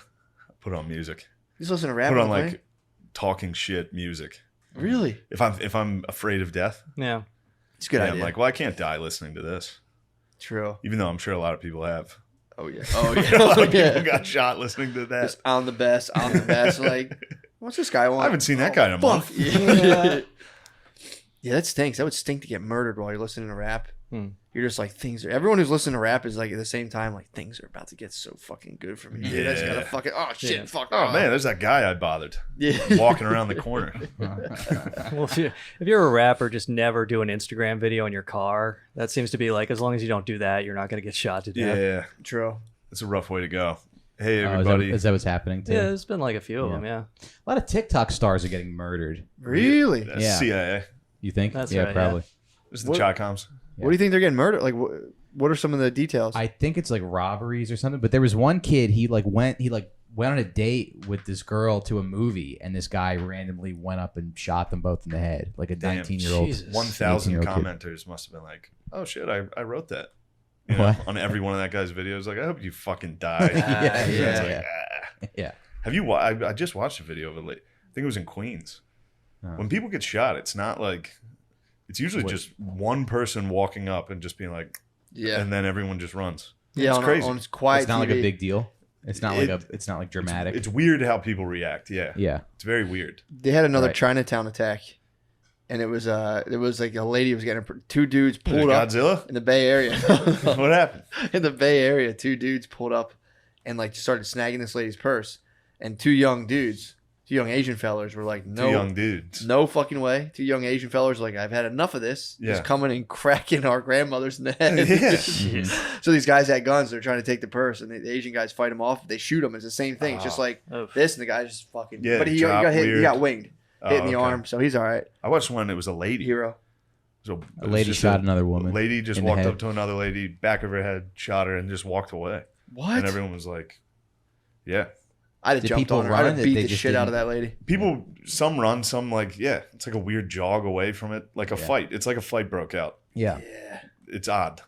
Speaker 1: Put on music.
Speaker 6: You just listen to rap
Speaker 1: Put
Speaker 6: on
Speaker 1: on
Speaker 6: the
Speaker 1: like
Speaker 6: plane?
Speaker 1: talking shit music.
Speaker 6: Really?
Speaker 1: If I'm afraid of death,
Speaker 8: yeah.
Speaker 6: It's a good
Speaker 1: yeah,
Speaker 6: idea.
Speaker 1: I'm like, well, I can't die listening to this.
Speaker 6: True.
Speaker 1: Even though I'm sure a lot of people have.
Speaker 6: Oh yeah. Oh
Speaker 1: a lot
Speaker 6: yeah.
Speaker 1: of
Speaker 6: Oh,
Speaker 1: people
Speaker 6: yeah.
Speaker 1: got shot listening to that.
Speaker 6: Just I'm the best. I'm the best. Like, what's this guy want?
Speaker 1: I haven't seen that guy in a month.
Speaker 6: Yeah. Yeah, that stinks. That would stink to get murdered while you're listening to rap.
Speaker 8: Hmm.
Speaker 6: You're just like everyone who's listening to rap is like at the same time like things are about to get so fucking good for me. Dude, I just gotta
Speaker 1: Yeah.
Speaker 6: fucking shit,
Speaker 8: Yeah.
Speaker 6: fuck.
Speaker 1: Oh man, there's that guy I bothered
Speaker 6: Yeah.
Speaker 1: walking around the corner.
Speaker 8: Well, if you're a rapper, just never do an Instagram video in your car. That seems to be like as long as you don't do that, you're not going to get shot to death.
Speaker 1: Yeah,
Speaker 6: True.
Speaker 1: it's a rough way to go. Hey,
Speaker 7: Oh,
Speaker 1: everybody.
Speaker 7: is that what's happening too?
Speaker 8: Yeah, there's been like a few of
Speaker 7: Yeah.
Speaker 8: them. Yeah,
Speaker 7: A lot of TikTok stars are getting murdered.
Speaker 6: Really?
Speaker 1: That's
Speaker 7: Yeah.
Speaker 1: CIA.
Speaker 7: You think?
Speaker 8: That's
Speaker 7: yeah,
Speaker 8: right,
Speaker 7: probably.
Speaker 1: This is the
Speaker 6: What-
Speaker 1: Chi-Coms.
Speaker 6: What do you think they're getting murdered? Like, what are some of the details?
Speaker 7: I think it's like robberies or something. But there was one kid. He went on a date with this girl to a movie, and this guy randomly went up and shot them both in the head, like a
Speaker 1: Damn.
Speaker 7: 19-year-old.
Speaker 8: Jesus.
Speaker 1: 1,000
Speaker 7: 18-year-old kid.
Speaker 1: commenters must have been like, oh, shit, I wrote that. You know,
Speaker 7: What?
Speaker 1: on every one of that guy's videos. Like, I hope you fucking die.
Speaker 7: Yeah,
Speaker 1: It's
Speaker 7: yeah,
Speaker 1: like,
Speaker 7: yeah.
Speaker 1: ah.
Speaker 7: Yeah.
Speaker 1: Have you I just watched a video of it. I think it was in Queens.
Speaker 7: Oh.
Speaker 1: When people get shot, it's not like... It's usually
Speaker 7: What?
Speaker 1: just one person walking up and just being like,
Speaker 6: yeah.
Speaker 1: and then everyone just runs.
Speaker 6: Yeah.
Speaker 1: It's
Speaker 6: on,
Speaker 1: crazy.
Speaker 6: On quiet
Speaker 7: It's not like a
Speaker 6: TV.
Speaker 7: big deal. It's not it's not like dramatic.
Speaker 1: It's weird how people react. Yeah.
Speaker 7: yeah.
Speaker 1: It's very weird.
Speaker 6: They had another
Speaker 7: Right.
Speaker 6: Chinatown attack, and it was like a lady was getting two dudes pulled up
Speaker 1: Godzilla?
Speaker 6: in the Bay Area.
Speaker 1: What happened?
Speaker 6: In the Bay Area, two dudes pulled up and like started snagging this lady's purse, and two young Asian fellers were like,
Speaker 1: Two young dudes.
Speaker 6: no fucking way. Two young Asian fellers were like, I've had enough of this.
Speaker 1: Yeah.
Speaker 6: Just coming and cracking our grandmothers in the head.
Speaker 1: Yeah.
Speaker 6: So these guys had guns. They're trying to take the purse, and the Asian guys fight them off. They shoot them. It's the same thing. It's just like
Speaker 8: Oof.
Speaker 6: this, and the guy just fucking.
Speaker 1: Yeah,
Speaker 6: but he
Speaker 1: drop
Speaker 6: got hit. He
Speaker 1: weird.
Speaker 6: got winged, hit in the
Speaker 1: okay.
Speaker 6: arm, so he's all right.
Speaker 1: I watched one. It was a lady.
Speaker 6: Hero.
Speaker 1: So
Speaker 7: A lady shot another woman.
Speaker 1: A lady just
Speaker 7: in the
Speaker 1: walked
Speaker 7: head.
Speaker 1: up to another lady, back of her head, shot her, and just walked away.
Speaker 6: What?
Speaker 1: And everyone was like, "Yeah."
Speaker 6: I'd have
Speaker 7: Did
Speaker 6: jumped
Speaker 7: people
Speaker 6: on her.
Speaker 7: run
Speaker 6: I'd have
Speaker 7: it?
Speaker 6: beat
Speaker 7: They
Speaker 6: the
Speaker 7: just
Speaker 6: shit out of
Speaker 7: didn't-
Speaker 6: that lady.
Speaker 1: People, some run, some like, yeah. It's like a weird jog away from it, like a
Speaker 7: Yeah.
Speaker 1: fight. It's like a fight broke out.
Speaker 7: Yeah.
Speaker 1: It's odd.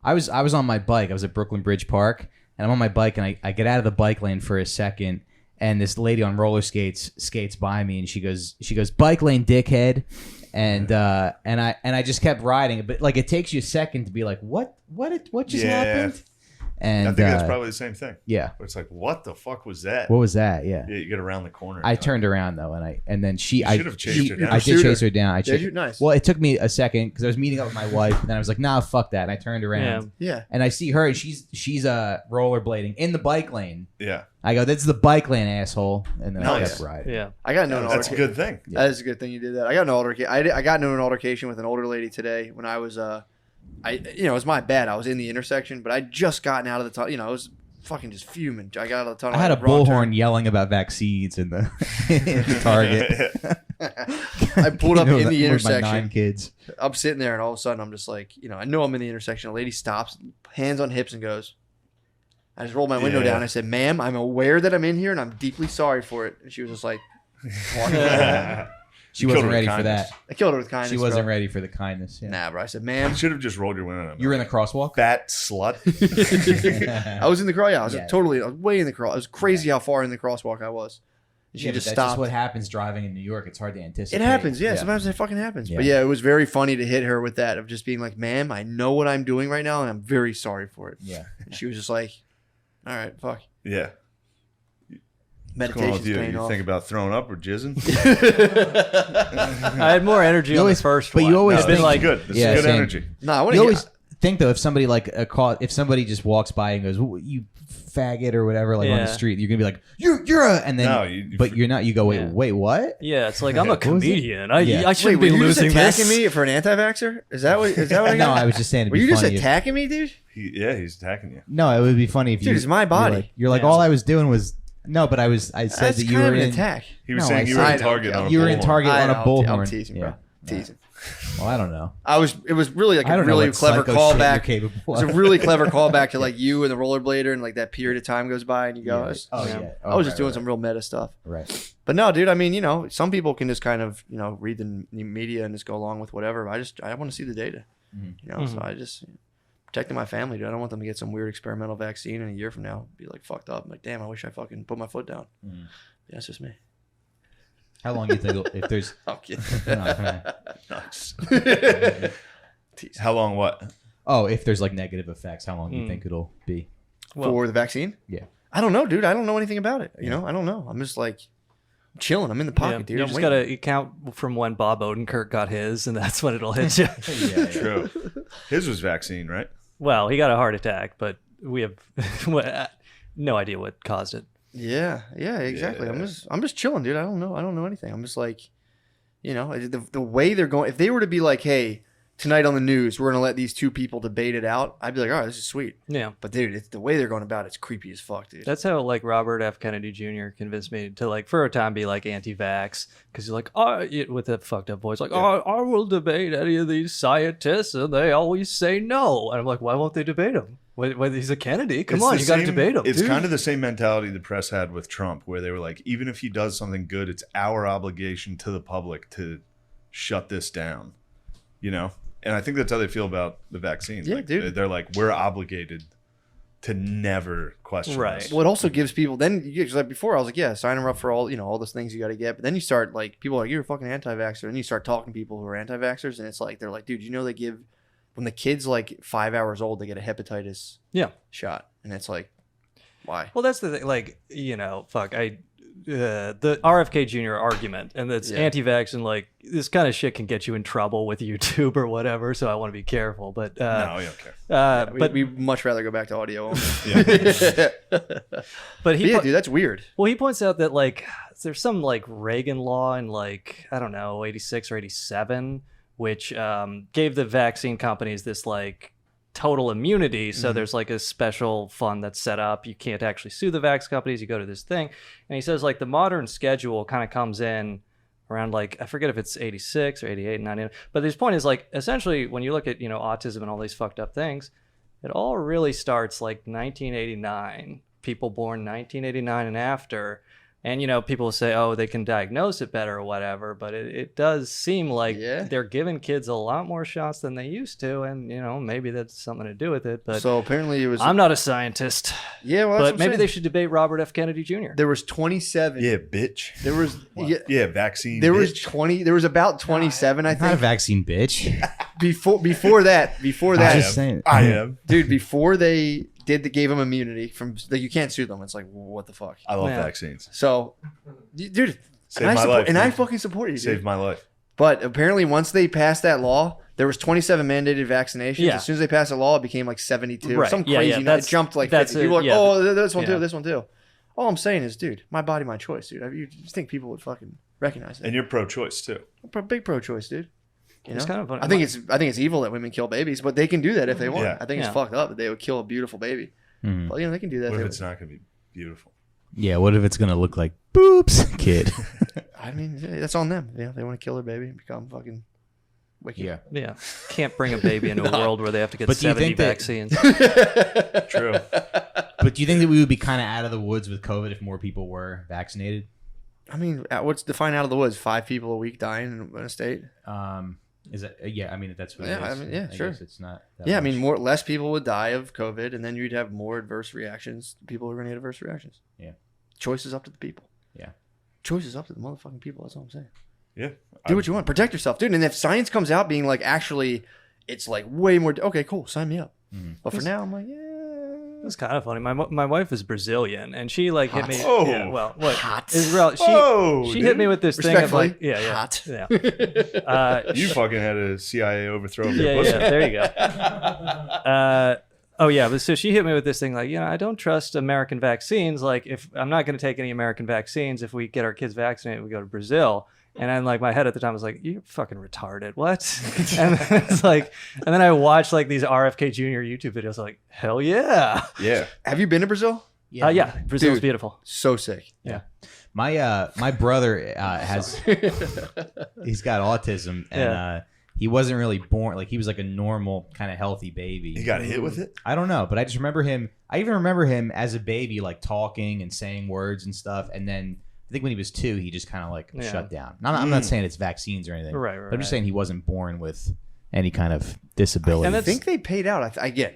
Speaker 7: I was on my bike. I was at Brooklyn Bridge Park, and I'm on my bike, and I get out of the bike lane for a second, and this lady on roller skates by me, and she goes, "Bike lane, dickhead," and I just kept riding, but like it takes you a second to be like, what just
Speaker 1: Yeah.
Speaker 7: happened? And
Speaker 1: I think that's probably the same thing.
Speaker 7: yeah.
Speaker 1: Where it's like, what the fuck was that?
Speaker 7: What was that? Yeah.
Speaker 1: Yeah, you get around the corner.
Speaker 7: I turned around though, and then she.
Speaker 1: You should have chased her down.
Speaker 7: I did chase her down.
Speaker 6: Did you? Nice.
Speaker 7: Well, it took me a second because I was meeting up with my wife, and then I was like, "Nah, fuck that." And I turned around,
Speaker 8: Yeah.
Speaker 6: Yeah.
Speaker 7: and I see her, and she's rollerblading in the bike lane.
Speaker 1: Yeah,
Speaker 7: I go, "That's the bike lane, asshole," and then I
Speaker 1: Nice.
Speaker 7: kept riding.
Speaker 8: Yeah.
Speaker 6: I got into an
Speaker 1: that's a
Speaker 6: altercation.
Speaker 1: good thing.
Speaker 6: That is a good thing you did that. I got into an altercation with an older lady today when I was it was my bad. I was in the intersection, but I'd just gotten out of the tunnel. I was fucking just fuming. I got out of the tunnel.
Speaker 7: I had a
Speaker 6: wrong
Speaker 7: bullhorn yelling about vaccines in the, in the Target.
Speaker 6: turn. I pulled up
Speaker 7: You know,
Speaker 6: in the
Speaker 7: with my 9
Speaker 6: intersection.
Speaker 7: kids.
Speaker 6: I'm sitting there, and all of a sudden, I'm just like, I know I'm in the intersection. A lady stops, hands on hips, and goes. I just rolled my window
Speaker 1: Yeah.
Speaker 6: down. I said, "Ma'am, I'm aware that I'm in here, and I'm deeply sorry for it." And she was just like, walking away.
Speaker 7: She
Speaker 1: You killed
Speaker 7: wasn't
Speaker 1: her with
Speaker 7: ready for
Speaker 1: kindness.
Speaker 7: that.
Speaker 6: I killed her with kindness.
Speaker 7: She wasn't
Speaker 6: bro.
Speaker 7: ready for the kindness. Yeah.
Speaker 6: Nah, bro. I said, "Ma'am."
Speaker 1: You should have just rolled your window.
Speaker 7: You were in the crosswalk?
Speaker 1: fat slut.
Speaker 6: I was in the cross. Yeah, I was
Speaker 7: Yeah.
Speaker 6: I was way in the cross. It was crazy how far in the crosswalk I was. And she
Speaker 7: Yeah, but
Speaker 6: just
Speaker 7: that's
Speaker 6: stopped.
Speaker 7: just what happens driving in New York. It's hard to anticipate.
Speaker 6: It happens, yeah. Sometimes it fucking happens. But
Speaker 7: Yeah.
Speaker 6: yeah, it was very funny to hit her with that of just being like, "Ma'am, I know what I'm doing right now, and I'm very sorry for it."
Speaker 7: Yeah.
Speaker 6: And she was just like, "All right, fuck."
Speaker 1: Yeah. What's going on
Speaker 6: Meditation's
Speaker 1: with you?
Speaker 6: paying
Speaker 1: You
Speaker 6: off.
Speaker 1: think about throwing up or jizzing?
Speaker 8: I had more energy
Speaker 7: You
Speaker 8: on
Speaker 7: always-
Speaker 8: the first
Speaker 7: but
Speaker 8: one.
Speaker 7: you always
Speaker 1: No,
Speaker 7: think-
Speaker 1: this is good. This
Speaker 7: Yeah,
Speaker 1: is good
Speaker 7: same.
Speaker 1: energy.
Speaker 6: Nah, I want
Speaker 7: You
Speaker 6: to
Speaker 7: always think though, if somebody like if somebody just walks by and goes, "You faggot" or whatever, like on the
Speaker 8: Yeah.
Speaker 7: street, you're gonna be like, "You're a," and then,
Speaker 1: No, you
Speaker 7: but you're not. You go, "Wait,
Speaker 8: Yeah.
Speaker 7: wait, what?"
Speaker 8: Yeah, it's like I'm a
Speaker 7: was it?
Speaker 8: comedian.
Speaker 7: Yeah.
Speaker 8: I shouldn't be
Speaker 6: were you just
Speaker 8: losing
Speaker 6: attacking
Speaker 8: this.
Speaker 6: me for an anti-vaxxer? Is that what I
Speaker 7: No,
Speaker 6: got?
Speaker 7: I was just saying. It'd
Speaker 6: Were
Speaker 7: be
Speaker 6: you just
Speaker 7: funny if-
Speaker 6: attacking me, dude?
Speaker 1: He's attacking you.
Speaker 7: No, it would be funny if
Speaker 6: Dude,
Speaker 7: you.
Speaker 6: it's my body.
Speaker 7: You're like,
Speaker 8: Yeah.
Speaker 7: all I was doing was no, but I said
Speaker 6: That's
Speaker 7: that you
Speaker 6: kind
Speaker 7: were
Speaker 6: of an
Speaker 7: in.
Speaker 6: attack.
Speaker 1: He was
Speaker 7: No,
Speaker 1: saying
Speaker 7: I
Speaker 1: you were
Speaker 7: said-
Speaker 1: in Target on a
Speaker 7: You were in
Speaker 1: bullhorn.
Speaker 7: Target on a
Speaker 6: I'm
Speaker 7: bullhorn.
Speaker 6: teasing, bro. Teasing.
Speaker 7: Well, I don't know.
Speaker 6: It was really like
Speaker 7: I
Speaker 6: a
Speaker 7: don't know
Speaker 6: really
Speaker 7: what
Speaker 6: clever
Speaker 7: psycho shit you're
Speaker 6: callback. It
Speaker 7: capable
Speaker 6: was a
Speaker 7: of.
Speaker 6: really clever callback to like you and the rollerblader, and like that period of time goes by, and you go,
Speaker 7: Yeah. Oh
Speaker 6: yeah.
Speaker 7: yeah.
Speaker 6: I was just doing some real meta stuff.
Speaker 7: Right.
Speaker 6: But no, dude, I mean, some people can just kind of, read the media and just go along with whatever. I want to see the data, so I just protecting my family, dude. I don't want them to get some weird experimental vaccine in a year from now, be like fucked up. I'm like, damn, I wish I fucking put my foot down. Yeah, it's just me.
Speaker 7: How long do you think if there's?
Speaker 6: I'm kidding.
Speaker 1: Nice.
Speaker 6: Tease.
Speaker 1: How long? What?
Speaker 7: Oh, if there's like negative effects, how long do you think it'll be?
Speaker 6: For the vaccine?
Speaker 7: Yeah.
Speaker 6: I don't know, dude. I don't know anything about it. I don't know. I'm just like chilling. I'm in the pocket, dude.
Speaker 8: You
Speaker 6: I'm
Speaker 8: just
Speaker 6: waiting.
Speaker 8: gotta count from when Bob Odenkirk got his, and that's when it'll hit you.
Speaker 1: True. His was vaccine, right?
Speaker 8: Well, he got a heart attack, but we have no idea what caused it.
Speaker 6: Yeah, exactly.
Speaker 1: Yeah.
Speaker 6: I'm just chilling, dude. I don't know anything. I'm just like, the way they're going. If they were to be like, hey, tonight on the news, we're gonna let these two people debate it out, I'd be like, all right, this is sweet.
Speaker 8: Yeah.
Speaker 6: But dude, it's the way they're going about it's creepy as fuck, dude.
Speaker 8: That's how like Robert F. Kennedy Jr. convinced me to like for a time be like anti-vax because he's like, with that fucked up voice, like, I will debate any of these scientists and they always say no. And I'm like, why won't they debate him? When he's a Kennedy, come on, you got to debate him.
Speaker 1: It's kind of the same mentality the press had with Trump, where they were like, even if he does something good, it's our obligation to the public to shut this down, you know? And I think that's how they feel about the vaccines.
Speaker 6: Yeah,
Speaker 1: like,
Speaker 6: dude.
Speaker 1: They're like, we're obligated to never question this.
Speaker 6: Well, it also gives people then like before I was like, yeah, sign them up for all all those things you got to get. But then you start like people are like, you're a fucking anti-vaxxer, and you start talking to people who are anti-vaxxers, and it's like they're like, dude, you know they give when the kid's like 5 hours old, they get a hepatitis shot, and it's like, why?
Speaker 8: Well, that's the thing. Like, fuck, the RFK Jr. argument, and that's anti-vax, and like this kind of shit can get you in trouble with YouTube or whatever. So I want to be careful. But
Speaker 1: no, we don't care.
Speaker 8: But
Speaker 6: we much rather go back to audio only.
Speaker 8: But
Speaker 6: dude, that's weird.
Speaker 8: Well, he points out that like there's some like Reagan law in like I don't know 86 or 87, which gave the vaccine companies this like total immunity. So there's like a special fund that's set up. You can't actually sue the vax companies. You go to this thing. And he says like the modern schedule kind of comes in around like, I forget if it's 86 or 88, 90. But his point is like, essentially when you look at, autism and all these fucked up things, it all really starts like 1989, people born 1989 and after. And, people will say, oh, they can diagnose it better or whatever. But it does seem like they're giving kids a lot more shots than they used to. And, maybe that's something to do with it. But
Speaker 6: so apparently it was.
Speaker 8: I'm not a scientist.
Speaker 6: Yeah, well,
Speaker 8: but maybe they should debate Robert F. Kennedy Jr.
Speaker 6: There was 27.
Speaker 1: Yeah, bitch.
Speaker 6: There was.
Speaker 1: Vaccine.
Speaker 6: There
Speaker 1: bitch.
Speaker 6: was 20. There was about 27, I think.
Speaker 7: Not a vaccine bitch.
Speaker 6: Before that.
Speaker 7: Just saying.
Speaker 1: I am.
Speaker 6: Dude, before they gave them immunity from like you can't sue them. It's like what the fuck.
Speaker 1: I love vaccines.
Speaker 6: So, dude,
Speaker 1: Saved my life.
Speaker 6: And I fucking support you. Dude.
Speaker 1: Saved my life.
Speaker 6: But apparently, once they passed that law, there was 27 mandated vaccinations.
Speaker 8: Yeah.
Speaker 6: As soon as they passed the law, it became like 72.
Speaker 8: Right.
Speaker 6: Some crazy. It jumped like 50. People were like, oh, this one too, this one too. All I'm saying is, dude, my body, my choice, dude. You think people would fucking recognize it?
Speaker 1: And you're pro-choice too.
Speaker 6: Big pro-choice, dude.
Speaker 8: It's kind of funny.
Speaker 6: I think it's evil that women kill babies, but they can do that if they want.
Speaker 1: Yeah.
Speaker 6: I think it's fucked up that they would kill a beautiful baby. But they can do that.
Speaker 1: What if it's not going to be beautiful?
Speaker 7: Yeah, what if it's going to look like boobs, kid?
Speaker 6: I mean, that's on them. They want to kill their baby and become fucking wicked.
Speaker 8: Yeah. Can't bring a baby into a world where they have to get
Speaker 7: But do you
Speaker 8: 70
Speaker 7: think that-
Speaker 8: vaccines.
Speaker 1: True.
Speaker 7: But do you think that we would be kind of out of the woods with COVID if more people were vaccinated?
Speaker 6: I mean, what's defined out of the woods? 5 people a week dying in a state.
Speaker 7: Is that I mean that's what
Speaker 6: Yeah,
Speaker 7: it is.
Speaker 6: I mean, yeah, sure.
Speaker 7: guess it's not. That
Speaker 6: Yeah, I
Speaker 7: much.
Speaker 6: mean, less people would die of COVID, and then you'd have more adverse reactions. People who are going to get adverse reactions.
Speaker 7: Yeah.
Speaker 6: Choice is up to the people.
Speaker 7: Yeah.
Speaker 6: Choice is up to the motherfucking people. That's all I'm saying.
Speaker 1: Yeah.
Speaker 6: Do what you want. Protect yourself, dude. And if science comes out being like, actually, it's like way more. Okay, cool. Sign me up. But for now, I'm like, yeah.
Speaker 8: It's kind of funny. My wife is Brazilian, and she like hit me.
Speaker 1: Oh.
Speaker 8: Yeah, well, what?
Speaker 6: Hot.
Speaker 8: Israel. She hit me with this thing of like,
Speaker 6: Respectfully.
Speaker 8: Hot.
Speaker 1: You fucking had a CIA overthrow of your
Speaker 8: Yeah,
Speaker 1: pussy.
Speaker 8: there you go. But so she hit me with this thing like, I don't trust American vaccines. Like, if I'm not going to take any American vaccines, if we get our kids vaccinated, we go to Brazil. And then like my head at the time was like, you're fucking retarded. What? And then it's like, and then I watched like these RFK Jr. YouTube videos. Like, hell yeah.
Speaker 1: Yeah.
Speaker 6: Have you been to Brazil?
Speaker 8: Yeah. Brazil's
Speaker 6: Dude.
Speaker 8: beautiful.
Speaker 6: So sick.
Speaker 8: Yeah.
Speaker 7: My brother has he's got autism and he wasn't really born like he was like a normal kind of healthy baby.
Speaker 1: You got hit with it?
Speaker 7: I don't know, but I just remember him. I even remember him as a baby, like talking and saying words and stuff. And then I think when he was 2, he just kind of like shut down. I'm not saying it's vaccines or anything,
Speaker 8: Right.
Speaker 7: but I'm just saying he wasn't born with any kind of disability.
Speaker 6: And I think they paid out. Again,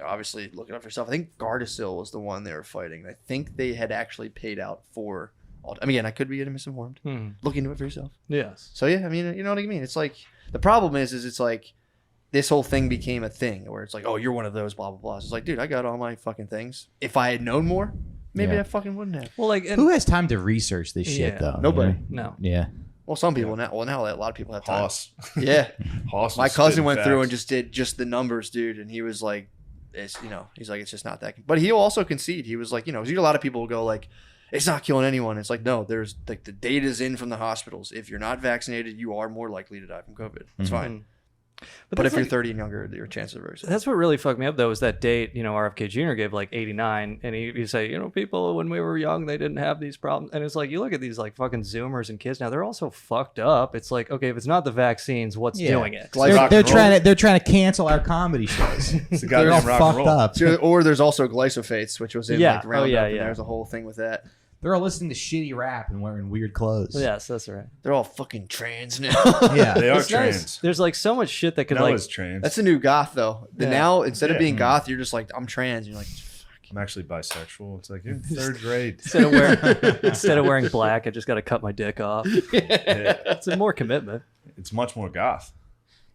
Speaker 6: obviously look it up for yourself. I think Gardasil was the one they were fighting. I think they had actually paid out for. I mean, again, I could be misinformed. Look into it for yourself.
Speaker 8: Yes.
Speaker 6: So yeah, I mean, you know what I mean. It's like the problem is it's like this whole thing became a thing where it's like, oh, you're one of those blah blah blah. It's like, dude, I got all my fucking things. If I had known more, maybe I fucking wouldn't have.
Speaker 8: Well, like,
Speaker 7: who has time to research this shit though?
Speaker 6: Nobody.
Speaker 7: You know?
Speaker 8: No.
Speaker 7: Yeah.
Speaker 6: Well, some people now. Well, now a lot of people have time.
Speaker 1: Hoss.
Speaker 6: Yeah.
Speaker 1: Hoss.
Speaker 6: My
Speaker 1: was
Speaker 6: cousin
Speaker 1: spitting
Speaker 6: went through
Speaker 1: facts.
Speaker 6: and just did just the numbers, dude, and he was like, he's like, it's just not that. But he'll also concede. He was like, a lot of people will go like, it's not killing anyone. It's like, no, there's like the data's in from the hospitals. If you're not vaccinated, you are more likely to die from COVID. It's fine. But if
Speaker 8: that's
Speaker 6: you're
Speaker 8: like-
Speaker 6: 30 and younger, your chances are very slim.
Speaker 8: That's what really fucked me up though, was that date, RFK Jr. gave like 89, and he say, people when we were young, they didn't have these problems. And it's like, you look at these like fucking Zoomers and kids now, they're all so fucked up. It's like, okay, if it's not the vaccines, what's doing it?
Speaker 7: They're trying to cancel our comedy shows.
Speaker 1: It's the
Speaker 7: They're all
Speaker 1: goddamn rock and
Speaker 7: fucked
Speaker 1: roll.
Speaker 7: up.
Speaker 6: Or there's also glyphosate, which was in
Speaker 8: Yeah.
Speaker 6: like Roundup,
Speaker 8: Oh, yeah,
Speaker 6: and
Speaker 8: yeah.
Speaker 6: there's a whole thing with that.
Speaker 7: They're all listening to shitty rap and wearing weird clothes.
Speaker 8: Yes, that's right.
Speaker 6: They're all fucking trans now.
Speaker 7: Yeah.
Speaker 1: They are
Speaker 8: It's
Speaker 1: trans.
Speaker 8: nice. There's like so much shit that could
Speaker 1: Noah's trans.
Speaker 6: That's the new goth, though.
Speaker 8: Yeah.
Speaker 6: Now, instead of
Speaker 1: Yeah.
Speaker 6: being goth, you're just like, I'm trans. You're like,
Speaker 1: I'm actually bisexual. It's like you're in third grade.
Speaker 8: instead of wearing black, I just got to cut my dick off. It's a more commitment.
Speaker 1: It's much more goth.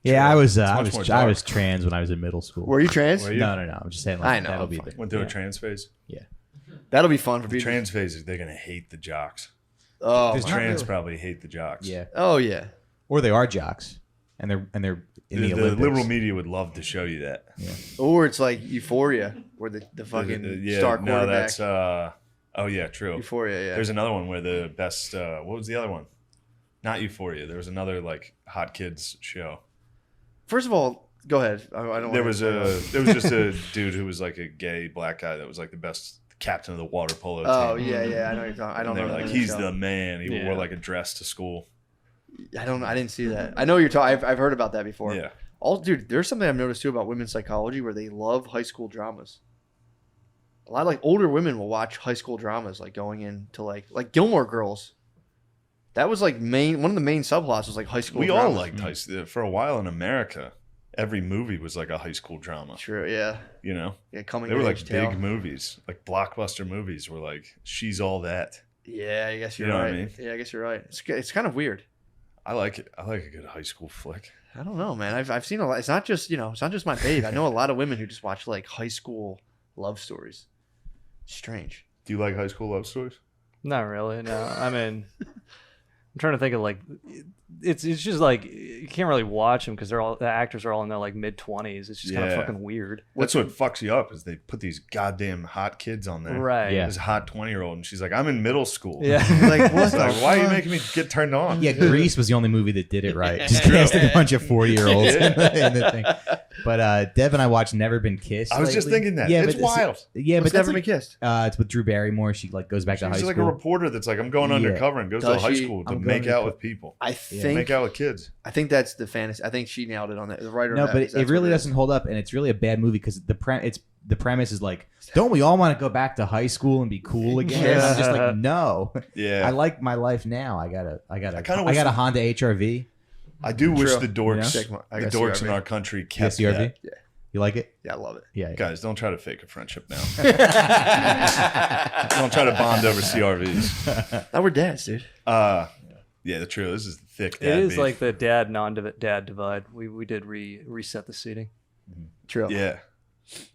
Speaker 7: Yeah, I was
Speaker 1: much more
Speaker 7: I
Speaker 1: dark.
Speaker 7: was trans when I was in middle school.
Speaker 6: were you trans?
Speaker 1: Were you?
Speaker 7: No. I'm just saying. Like,
Speaker 6: I know,
Speaker 7: That'll
Speaker 6: I'm
Speaker 7: be
Speaker 6: fine.
Speaker 7: the,
Speaker 1: Went through a trans phase.
Speaker 6: That'll be fun for
Speaker 1: The
Speaker 6: people.
Speaker 1: trans phase, they're gonna hate the jocks.
Speaker 6: Oh,
Speaker 7: There's
Speaker 6: my-
Speaker 7: not
Speaker 1: Trans
Speaker 7: really-
Speaker 1: probably hate the jocks.
Speaker 7: Yeah.
Speaker 6: oh yeah.
Speaker 7: Or they are jocks, and they're in
Speaker 1: The,
Speaker 7: the,
Speaker 1: the
Speaker 7: Olympics.
Speaker 1: liberal media would love to show you that.
Speaker 6: Or it's like Euphoria, where the fucking
Speaker 1: Yeah,
Speaker 6: star
Speaker 1: no,
Speaker 6: quarterback.
Speaker 1: that's oh yeah, true.
Speaker 6: Euphoria, yeah.
Speaker 1: There's another one where the best. What was the other one? Not Euphoria. There was another like hot kids show.
Speaker 6: First of all, go ahead. I don't.
Speaker 1: There
Speaker 6: wanna-
Speaker 1: was just a dude who was like a gay black guy that was like the best captain of the water polo team.
Speaker 6: Oh yeah, yeah. I know what you're talking. I don't
Speaker 1: And they
Speaker 6: know.
Speaker 1: were
Speaker 6: the
Speaker 1: like,
Speaker 6: name of the
Speaker 1: he's
Speaker 6: show.
Speaker 1: the man. He
Speaker 8: Yeah.
Speaker 1: wore like a dress to school.
Speaker 6: I don't. I didn't see that. I know what you're talking. I've heard about that before.
Speaker 1: Yeah.
Speaker 6: Dude, there's something I've noticed too about women's psychology where they love high school dramas. A lot of like older women will watch high school dramas, like going into like Gilmore Girls. That was like one of the main subplots was like high school.
Speaker 1: We
Speaker 6: dramas.
Speaker 1: all liked high school. For a while in America, every movie was like a high school drama.
Speaker 6: True. Yeah.
Speaker 1: You know,
Speaker 6: Yeah. Coming.
Speaker 1: they were
Speaker 6: of
Speaker 1: like
Speaker 6: age tale.
Speaker 1: big movies, like blockbuster movies. Were like, she's all that.
Speaker 6: Yeah. I guess you're
Speaker 1: You know what
Speaker 6: right.
Speaker 1: I mean?
Speaker 6: Yeah. I guess you're right. It's kind of weird.
Speaker 1: I like it. I like a good high school flick.
Speaker 6: I don't know, man. I've seen a lot. It's not just it's not just my babe. I know a lot of women who just watch like high school love stories. Strange.
Speaker 1: Do you like high school love stories?
Speaker 8: Not really. No, I mean, I'm trying to think of like, it's just like you can't really watch them because the actors are all in their like mid 20s. It's just kind of
Speaker 1: Yeah.
Speaker 8: fucking weird.
Speaker 1: That's what fucks you up is they put these goddamn hot kids on there.
Speaker 8: Right.
Speaker 7: Yeah.
Speaker 1: This hot 20-year-old, and she's like, I'm in middle school.
Speaker 8: Yeah.
Speaker 6: Like what?
Speaker 1: It's
Speaker 6: the
Speaker 1: like, why are you
Speaker 6: fuck?
Speaker 1: making me get turned on?
Speaker 7: Yeah, Grease was the only movie that did it right. Just casting a bunch of 40-year-olds in the thing. But Dev and I watched Never Been Kissed.
Speaker 1: I was just
Speaker 7: lately.
Speaker 1: thinking that.
Speaker 7: Yeah,
Speaker 1: It's
Speaker 7: but
Speaker 1: wild.
Speaker 7: Yeah,
Speaker 6: What's
Speaker 7: but that's
Speaker 6: Never
Speaker 7: like,
Speaker 6: Been Kissed?
Speaker 7: it's with Drew Barrymore. She like goes back to high
Speaker 1: She's like
Speaker 7: school.
Speaker 1: a reporter that's like, I'm going
Speaker 7: Yeah.
Speaker 1: undercover and goes
Speaker 6: Does
Speaker 1: to high
Speaker 6: she?
Speaker 1: school to
Speaker 7: I'm going
Speaker 1: make out
Speaker 7: undercover.
Speaker 1: with people.
Speaker 6: I think
Speaker 1: Make out with kids.
Speaker 6: I think that's the fantasy. I think she nailed it on that. The writer.
Speaker 7: No,
Speaker 6: of that,
Speaker 7: but
Speaker 6: that's
Speaker 7: it really
Speaker 6: what is.
Speaker 7: doesn't hold up, and it's really a bad movie because the premise is like, don't we all want to go back to high school and be cool again? And I'm just like, no.
Speaker 1: Yeah.
Speaker 7: I like my life now. I got
Speaker 1: kinda
Speaker 7: a
Speaker 1: wish-
Speaker 7: Honda HRV.
Speaker 1: I do wish
Speaker 6: True.
Speaker 1: the dorks,
Speaker 6: Yeah. I
Speaker 1: the
Speaker 6: got
Speaker 1: dorks in
Speaker 6: CRV.
Speaker 1: our country
Speaker 7: You got
Speaker 1: kept
Speaker 7: CRV?
Speaker 1: that.
Speaker 6: Yeah.
Speaker 7: You like it?
Speaker 6: Yeah, I love it.
Speaker 7: Yeah.
Speaker 1: Guys, don't try to fake a friendship now. Don't try to bond over CRVs.
Speaker 6: Now we're dads, dude.
Speaker 1: Yeah, the true. This is thick
Speaker 8: It
Speaker 1: dad
Speaker 8: is
Speaker 1: beef.
Speaker 8: like the dad non-dad divide. We did reset the seating.
Speaker 6: True.
Speaker 1: Yeah.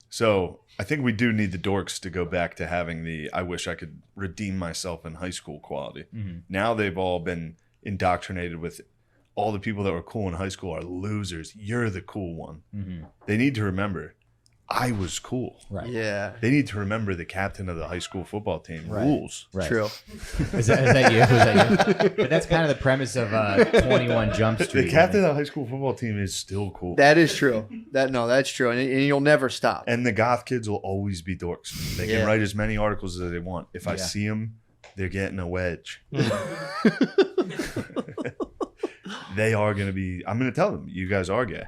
Speaker 1: So I think we do need the dorks to go back to having the I wish I could redeem myself in high school quality.
Speaker 7: Mm-hmm.
Speaker 1: Now they've all been indoctrinated with all the people that were cool in high school are losers. You're the cool one.
Speaker 7: Mm-hmm.
Speaker 1: They need to remember I was cool.
Speaker 7: Right.
Speaker 6: Yeah.
Speaker 1: They need to remember the captain of the high school football team
Speaker 7: Right.
Speaker 1: rules.
Speaker 7: Right.
Speaker 6: True.
Speaker 7: Is that you? Was that you? But that's kind of the premise of 21 Jump Street.
Speaker 1: The captain of the high school football team is still cool.
Speaker 6: That is true. That's true, and you'll never stop.
Speaker 1: And the goth kids will always be dorks. They
Speaker 6: Yeah.
Speaker 1: can write as many articles as they want. If I
Speaker 7: Yeah.
Speaker 1: see them, they're getting a wedge. They are going to be, I'm going to tell them, you guys are gay.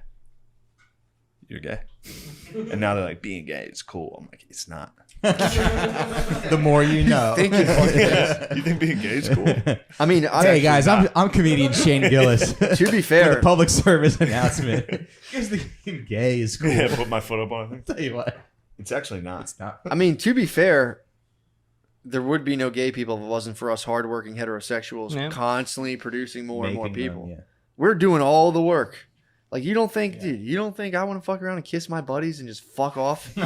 Speaker 1: You're gay. And now they're like, being gay is cool. I'm like, it's not.
Speaker 7: The more you know.
Speaker 6: Thank you.
Speaker 1: You think being gay is cool?
Speaker 6: I mean,
Speaker 7: Hey guys, I'm comedian Shane Gillis.
Speaker 6: to be
Speaker 7: For the
Speaker 6: fair,
Speaker 7: public service announcement. You guys think gay is cool?
Speaker 1: Yeah, put my foot up on it.
Speaker 7: Tell you what,
Speaker 1: It's actually not.
Speaker 7: it's not.
Speaker 6: I mean, to be fair, there would be no gay people if it wasn't for us hardworking heterosexuals
Speaker 8: Yeah.
Speaker 6: constantly producing more and more
Speaker 7: Making them,
Speaker 6: people.
Speaker 7: yeah.
Speaker 6: We're doing all the work. Like, you don't think, dude, you don't think I want to fuck around and kiss my buddies and just fuck off? You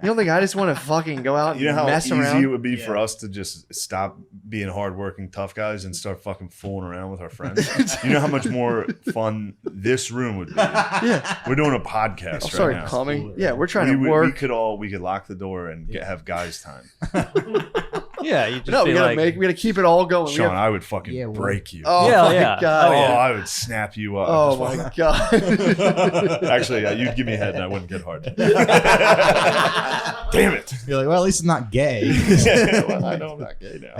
Speaker 6: don't think I just want to fucking go out and
Speaker 1: You know how
Speaker 6: mess
Speaker 1: easy
Speaker 6: around?
Speaker 1: it would be for us to just stop being hardworking tough guys and start fucking fooling around with our friends? You know how much more fun this room would be?
Speaker 6: Yeah.
Speaker 1: We're doing a podcast
Speaker 6: I'll
Speaker 1: right
Speaker 6: start
Speaker 1: now.
Speaker 6: coming. Yeah, we're trying
Speaker 1: we
Speaker 6: to work.
Speaker 1: could lock the door and have guys time.
Speaker 8: Yeah, you just
Speaker 6: No, we
Speaker 8: be
Speaker 6: gotta
Speaker 8: like,
Speaker 6: we gotta keep it all going. We
Speaker 1: Sean,
Speaker 6: gotta-
Speaker 1: I would fucking
Speaker 7: Yeah, well-
Speaker 1: break you.
Speaker 6: oh
Speaker 8: Yeah,
Speaker 6: my
Speaker 8: yeah.
Speaker 6: god.
Speaker 8: Oh, yeah.
Speaker 1: I would snap you up.
Speaker 6: Oh
Speaker 1: Just
Speaker 6: my god.
Speaker 1: Actually, yeah, you'd give me a head and I wouldn't get hard. Damn it.
Speaker 7: You're like, well, at least it's not gay.
Speaker 1: Well, I know I'm not gay now.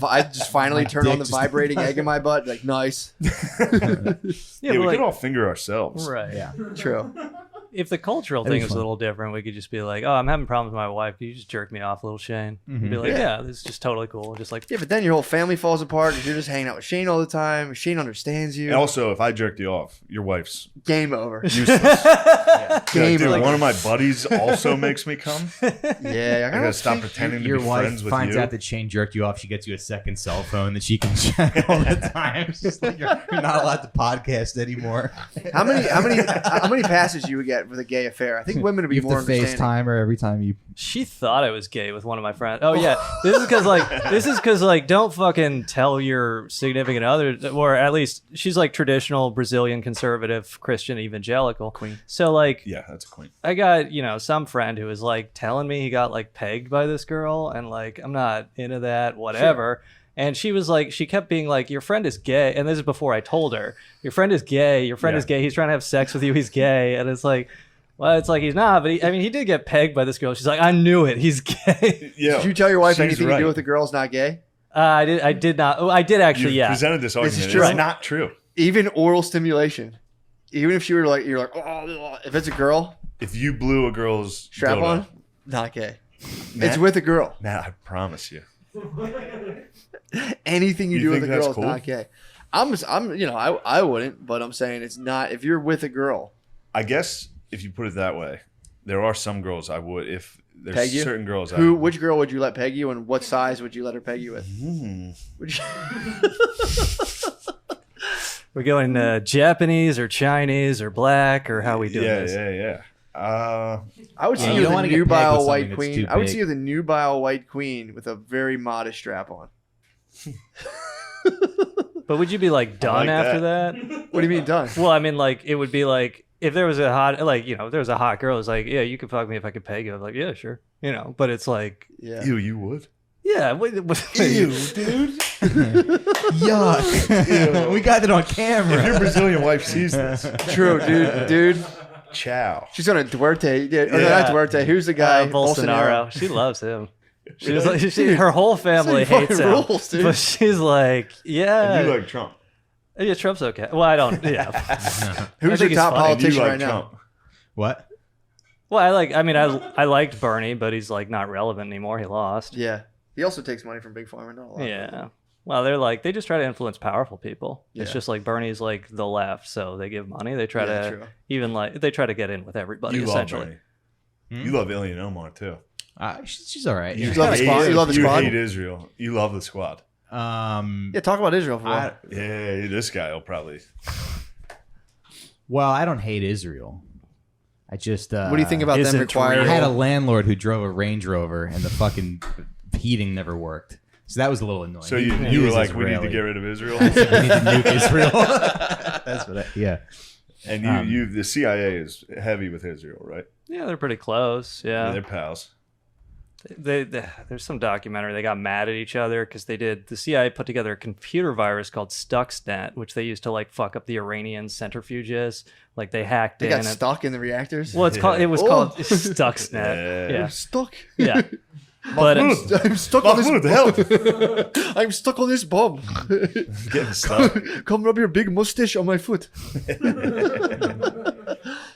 Speaker 6: I just finally
Speaker 7: My
Speaker 6: turned on
Speaker 7: dick
Speaker 6: the
Speaker 7: just-
Speaker 6: vibrating egg in my butt. Like, nice.
Speaker 8: yeah,
Speaker 1: Yeah,
Speaker 8: but
Speaker 1: we
Speaker 8: like,
Speaker 1: could all finger ourselves.
Speaker 8: right.
Speaker 7: Yeah.
Speaker 6: True.
Speaker 8: If the cultural
Speaker 7: That'd be
Speaker 8: thing was a
Speaker 7: fun.
Speaker 8: little different, we could just be like, "Oh, I'm having problems with my wife. Can you just jerk me off, little Shane?" And be like, "Yeah, this is just totally cool." Just like,
Speaker 6: Yeah, but then your whole family falls apart because you're just hanging out with Shane all the time. Shane understands you.
Speaker 1: And also, if I jerked you off, your wife's
Speaker 6: Game over.
Speaker 1: useless.
Speaker 6: Game
Speaker 1: Dude,
Speaker 6: like,
Speaker 1: one of my buddies also makes me come.
Speaker 6: yeah,
Speaker 1: I gotta stop pretending to
Speaker 7: Your
Speaker 1: be
Speaker 7: wife
Speaker 1: friends with
Speaker 7: finds
Speaker 1: you.
Speaker 7: out that Shane jerked you off. She gets you a second cell phone that she can check all the time. It's just like you're not allowed to podcast anymore.
Speaker 6: How many passes you would get with a gay affair? I think women would be
Speaker 7: You
Speaker 6: more
Speaker 7: have to
Speaker 6: understanding.
Speaker 7: FaceTime her every time you.
Speaker 8: she thought I was gay with one of my friends. Oh yeah, this is because like don't fucking tell your significant other, or at least she's like traditional Brazilian conservative Christian evangelical queen. So like,
Speaker 1: Yeah, that's a queen.
Speaker 8: I got, some friend who was like telling me he got like pegged by this girl, and like I'm not into that, whatever. And she was like, she kept being like, your friend is gay. And this is before I told her, your friend is gay. Your friend
Speaker 1: Yeah.
Speaker 8: is gay. He's trying to have sex with you. He's gay. And it's like, well, it's like he's not. But he did get pegged by this girl. She's like, I knew it. He's gay.
Speaker 1: Yeah.
Speaker 6: Did you tell your wife
Speaker 1: she's
Speaker 6: anything to
Speaker 1: right.
Speaker 6: do with the girl's not gay?
Speaker 8: I did not. Oh, I did actually.
Speaker 1: You
Speaker 8: Yeah.
Speaker 1: presented this argument.
Speaker 6: is true.
Speaker 1: It's not true.
Speaker 6: Even oral stimulation. Even if she were like, you're like, oh, if it's a girl,
Speaker 1: If you blew a girl's
Speaker 6: strap
Speaker 1: dildo-
Speaker 6: on, not gay.
Speaker 1: Matt?
Speaker 6: It's with a girl.
Speaker 1: Matt, I promise you.
Speaker 6: Anything you
Speaker 1: You
Speaker 6: do with
Speaker 1: think
Speaker 6: a
Speaker 1: that's
Speaker 6: girl is
Speaker 1: cool?
Speaker 6: not gay. I wouldn't, but I'm saying it's not. If you're with a girl,
Speaker 1: I guess if you put it that way, there are some girls I would. If there's
Speaker 6: Peg you?
Speaker 1: certain girls,
Speaker 6: which girl would you let peg you, and what size would you let her peg you with? Would you-
Speaker 8: We're going Japanese or Chinese or black or how we doing
Speaker 1: yeah,
Speaker 8: this?
Speaker 1: yeah.
Speaker 6: I would see
Speaker 7: Yeah,
Speaker 6: you
Speaker 7: you don't
Speaker 6: with a
Speaker 7: wanna get pegged
Speaker 6: nubile
Speaker 7: with
Speaker 6: white
Speaker 7: something that's
Speaker 6: queen.
Speaker 7: too
Speaker 6: I would
Speaker 7: big.
Speaker 6: see you with a nubile white queen with a very modest strap on.
Speaker 8: But would you be like done
Speaker 1: like
Speaker 8: after that?
Speaker 6: What do you mean done?
Speaker 8: Well, I mean, like, it would be like, if there was a hot, like, if there was a hot girl, it's like, yeah, you could fuck me if I could peg you. I'm like, yeah, sure. But it's like,
Speaker 6: Yeah.
Speaker 1: You would.
Speaker 8: yeah.
Speaker 1: Dude.
Speaker 7: Yuck. We got it on camera.
Speaker 1: If your Brazilian wife sees this,
Speaker 6: True, dude.
Speaker 1: ciao.
Speaker 6: She's on a Duarte. Yeah, or
Speaker 8: Yeah.
Speaker 6: not Duarte. Who's the guy?
Speaker 8: Bolsonaro. She loves him. She was like, her whole family
Speaker 6: That's like
Speaker 8: hates
Speaker 6: fucking
Speaker 8: him.
Speaker 6: rules, dude.
Speaker 8: But she's like, yeah.
Speaker 1: And you like Trump.
Speaker 8: Yeah, Trump's okay. Well, I don't, yeah.
Speaker 6: Who's
Speaker 8: I think
Speaker 6: your top
Speaker 8: he's funny.
Speaker 1: And you
Speaker 6: politician
Speaker 1: like
Speaker 6: right now?
Speaker 1: Trump.
Speaker 7: What?
Speaker 8: Well, I liked Bernie, but he's like not relevant anymore. He lost.
Speaker 6: Yeah. He also takes money from Big Pharma. Not a lot.
Speaker 8: Yeah. Well, they're like, they just try to influence powerful people. It's
Speaker 6: Yeah.
Speaker 8: just like Bernie's like the left, so they give money. They try
Speaker 6: Yeah,
Speaker 8: to
Speaker 6: true.
Speaker 8: even like they try to get in with everybody
Speaker 1: You love
Speaker 8: essentially.
Speaker 1: Bernie. You love Ilhan Omar too.
Speaker 7: She's all right.
Speaker 6: You love the squad? You love the squad?
Speaker 1: hate Israel. You love the squad.
Speaker 6: Yeah, talk about Israel for a while.
Speaker 1: Yeah, this guy will probably.
Speaker 7: Well, I don't hate Israel. I just.
Speaker 6: What do you think about them
Speaker 8: Isn't
Speaker 6: requiring?
Speaker 7: I had a landlord who drove a Range Rover, and the fucking heating never worked. So that was a little annoying.
Speaker 1: So
Speaker 7: He
Speaker 1: you were
Speaker 7: was
Speaker 1: like, we need to
Speaker 7: Israeli.
Speaker 1: get rid of Israel,
Speaker 7: We need to nuke Israel. That's what. Yeah.
Speaker 1: and you the CIA is heavy with Israel, right?
Speaker 8: Yeah, they're pretty close. Yeah.
Speaker 1: They're pals.
Speaker 8: There's some documentary. They got mad at each other because the CIA put together a computer virus called Stuxnet, which they used to like fuck up the Iranian centrifuges. Like they hacked
Speaker 6: They
Speaker 8: in.
Speaker 6: got
Speaker 8: and-
Speaker 6: stuck in the reactors.
Speaker 8: Well, it was
Speaker 6: Oh.
Speaker 8: called Stuxnet.
Speaker 1: Yeah.
Speaker 8: Yeah.
Speaker 6: I'm stuck.
Speaker 8: Yeah. But
Speaker 6: I'm stuck on this.
Speaker 1: Mahmoud, help!
Speaker 6: I'm stuck on this bomb.
Speaker 1: Getting stuck.
Speaker 6: Come rub your big mustache on my foot. So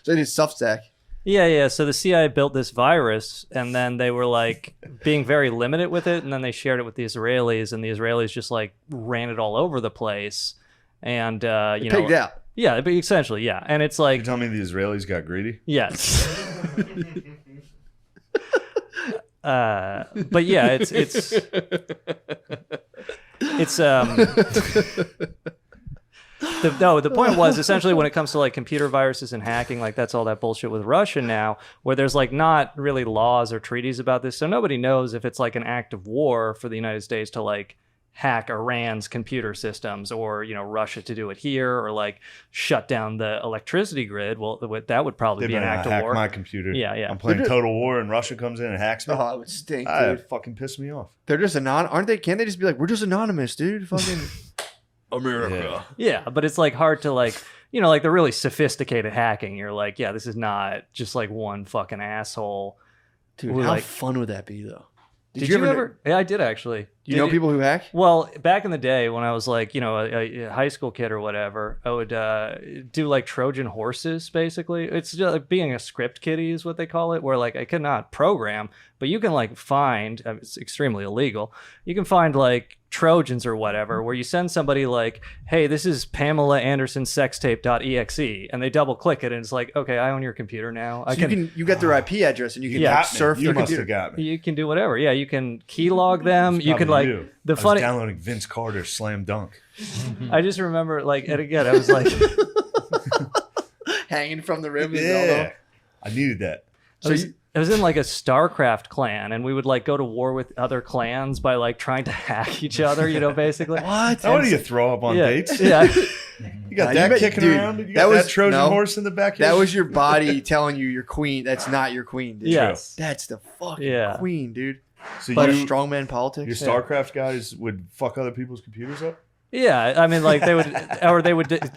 Speaker 6: they did Substack.
Speaker 8: yeah. So the CIA built this virus, and then they were like being very limited with it, and then they shared it with the Israelis, and the Israelis just like ran it all over the place, and
Speaker 6: Pigged out.
Speaker 8: Yeah, but essentially, yeah. And it's
Speaker 1: You
Speaker 8: like,
Speaker 1: tell me the Israelis got greedy?
Speaker 8: yes. But yeah, it's the point was essentially when it comes to like computer viruses and hacking, like that's all that bullshit with Russia now, where there's like not really laws or treaties about this, so nobody knows if it's like an act of war for the United States to like hack Iran's computer systems, or Russia to do it here, or like shut down the electricity grid. Well, that would probably be an act of
Speaker 1: hack
Speaker 8: war.
Speaker 1: my computer.
Speaker 8: Yeah.
Speaker 1: I'm playing Total War and Russia comes in and hacks me.
Speaker 6: Oh, it would stink,
Speaker 1: It
Speaker 6: dude.
Speaker 1: fucking piss me off.
Speaker 6: They're just aren't they? Can't they just be like, we're just anonymous, dude? Fucking America.
Speaker 8: Yeah, but it's like hard to like like the really sophisticated hacking. You're like, yeah, this is not just like one fucking asshole.
Speaker 6: Dude,
Speaker 8: who,
Speaker 6: how
Speaker 8: like,
Speaker 6: fun would that be, though?
Speaker 8: did you ever? Yeah, I did actually.
Speaker 6: Do you know people who hack?
Speaker 8: Well, back in the day when I was like, a high school kid or whatever, I would do like Trojan horses, basically. It's just like being a script kiddie is what they call it, where like I could not program, but you can like find, it's extremely illegal, you can find like Trojans or whatever, where you send somebody like, hey, this is Pamela Anderson sextape.exe, and they double click it and it's like, okay, I own your computer now.
Speaker 6: You get their IP address and you can
Speaker 8: Yeah.
Speaker 6: surf
Speaker 1: You
Speaker 6: their
Speaker 1: must
Speaker 6: computer.
Speaker 1: have got me.
Speaker 8: You can do whatever. Yeah, you can keylog them. You can like
Speaker 1: I
Speaker 8: the
Speaker 1: was
Speaker 8: funny.
Speaker 1: downloading Vince Carter Slam Dunk.
Speaker 8: I just remember like, and again, I was like,
Speaker 6: Hanging from the rim.
Speaker 1: Yeah, I needed that.
Speaker 8: I was in like a StarCraft clan, and we would like go to war with other clans by like trying to hack each other. Basically.
Speaker 6: What?
Speaker 1: How do you throw up on
Speaker 8: Yeah,
Speaker 1: dates?
Speaker 8: yeah.
Speaker 1: You got
Speaker 6: Nah,
Speaker 1: that
Speaker 6: you
Speaker 1: kicking
Speaker 6: dude,
Speaker 1: around? You
Speaker 6: that
Speaker 1: got
Speaker 6: was-
Speaker 1: that Trojan
Speaker 6: no.
Speaker 1: horse in the backyard?
Speaker 6: That was your body telling you you're queen. That's not your queen, dude.
Speaker 8: Yes.
Speaker 6: That's the fucking
Speaker 8: Yeah.
Speaker 6: queen, dude.
Speaker 1: so
Speaker 6: But
Speaker 1: you,
Speaker 6: strongman politics.
Speaker 1: your StarCraft guys would fuck other people's computers up?
Speaker 8: Yeah, I mean, like they would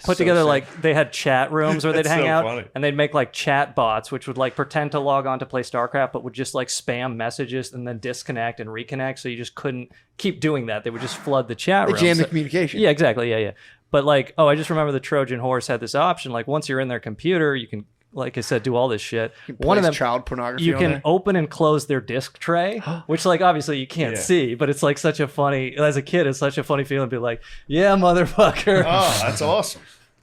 Speaker 8: put together
Speaker 1: sick.
Speaker 8: like they had chat rooms where they'd
Speaker 1: That's
Speaker 8: hang
Speaker 1: so
Speaker 8: out,
Speaker 1: funny.
Speaker 8: and they'd make like chat bots, which would like pretend to log on to play StarCraft, but would just like spam messages and then disconnect and reconnect. So you just couldn't keep doing that. They would just flood the chat
Speaker 6: They
Speaker 8: room.
Speaker 6: jam the
Speaker 8: So-
Speaker 6: communication.
Speaker 8: Yeah, exactly. Yeah. But like, I just remember the Trojan horse had this option. Like once you're in their computer, you can, like I said, do all this shit. One of them,
Speaker 6: child pornography.
Speaker 8: you
Speaker 6: on
Speaker 8: can
Speaker 6: there.
Speaker 8: open and close their disk tray, which like obviously you can't
Speaker 1: Yeah.
Speaker 8: see, but it's like such a funny, as a kid, it's such a funny feeling to be like, yeah, motherfucker.
Speaker 1: Oh, that's awesome.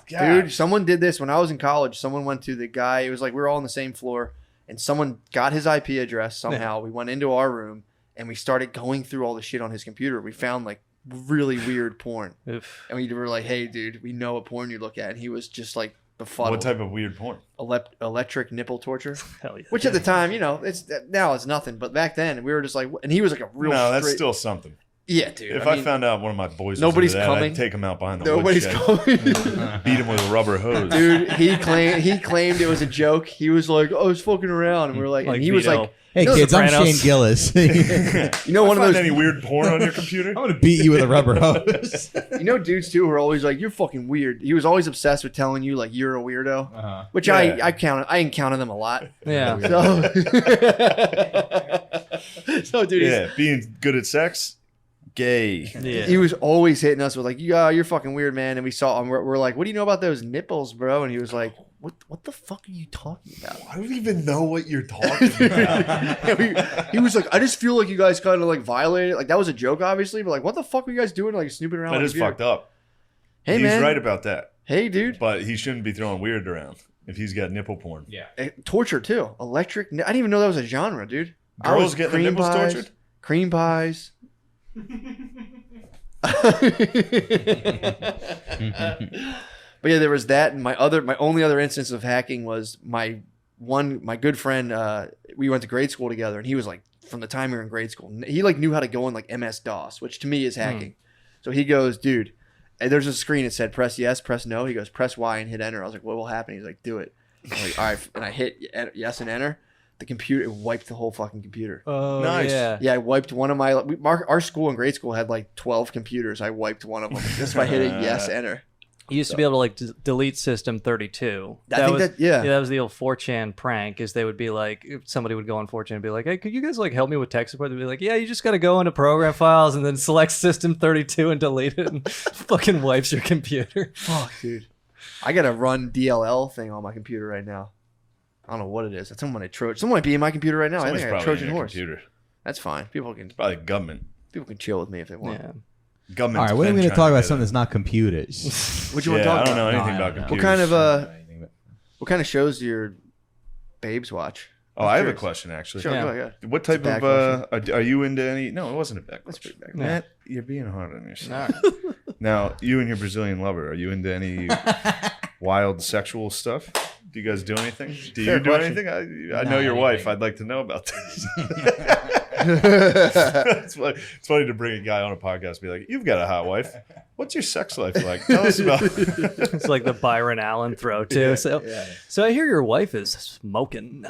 Speaker 1: God.
Speaker 6: Dude, someone did this when I was in college. Someone went to the guy. It was like we were all on the same floor, and someone got his IP address somehow. We went into our room and we started going through all the shit on his computer. We found like really weird porn,
Speaker 8: Oof.
Speaker 6: and we were like, "Hey, dude, we know what porn you look at." And he was just like befuddled.
Speaker 1: What type of weird porn?
Speaker 6: Electric nipple torture,
Speaker 8: Hell yeah.
Speaker 6: which at the time, it's now it's nothing, but back then we were just like, and he was like a real.
Speaker 1: No, that's
Speaker 6: straight-
Speaker 1: still something.
Speaker 6: Yeah, dude.
Speaker 1: If I found out one of my boys was
Speaker 6: nobody's
Speaker 1: into that,
Speaker 6: coming.
Speaker 1: I'd take him out behind the
Speaker 6: nobody's
Speaker 1: woodshed,
Speaker 6: coming.
Speaker 1: beat him with a rubber hose.
Speaker 6: Dude, he claimed it was a joke. He was like, "Oh, I was fucking around," and we were like,
Speaker 8: Like
Speaker 6: and he was
Speaker 8: Vito.
Speaker 6: like,
Speaker 7: Hey
Speaker 6: No,
Speaker 7: kids, I'm
Speaker 8: Sopranos.
Speaker 7: Shane Gillis.
Speaker 6: you know, one of
Speaker 1: Find
Speaker 6: those,
Speaker 1: any weird porn on your computer?
Speaker 7: I'm gonna beat you with a rubber hose.
Speaker 6: dudes too, who are always like, "You're fucking weird." He was always obsessed with telling you like you're a weirdo,
Speaker 7: Uh-huh.
Speaker 6: which
Speaker 1: Yeah.
Speaker 6: I encounter them a lot.
Speaker 8: Yeah.
Speaker 6: So, dude,
Speaker 1: Yeah, being good at sex, gay.
Speaker 8: Yeah.
Speaker 6: he was always hitting us with like, "Yeah, you're fucking weird, man." And we saw him. We're like, "What do you know about those nipples, bro?" And he was like, "What the fuck are you talking about?"
Speaker 1: I don't even know what you're talking about.
Speaker 6: he was like, "I just feel like you guys kind of like violated." Like that was a joke, obviously, but like, what the fuck were you guys doing? Like snooping around.
Speaker 1: That
Speaker 6: on
Speaker 1: is
Speaker 6: the computer?
Speaker 1: fucked up.
Speaker 6: Hey,
Speaker 1: He's
Speaker 6: man.
Speaker 1: right about that.
Speaker 6: Hey, dude.
Speaker 1: But he shouldn't be throwing weird around if he's got nipple porn.
Speaker 7: Yeah.
Speaker 6: Torture too. Electric. I didn't even know that was a genre, dude. I
Speaker 1: Girls
Speaker 6: was
Speaker 1: getting their
Speaker 6: cream
Speaker 1: nipples
Speaker 6: pies,
Speaker 1: tortured?
Speaker 6: Cream pies. But yeah, there was that, and my only other instance of hacking was my good friend. We went to grade school together, and he was like, from the time we were in grade school, he like knew how to go in like MS DOS, which to me is hacking. So he goes, dude, and there's a screen that said press yes, press no. He goes, press Y and hit enter. I was like, what will happen? He's like, do it. I'm like, all right, and I hit yes and enter. The computer, it wiped the whole fucking computer.
Speaker 8: Oh,
Speaker 1: Nice.
Speaker 8: yeah.
Speaker 6: Yeah, I wiped one of my. Our school in grade school had like 12 computers. I wiped one of them just by hitting yes, enter.
Speaker 8: You used to be able to like delete System 32.
Speaker 6: I think
Speaker 8: was,
Speaker 6: that- yeah.
Speaker 8: that was the old 4chan prank. Is they would be like, if somebody would go on 4chan and be like, "Hey, could you guys like help me with tech support?" They'd be like, "Yeah, you just got to go into program files and then select System 32 and delete it," and fucking wipes your computer.
Speaker 6: Fuck, dude. I gotta run DLL thing on my computer right now. I don't know what it is. Someone might be in my computer right now.
Speaker 1: Someone's
Speaker 6: I think I got
Speaker 1: probably
Speaker 6: Trojan
Speaker 1: in your
Speaker 6: horse.
Speaker 1: computer.
Speaker 6: That's fine. People can
Speaker 1: Government.
Speaker 6: chill with me if they want.
Speaker 8: Yeah.
Speaker 7: All
Speaker 1: Government's
Speaker 7: right, when are we
Speaker 1: been
Speaker 7: going to
Speaker 1: trying
Speaker 7: talk about
Speaker 1: get
Speaker 7: something
Speaker 1: it.
Speaker 7: that's not computers?
Speaker 6: What you want to
Speaker 1: Yeah,
Speaker 6: talk
Speaker 1: I don't know
Speaker 6: about?
Speaker 1: anything
Speaker 7: No, I
Speaker 1: about
Speaker 7: don't know.
Speaker 1: computers.
Speaker 6: What kind of shows do your babes watch?
Speaker 1: Oh, I have a question actually.
Speaker 6: Sure,
Speaker 8: Yeah.
Speaker 6: go ahead.
Speaker 1: What type
Speaker 6: Bad
Speaker 1: of are you into any? No, it wasn't a bad question.
Speaker 6: pretty bad.
Speaker 1: Matt, you're being hard on yourself. Now, you and your Brazilian lover, are you into any wild sexual stuff? Do you guys do anything? Do
Speaker 6: Fair
Speaker 1: you do
Speaker 6: question.
Speaker 1: anything? I know your wife. I'd like to know about this. It's funny to bring a guy on a podcast and be like, "You've got a hot wife. What's your sex life like? Tell us about."
Speaker 8: It's like the Byron Allen throw too. So I hear your wife is smoking.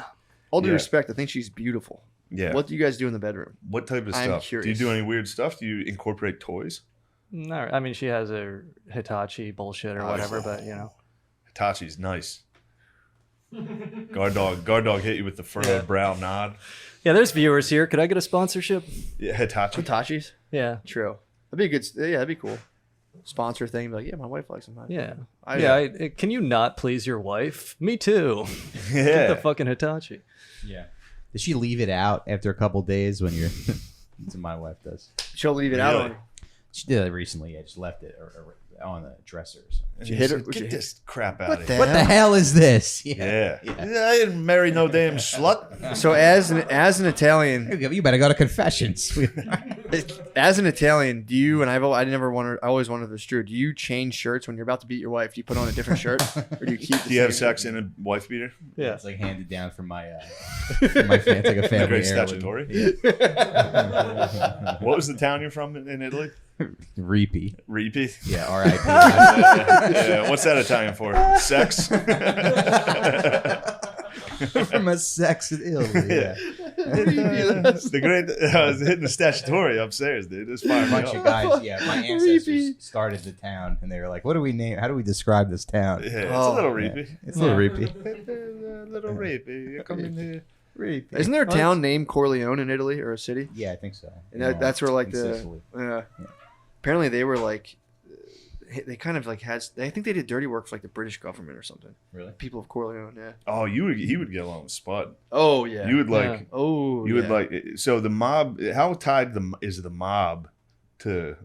Speaker 6: All due respect, I think she's beautiful.
Speaker 1: Yeah.
Speaker 6: What do you guys do in the bedroom?
Speaker 1: What type of
Speaker 6: I'm
Speaker 1: stuff?
Speaker 6: curious.
Speaker 1: Do you do any weird stuff? Do you incorporate toys?
Speaker 8: No, I mean she has her Hitachi bullshit or whatever, but you know.
Speaker 1: Hitachi's nice. Guard dog hit you with the furrowed brow nod.
Speaker 8: Yeah, there's viewers here. Could I get a sponsorship?
Speaker 1: Yeah, Hitachi.
Speaker 6: Hitachi's?
Speaker 8: Yeah.
Speaker 6: True. That'd be a good. Yeah, that'd be cool. Sponsor thing. Be like, yeah, my wife likes them.
Speaker 8: Yeah.
Speaker 6: I
Speaker 8: can you not please your wife? Me too.
Speaker 1: Yeah.
Speaker 8: Get the fucking Hitachi.
Speaker 7: Yeah. Did she leave it out after a couple days when you're? That's what my wife does.
Speaker 6: She'll leave it out
Speaker 1: Really?
Speaker 6: on you.
Speaker 7: She did it recently. I just left it or on the dresser or something.
Speaker 1: And
Speaker 6: She
Speaker 1: you
Speaker 6: hit her-
Speaker 1: said,
Speaker 6: she
Speaker 1: Get
Speaker 6: hit-
Speaker 1: this crap out
Speaker 6: What
Speaker 1: of
Speaker 6: the
Speaker 1: here.
Speaker 7: What the hell is this?
Speaker 1: Yeah. I didn't marry no damn slut.
Speaker 6: So as an Italian,
Speaker 7: You better go to confessions.
Speaker 6: as an Italian, do you? And I always wondered if it's true. Do you change shirts when you're about to beat your wife? Do you put on a different shirt, or do you keep?
Speaker 1: Do you have sex in a wife beater?
Speaker 8: Yeah.
Speaker 7: It's like handed down from my it's like a family
Speaker 1: Great
Speaker 7: heirloom.
Speaker 1: statutory. What was the town you're from in Italy?
Speaker 7: Repeat.
Speaker 1: Repeat.
Speaker 7: Yeah, R.I.P.
Speaker 1: Yeah, what's that Italian for? Sex?
Speaker 7: From a sex in Italy. Yeah.
Speaker 1: The great. I was hitting the statutory upstairs, dude. It's fine.
Speaker 7: A bunch of guys, yeah. My ancestors started the town, and they were like, "What do we name? How do we describe this town?"
Speaker 1: Yeah, it's
Speaker 6: Oh,
Speaker 1: a little
Speaker 7: Yeah.
Speaker 1: reapy.
Speaker 7: It's a little repeat.
Speaker 1: Little reapy. You come in here.
Speaker 6: Isn't there a town named Corleone in Italy or a city?
Speaker 7: Yeah, I think so.
Speaker 6: And that's where like
Speaker 7: in
Speaker 6: the
Speaker 7: Sicily.
Speaker 6: apparently they were like they kind of like had. I think they did dirty work for like the British government or something.
Speaker 7: Really?
Speaker 6: People of Corleone. Yeah.
Speaker 1: Oh, he would get along with Spud.
Speaker 6: Oh yeah.
Speaker 1: You would like.
Speaker 6: Oh.
Speaker 1: You would
Speaker 6: yeah.
Speaker 1: like. So the mob. How tied is the mob to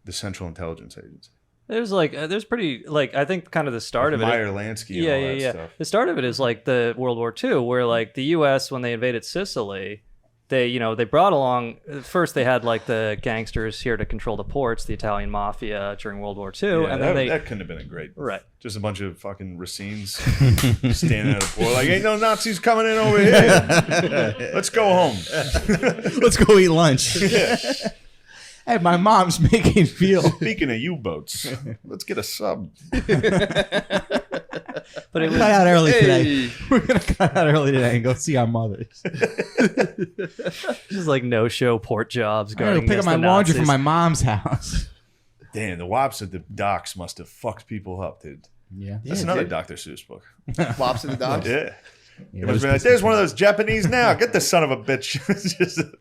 Speaker 1: the Central Intelligence Agency?
Speaker 8: There's pretty like I think kind of the start of it.
Speaker 1: Meyer Lansky and
Speaker 8: Yeah,
Speaker 1: all
Speaker 8: yeah,
Speaker 1: that
Speaker 8: yeah.
Speaker 1: stuff.
Speaker 8: The start of it is like the World War II, where like the U.S. when they invaded Sicily, they brought along first they had like the gangsters here to control the ports, the Italian mafia during World War II,
Speaker 1: Yeah,
Speaker 8: and then
Speaker 1: that couldn't have been a great.
Speaker 8: right.
Speaker 1: Just a bunch of fucking Racines standing at a port like, ain't no Nazis coming in over here. Let's go home.
Speaker 7: Let's go eat lunch. Hey, my mom's making veal.
Speaker 1: Speaking of U-boats, let's get a sub.
Speaker 8: But it
Speaker 7: Cut
Speaker 8: was
Speaker 7: out early today. We're gonna cut out early today and go see our mothers.
Speaker 8: just like no-show port jobs.
Speaker 7: I'm gonna
Speaker 8: guarding
Speaker 7: pick up
Speaker 8: against
Speaker 7: my
Speaker 8: the
Speaker 7: laundry from
Speaker 8: Nazis.
Speaker 7: my mom's house.
Speaker 1: Damn, the wops at the docks must have fucked people up, dude.
Speaker 7: Yeah.
Speaker 1: That's another Dr. Seuss book.
Speaker 6: Flops in the docks.
Speaker 1: Yeah.
Speaker 7: Yeah,
Speaker 1: It must be like, there's one of those Japanese now. Get this son of a bitch.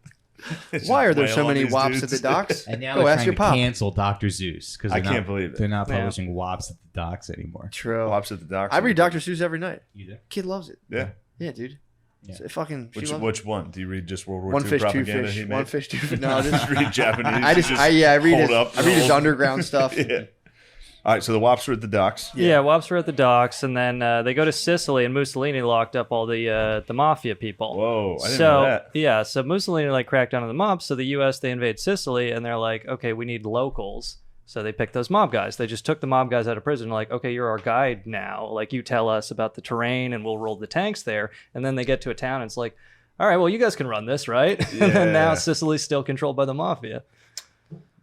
Speaker 1: It's
Speaker 6: Why are there
Speaker 1: just
Speaker 6: so
Speaker 1: wail on
Speaker 6: many
Speaker 1: these
Speaker 6: wops
Speaker 1: dudes.
Speaker 6: at the docks?
Speaker 7: And now
Speaker 6: Go
Speaker 7: they're
Speaker 6: ask
Speaker 7: trying
Speaker 6: your
Speaker 7: to
Speaker 6: pop.
Speaker 7: cancel Dr. Zeus because
Speaker 1: I can't believe it.
Speaker 7: They're not
Speaker 8: Yeah.
Speaker 7: publishing wops at the docks anymore.
Speaker 6: True.
Speaker 1: Wops at the docks.
Speaker 6: I read Dr. Seuss every night.
Speaker 7: You do?
Speaker 6: Kid loves it.
Speaker 1: Yeah.
Speaker 6: Yeah, dude.
Speaker 7: Yeah.
Speaker 6: It's fucking. she loves it.
Speaker 1: Which one? Do you read just World War
Speaker 6: One
Speaker 1: II
Speaker 6: fish, two
Speaker 1: propaganda
Speaker 6: fish.
Speaker 1: he made?
Speaker 6: One fish, two fish. No,
Speaker 1: Just
Speaker 6: just
Speaker 1: read Japanese.
Speaker 6: I just, I read
Speaker 1: hold
Speaker 6: his,
Speaker 1: up
Speaker 6: I read his
Speaker 1: the-
Speaker 6: underground stuff.
Speaker 1: Yeah. All right, so the wops were at the docks.
Speaker 8: Yeah, wops were at the docks, and then they go to Sicily, and Mussolini locked up all the mafia people.
Speaker 1: Whoa, I didn't
Speaker 8: so
Speaker 1: know that.
Speaker 8: yeah, so Mussolini like cracked down on the mob. So the U.S. they invade Sicily, and they're like, okay, we need locals. So they picked those mob guys. They just took the mob guys out of prison. Like, okay, you're our guide now. Like, you tell us about the terrain, and we'll roll the tanks there. And then they get to a town, and it's like, all right, well, you guys can run this, right? And then now
Speaker 1: Yeah.
Speaker 8: Sicily's still controlled by the mafia.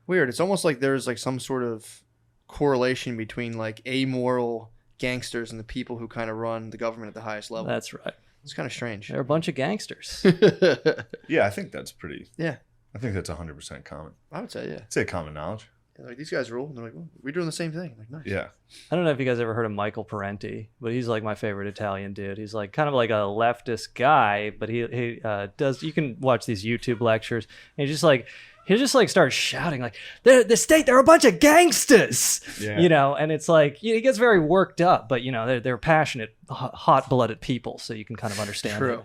Speaker 6: Weird. It's almost like there's like some sort of correlation between like amoral gangsters and the people who kind of run the government at the highest level.
Speaker 8: That's right.
Speaker 6: It's kind of strange.
Speaker 8: They're a bunch of gangsters.
Speaker 1: Yeah, I think that's pretty.
Speaker 6: Yeah.
Speaker 1: I think that's 100% common.
Speaker 6: I would say, yeah.
Speaker 1: I'd say common knowledge.
Speaker 6: Like, these guys rule. And they're like, well, we're doing the same thing. I'm like, nice.
Speaker 1: Yeah.
Speaker 8: I don't know if you guys ever heard of Michael Parenti, but he's like my favorite Italian dude. He's like kind of like a leftist guy, but he does. You can watch these YouTube lectures, and he'll just like start shouting like the state, they're a bunch of gangsters,
Speaker 1: Yeah.
Speaker 8: you know. And it's like he gets very worked up, but you know they're passionate, hot-blooded people, so you can kind of understand.
Speaker 6: True.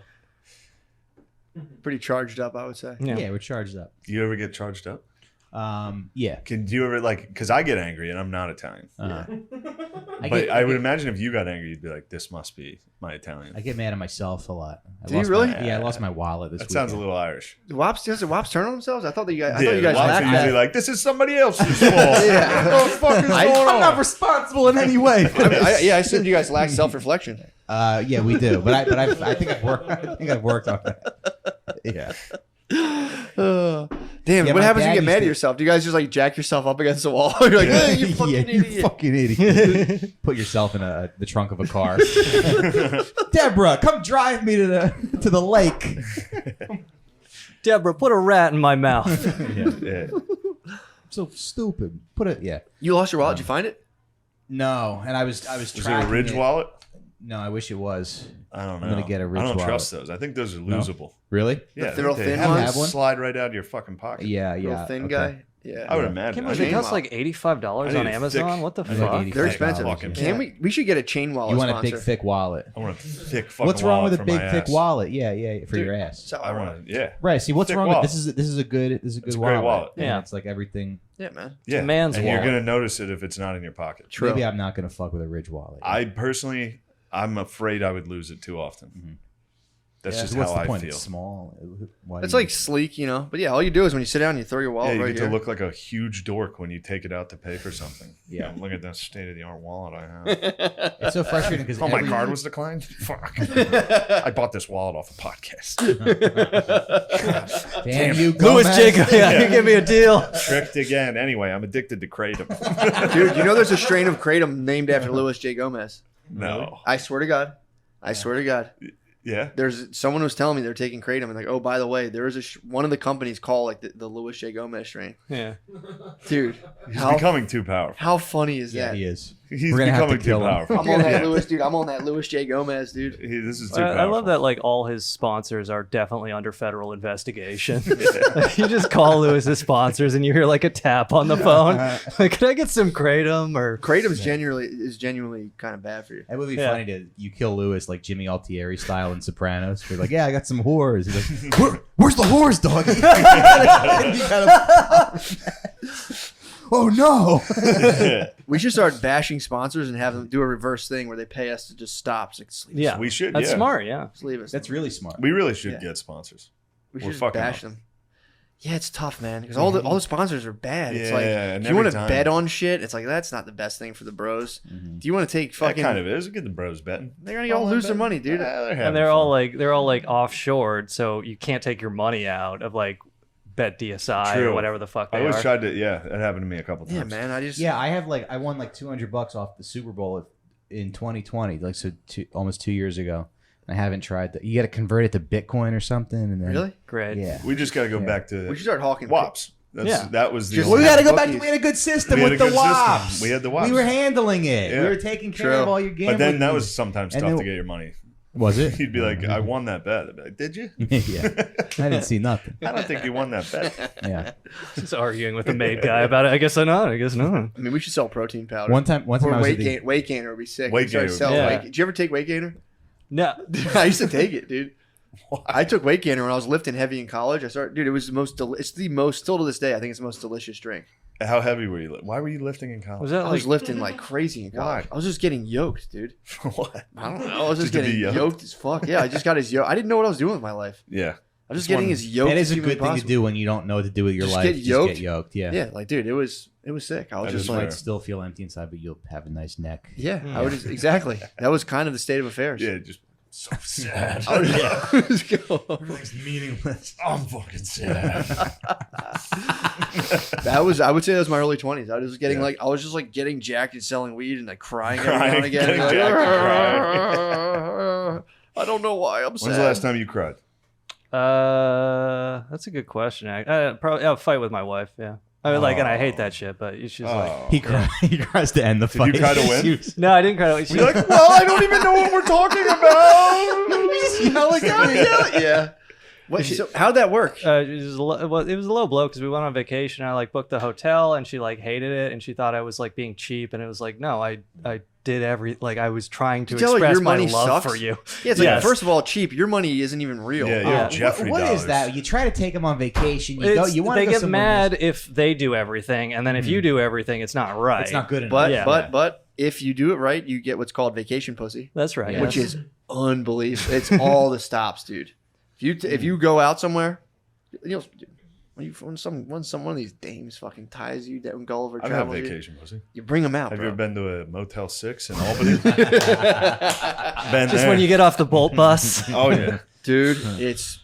Speaker 8: It.
Speaker 6: Pretty charged up, I would say.
Speaker 8: Yeah.
Speaker 7: Yeah, we're charged up.
Speaker 1: Do you ever get charged up?
Speaker 7: Yeah.
Speaker 1: Do you ever because I get angry and I'm not Italian.
Speaker 7: I
Speaker 1: I would imagine if you got angry, you'd be like, this must be my Italian.
Speaker 7: get mad at myself a lot.
Speaker 6: Do you really?
Speaker 7: Yeah, I lost my wallet this
Speaker 1: That
Speaker 7: weekend.
Speaker 1: sounds a little Irish.
Speaker 6: Does the wops turn on themselves? I thought that you guys,
Speaker 1: Yeah,
Speaker 6: I thought you guys
Speaker 1: the wops
Speaker 6: laughed
Speaker 1: are
Speaker 6: at
Speaker 1: usually
Speaker 6: it.
Speaker 1: like, this is somebody else's fault.
Speaker 6: Yeah.
Speaker 1: What the fuck is going on?
Speaker 7: I'm not responsible in any way.
Speaker 6: I assumed you guys lacked self-reflection.
Speaker 7: Yeah, we do. But I think I've worked. I think I've worked on that. Yeah.
Speaker 6: Damn,
Speaker 7: Yeah,
Speaker 6: what
Speaker 7: my
Speaker 6: happens when
Speaker 7: dad
Speaker 6: you get mad
Speaker 7: used
Speaker 6: at
Speaker 7: to-
Speaker 6: yourself? Do you guys just like jack yourself up against the wall? You're like, "Hey, you fucking
Speaker 7: Yeah,
Speaker 6: idiot.
Speaker 7: you fucking idiot. Put yourself in the trunk of a car. Deborah, come drive me to the lake.
Speaker 8: Deborah, put a rat in my mouth.
Speaker 1: Yeah.
Speaker 7: So stupid. Put it. Yeah.
Speaker 6: You lost your wallet. Did you find it?
Speaker 7: No, and I was
Speaker 1: Is it a
Speaker 7: tracking
Speaker 1: Ridge
Speaker 7: it.
Speaker 1: wallet?
Speaker 7: No, I wish it was.
Speaker 1: I don't know.
Speaker 7: I'm gonna get a Ridge
Speaker 1: I don't
Speaker 7: wallet.
Speaker 1: trust those. I think those are losable.
Speaker 7: Really?
Speaker 1: Yeah,
Speaker 6: The real
Speaker 1: they
Speaker 6: thin
Speaker 1: have
Speaker 6: ones?
Speaker 1: to slide right out of your fucking pocket.
Speaker 7: Yeah,
Speaker 6: Real
Speaker 7: yeah.
Speaker 6: thin
Speaker 7: okay.
Speaker 6: guy. Yeah.
Speaker 1: I would
Speaker 8: Can't
Speaker 1: imagine.
Speaker 8: believe it
Speaker 6: chain
Speaker 8: costs
Speaker 6: wallet.
Speaker 8: like $85
Speaker 1: I
Speaker 8: on
Speaker 1: need a
Speaker 8: Amazon.
Speaker 1: thick-
Speaker 8: What the
Speaker 7: I need
Speaker 8: fuck?
Speaker 7: $85.
Speaker 6: They're expensive.
Speaker 1: Fucking
Speaker 6: Can we should get a chain wallet
Speaker 7: You want
Speaker 6: sponsor.
Speaker 7: a big thick wallet?
Speaker 1: I want a thick fucking
Speaker 7: What's wrong
Speaker 1: wallet
Speaker 7: with a
Speaker 1: for
Speaker 7: big
Speaker 1: my
Speaker 7: thick
Speaker 1: ass.
Speaker 7: wallet? Yeah, for your ass.
Speaker 6: So,
Speaker 1: I want to, yeah.
Speaker 7: Right. See, what's
Speaker 1: Thick
Speaker 7: wrong
Speaker 1: wallet.
Speaker 7: with this is a good
Speaker 1: It's a
Speaker 7: wallet.
Speaker 1: great wallet.
Speaker 7: Yeah,
Speaker 8: Yeah.
Speaker 7: it's like everything.
Speaker 6: yeah, man.
Speaker 1: Yeah.
Speaker 8: a man's
Speaker 1: and
Speaker 8: wallet.
Speaker 1: you're going to notice it if it's not in your pocket.
Speaker 6: True.
Speaker 7: Maybe I'm not gonna fuck with a Ridge wallet.
Speaker 1: I personally, I'm afraid I would lose it too often. That's
Speaker 7: Yeah,
Speaker 1: just
Speaker 7: what's
Speaker 1: how
Speaker 7: the
Speaker 1: I
Speaker 7: point?
Speaker 1: feel.
Speaker 7: It's small. Why
Speaker 6: It's
Speaker 7: do you-
Speaker 6: like sleek, you know. But yeah, all you do is when you sit down, you throw your
Speaker 1: Yeah,
Speaker 6: wallet
Speaker 1: you
Speaker 6: right
Speaker 1: get
Speaker 6: here.
Speaker 1: to look like a huge dork when you take it out to pay for something.
Speaker 7: Yeah.
Speaker 1: Look at that state-of-the-art wallet I have.
Speaker 7: it's so frustrating because
Speaker 1: Oh, my card was declined? Fuck. I bought this wallet off a podcast.
Speaker 7: Damn you,
Speaker 8: Louis
Speaker 7: Gomez.
Speaker 8: Jacob, yeah, you give me a deal.
Speaker 1: Tricked again. Anyway, I'm addicted to kratom.
Speaker 6: Dude, you know there's a strain of kratom named after Louis J. Gomez.
Speaker 1: No.
Speaker 6: I swear to God. I swear to God.
Speaker 1: Yeah.
Speaker 6: There's someone was telling me they're taking kratom and like, oh, by the way, there is one of the companies called like the Louis J. Gomez strain.
Speaker 8: Yeah.
Speaker 6: Dude,
Speaker 1: He's becoming too powerful.
Speaker 6: how funny is
Speaker 7: Yeah,
Speaker 6: that?
Speaker 7: he is.
Speaker 1: He's
Speaker 7: We're gonna have to
Speaker 1: becoming too
Speaker 7: kill him.
Speaker 1: powerful.
Speaker 6: I'm on that
Speaker 1: Yeah.
Speaker 6: Louis, dude. I'm on that Louis J. Gomez, dude.
Speaker 1: This is too
Speaker 8: I
Speaker 1: powerful.
Speaker 8: love that like all his sponsors are definitely under federal investigation. You just call Lewis's sponsors and you hear like a tap on the phone. Like, could I get some kratom or
Speaker 6: Kratom's genuinely kind of bad for you.
Speaker 7: It would be
Speaker 8: Yeah.
Speaker 7: funny to you kill Lewis like Jimmy Altieri style in Sopranos. You're like, yeah, I got some whores. He's like, where's the whores, doggy? You gotta- oh no!
Speaker 6: We should start bashing sponsors and have them do a reverse thing where they pay us to just stop. It's like, just leave us.
Speaker 8: yeah,
Speaker 1: We should,
Speaker 8: That's
Speaker 1: yeah.
Speaker 8: smart. Yeah.
Speaker 6: Just leave us.
Speaker 7: That's really smart.
Speaker 1: We really should
Speaker 6: Yeah.
Speaker 1: get sponsors.
Speaker 6: we
Speaker 1: we're
Speaker 6: should just
Speaker 1: fucking
Speaker 6: bash
Speaker 1: up.
Speaker 6: them. Yeah, it's tough, man, because all the sponsors are bad. It's like
Speaker 1: Yeah,
Speaker 6: if
Speaker 1: and
Speaker 6: you want to
Speaker 1: every time-
Speaker 6: bet on shit, it's like that's not the best thing for the bros. Do you want to take
Speaker 1: That
Speaker 6: fucking?
Speaker 1: kind of is. Get the bros betting.
Speaker 6: They're gonna all lose their money, dude.
Speaker 8: And they're all like offshored, so you can't take your money out of like Bet DSI or
Speaker 1: True.
Speaker 8: whatever the fuck
Speaker 1: I
Speaker 8: they
Speaker 1: always
Speaker 8: are.
Speaker 1: tried to. Yeah, that happened to me a couple times.
Speaker 6: Yeah, man. I just
Speaker 7: Yeah, I won like $200 off the Super Bowl in 2020, like almost 2 years ago. I haven't tried that. You got to convert it to Bitcoin or something, and then
Speaker 6: really.
Speaker 8: Great.
Speaker 7: yeah.
Speaker 1: We just got to go back to
Speaker 6: We should start hawking.
Speaker 1: WAPs.
Speaker 8: Yeah.
Speaker 1: That was the.
Speaker 6: Just-
Speaker 1: only-
Speaker 7: Well, we got to go back.
Speaker 6: Bookies.
Speaker 7: We had a good system
Speaker 1: We had
Speaker 7: with
Speaker 1: a
Speaker 7: the
Speaker 1: good system.
Speaker 7: WAPs.
Speaker 1: We had the WAPs.
Speaker 7: We were handling it.
Speaker 1: Yeah.
Speaker 7: We were taking care
Speaker 6: True.
Speaker 7: of all your gambling.
Speaker 1: But then that was sometimes
Speaker 7: And
Speaker 1: tough
Speaker 7: then-
Speaker 1: to get your money.
Speaker 7: Was it?
Speaker 1: He'd be like, "I won that bet." I'd be like, "Did you?"
Speaker 7: Yeah. I didn't see nothing.
Speaker 1: I don't think you won that bet.
Speaker 7: Yeah.
Speaker 8: Just arguing with the maid guy about it. I guess not. I guess not.
Speaker 6: I mean, we should sell protein powder.
Speaker 7: One time I
Speaker 6: or
Speaker 7: was
Speaker 6: weight
Speaker 7: at the,
Speaker 6: gain. Weight gainer would be sick.
Speaker 1: Weight
Speaker 6: We started
Speaker 1: gainer would be
Speaker 6: selling
Speaker 8: sick.
Speaker 6: weight
Speaker 8: Yeah.
Speaker 6: gain- Did you ever take weight gainer?
Speaker 8: No.
Speaker 6: I used to take it, dude. I took weight gainer when I was lifting heavy in college. Dude. It was the most. It's the most. Still to this day, I think it's the most delicious drink.
Speaker 1: How heavy were you? Why were you lifting in college?
Speaker 8: Was that
Speaker 6: I
Speaker 8: like
Speaker 6: was lifting like crazy in college. I was just getting yoked, dude.
Speaker 1: What?
Speaker 6: I don't know. I was just
Speaker 1: Just to
Speaker 6: getting
Speaker 1: be
Speaker 6: yoked as fuck. Yeah, I just got as yoked. I didn't know what I was doing with my life.
Speaker 1: Yeah.
Speaker 6: I was just
Speaker 1: Just
Speaker 6: getting
Speaker 1: one-
Speaker 6: as yoked.
Speaker 7: that is
Speaker 6: as
Speaker 7: a
Speaker 6: humanly
Speaker 7: good thing to
Speaker 6: possible.
Speaker 7: do when you don't know what to do with your
Speaker 6: Just
Speaker 7: life.
Speaker 6: get
Speaker 7: Just
Speaker 6: yoked?
Speaker 7: get yoked. Yeah.
Speaker 6: Yeah, like dude, it was sick. I was
Speaker 1: That
Speaker 6: just
Speaker 1: is
Speaker 7: You
Speaker 6: like,
Speaker 7: might still feel empty inside, but you'll have a nice neck.
Speaker 6: yeah, I would just exactly. That was kind of the state of affairs.
Speaker 1: Yeah, just so sad.
Speaker 6: I would just go.
Speaker 7: Everything's meaningless.
Speaker 1: I'm fucking sad.
Speaker 6: That was, I would say, that was my early 20s. I was getting
Speaker 1: Yeah.
Speaker 6: like, I was just like getting jacked and selling weed and like crying every
Speaker 1: Crying,
Speaker 6: now and again.
Speaker 1: getting
Speaker 6: Like,
Speaker 1: jacked and
Speaker 6: I don't know why I'm sad.
Speaker 1: When's the last time you cried?
Speaker 8: That's a good question. Probably I'll fight with my wife. Yeah. I mean, and I hate that shit, but she's like,
Speaker 7: He cries. He cries to end the
Speaker 1: Did
Speaker 7: fight.
Speaker 1: you cry to win?
Speaker 8: no, I didn't cry. She,
Speaker 1: You're like, well, I don't even know what we're talking about.
Speaker 6: Yeah. What, so how'd that work?
Speaker 8: it was a low blow because we went on vacation. I like booked the hotel and she like hated it and she thought I was like being cheap and it was like no, I did I was trying to
Speaker 6: You tell her
Speaker 8: express
Speaker 6: your
Speaker 8: my
Speaker 6: money
Speaker 8: love
Speaker 6: sucks?
Speaker 8: for you.
Speaker 6: Yeah, it's like,
Speaker 8: Yes.
Speaker 6: first of all, cheap. Your money isn't even real.
Speaker 1: Yeah,
Speaker 8: Yeah.
Speaker 1: Jeffrey
Speaker 7: What
Speaker 1: dollars.
Speaker 7: is that? You try to take them on vacation. You
Speaker 8: It's-
Speaker 7: you want
Speaker 8: they
Speaker 7: to go
Speaker 8: get
Speaker 7: somewhere
Speaker 8: mad if they do everything and then if you do everything, it's not right.
Speaker 7: It's not good enough.
Speaker 6: But,
Speaker 8: Yeah.
Speaker 6: but if you do it right, you get what's called vacation pussy,
Speaker 8: That's right.
Speaker 7: Yeah.
Speaker 6: which
Speaker 8: yes.
Speaker 6: is unbelievable. It's all the stops, dude. If you go out somewhere, you know, when one of these dames fucking ties you down Gulliver
Speaker 1: I've had
Speaker 6: travel,
Speaker 1: vacation, pussy.
Speaker 6: you bring them out,
Speaker 1: Have
Speaker 6: bro.
Speaker 1: you ever been to a Motel 6 in Albany? Been
Speaker 8: Just
Speaker 1: there.
Speaker 8: when you get off the Bolt bus.
Speaker 1: Oh, yeah.
Speaker 6: Dude, it's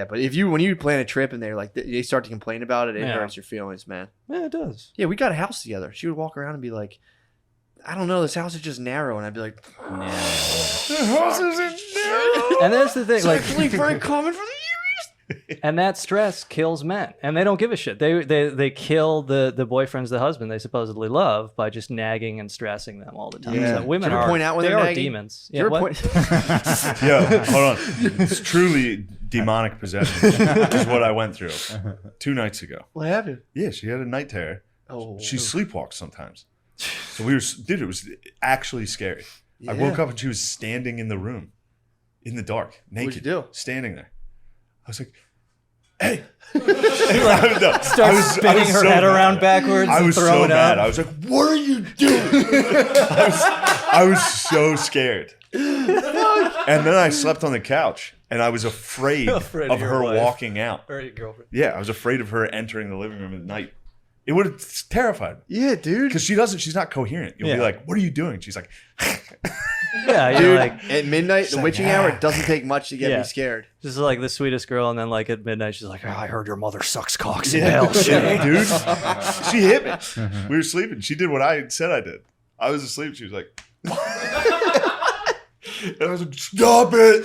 Speaker 6: But when you plan a trip and they're like they start to complain about it, it
Speaker 8: Yeah.
Speaker 6: hurts your feelings, man.
Speaker 8: Yeah, it does.
Speaker 6: Yeah, we got a house together. She would walk around and be like, I don't know, this house is just narrow, and I'd be like, the house isn't narrow.
Speaker 8: And that's the thing,
Speaker 6: It's
Speaker 8: like,
Speaker 6: actually very common for the
Speaker 8: and that stress kills men, and they don't give a shit. They kill the boyfriends, the husband they supposedly love, by just nagging and stressing them all the time.
Speaker 6: Yeah.
Speaker 8: So women
Speaker 6: Did you ever
Speaker 8: are
Speaker 6: point out when
Speaker 8: they
Speaker 6: they're
Speaker 8: are
Speaker 6: nagging?
Speaker 8: demons.
Speaker 6: You ever
Speaker 8: what?
Speaker 6: point-
Speaker 1: Yeah, hold on. It's truly demonic possession is what I went through 2 nights ago.
Speaker 6: What happened?
Speaker 1: Yeah, she had a night terror.
Speaker 6: Oh,
Speaker 1: She sleepwalks sometimes. So it was actually scary. I woke up and she was standing in the room in the dark, naked.
Speaker 6: What'd you do?
Speaker 1: Standing there. I was like, hey. No,
Speaker 8: Starts spinning her head around backwards.
Speaker 1: I
Speaker 8: and
Speaker 1: was so
Speaker 8: throwing
Speaker 1: mad.
Speaker 8: up.
Speaker 1: I was like, what are you doing? I was so scared. And then I slept on the couch and I was afraid
Speaker 8: Afraid of
Speaker 1: of
Speaker 8: your
Speaker 1: her
Speaker 8: wife.
Speaker 1: walking out.
Speaker 8: Or your girlfriend.
Speaker 1: Yeah, I was afraid of her entering the living room at night. It would have terrified me.
Speaker 6: Yeah, dude.
Speaker 1: Because she's not coherent. You'll
Speaker 8: Yeah.
Speaker 1: be like, what are you doing? She's like,
Speaker 8: Yeah, you're
Speaker 6: Dude,
Speaker 8: like
Speaker 6: at midnight, the
Speaker 1: like,
Speaker 6: witching hour, it doesn't take much to get
Speaker 8: Yeah.
Speaker 6: me scared.
Speaker 8: just like the sweetest girl, and then like at midnight she's like, oh, I heard your mother sucks cocks in
Speaker 1: yeah,
Speaker 8: hell. Shane.
Speaker 1: dude. She hit me. We were sleeping. She did what I said I did. I was asleep. She was like, and I was like, stop it.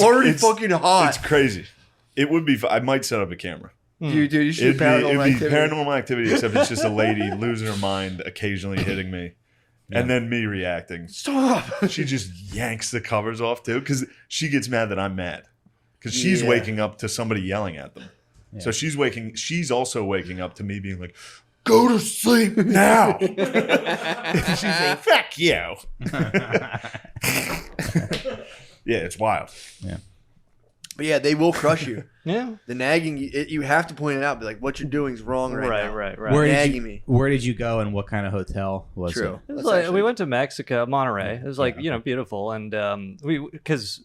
Speaker 6: Already fucking hot.
Speaker 1: It's crazy. It would be. I might set up a camera.
Speaker 6: Dude, you should do paranormal
Speaker 1: It'd be
Speaker 6: activity.
Speaker 1: paranormal activity, except it's just a lady losing her mind, occasionally hitting me, and then me reacting.
Speaker 6: Stop.
Speaker 1: She just yanks the covers off too, because she gets mad that I'm mad, because she's
Speaker 6: Yeah.
Speaker 1: waking up to somebody yelling at them. So she's also waking up to me being like, "Go to sleep now." She's like, "Fuck you." Yeah, it's wild.
Speaker 6: But yeah, they will crush you.
Speaker 8: Yeah.
Speaker 6: The nagging, you have to point it out. Be like, what you're doing is wrong right now.
Speaker 8: Right.
Speaker 7: Where
Speaker 6: Nagging
Speaker 7: did
Speaker 6: me.
Speaker 7: Where did you go and what kind of hotel was
Speaker 6: True.
Speaker 7: it?
Speaker 8: It was
Speaker 6: That's
Speaker 8: like,
Speaker 6: actually-
Speaker 8: we went to Mexico, Monterey. It was like, beautiful. And because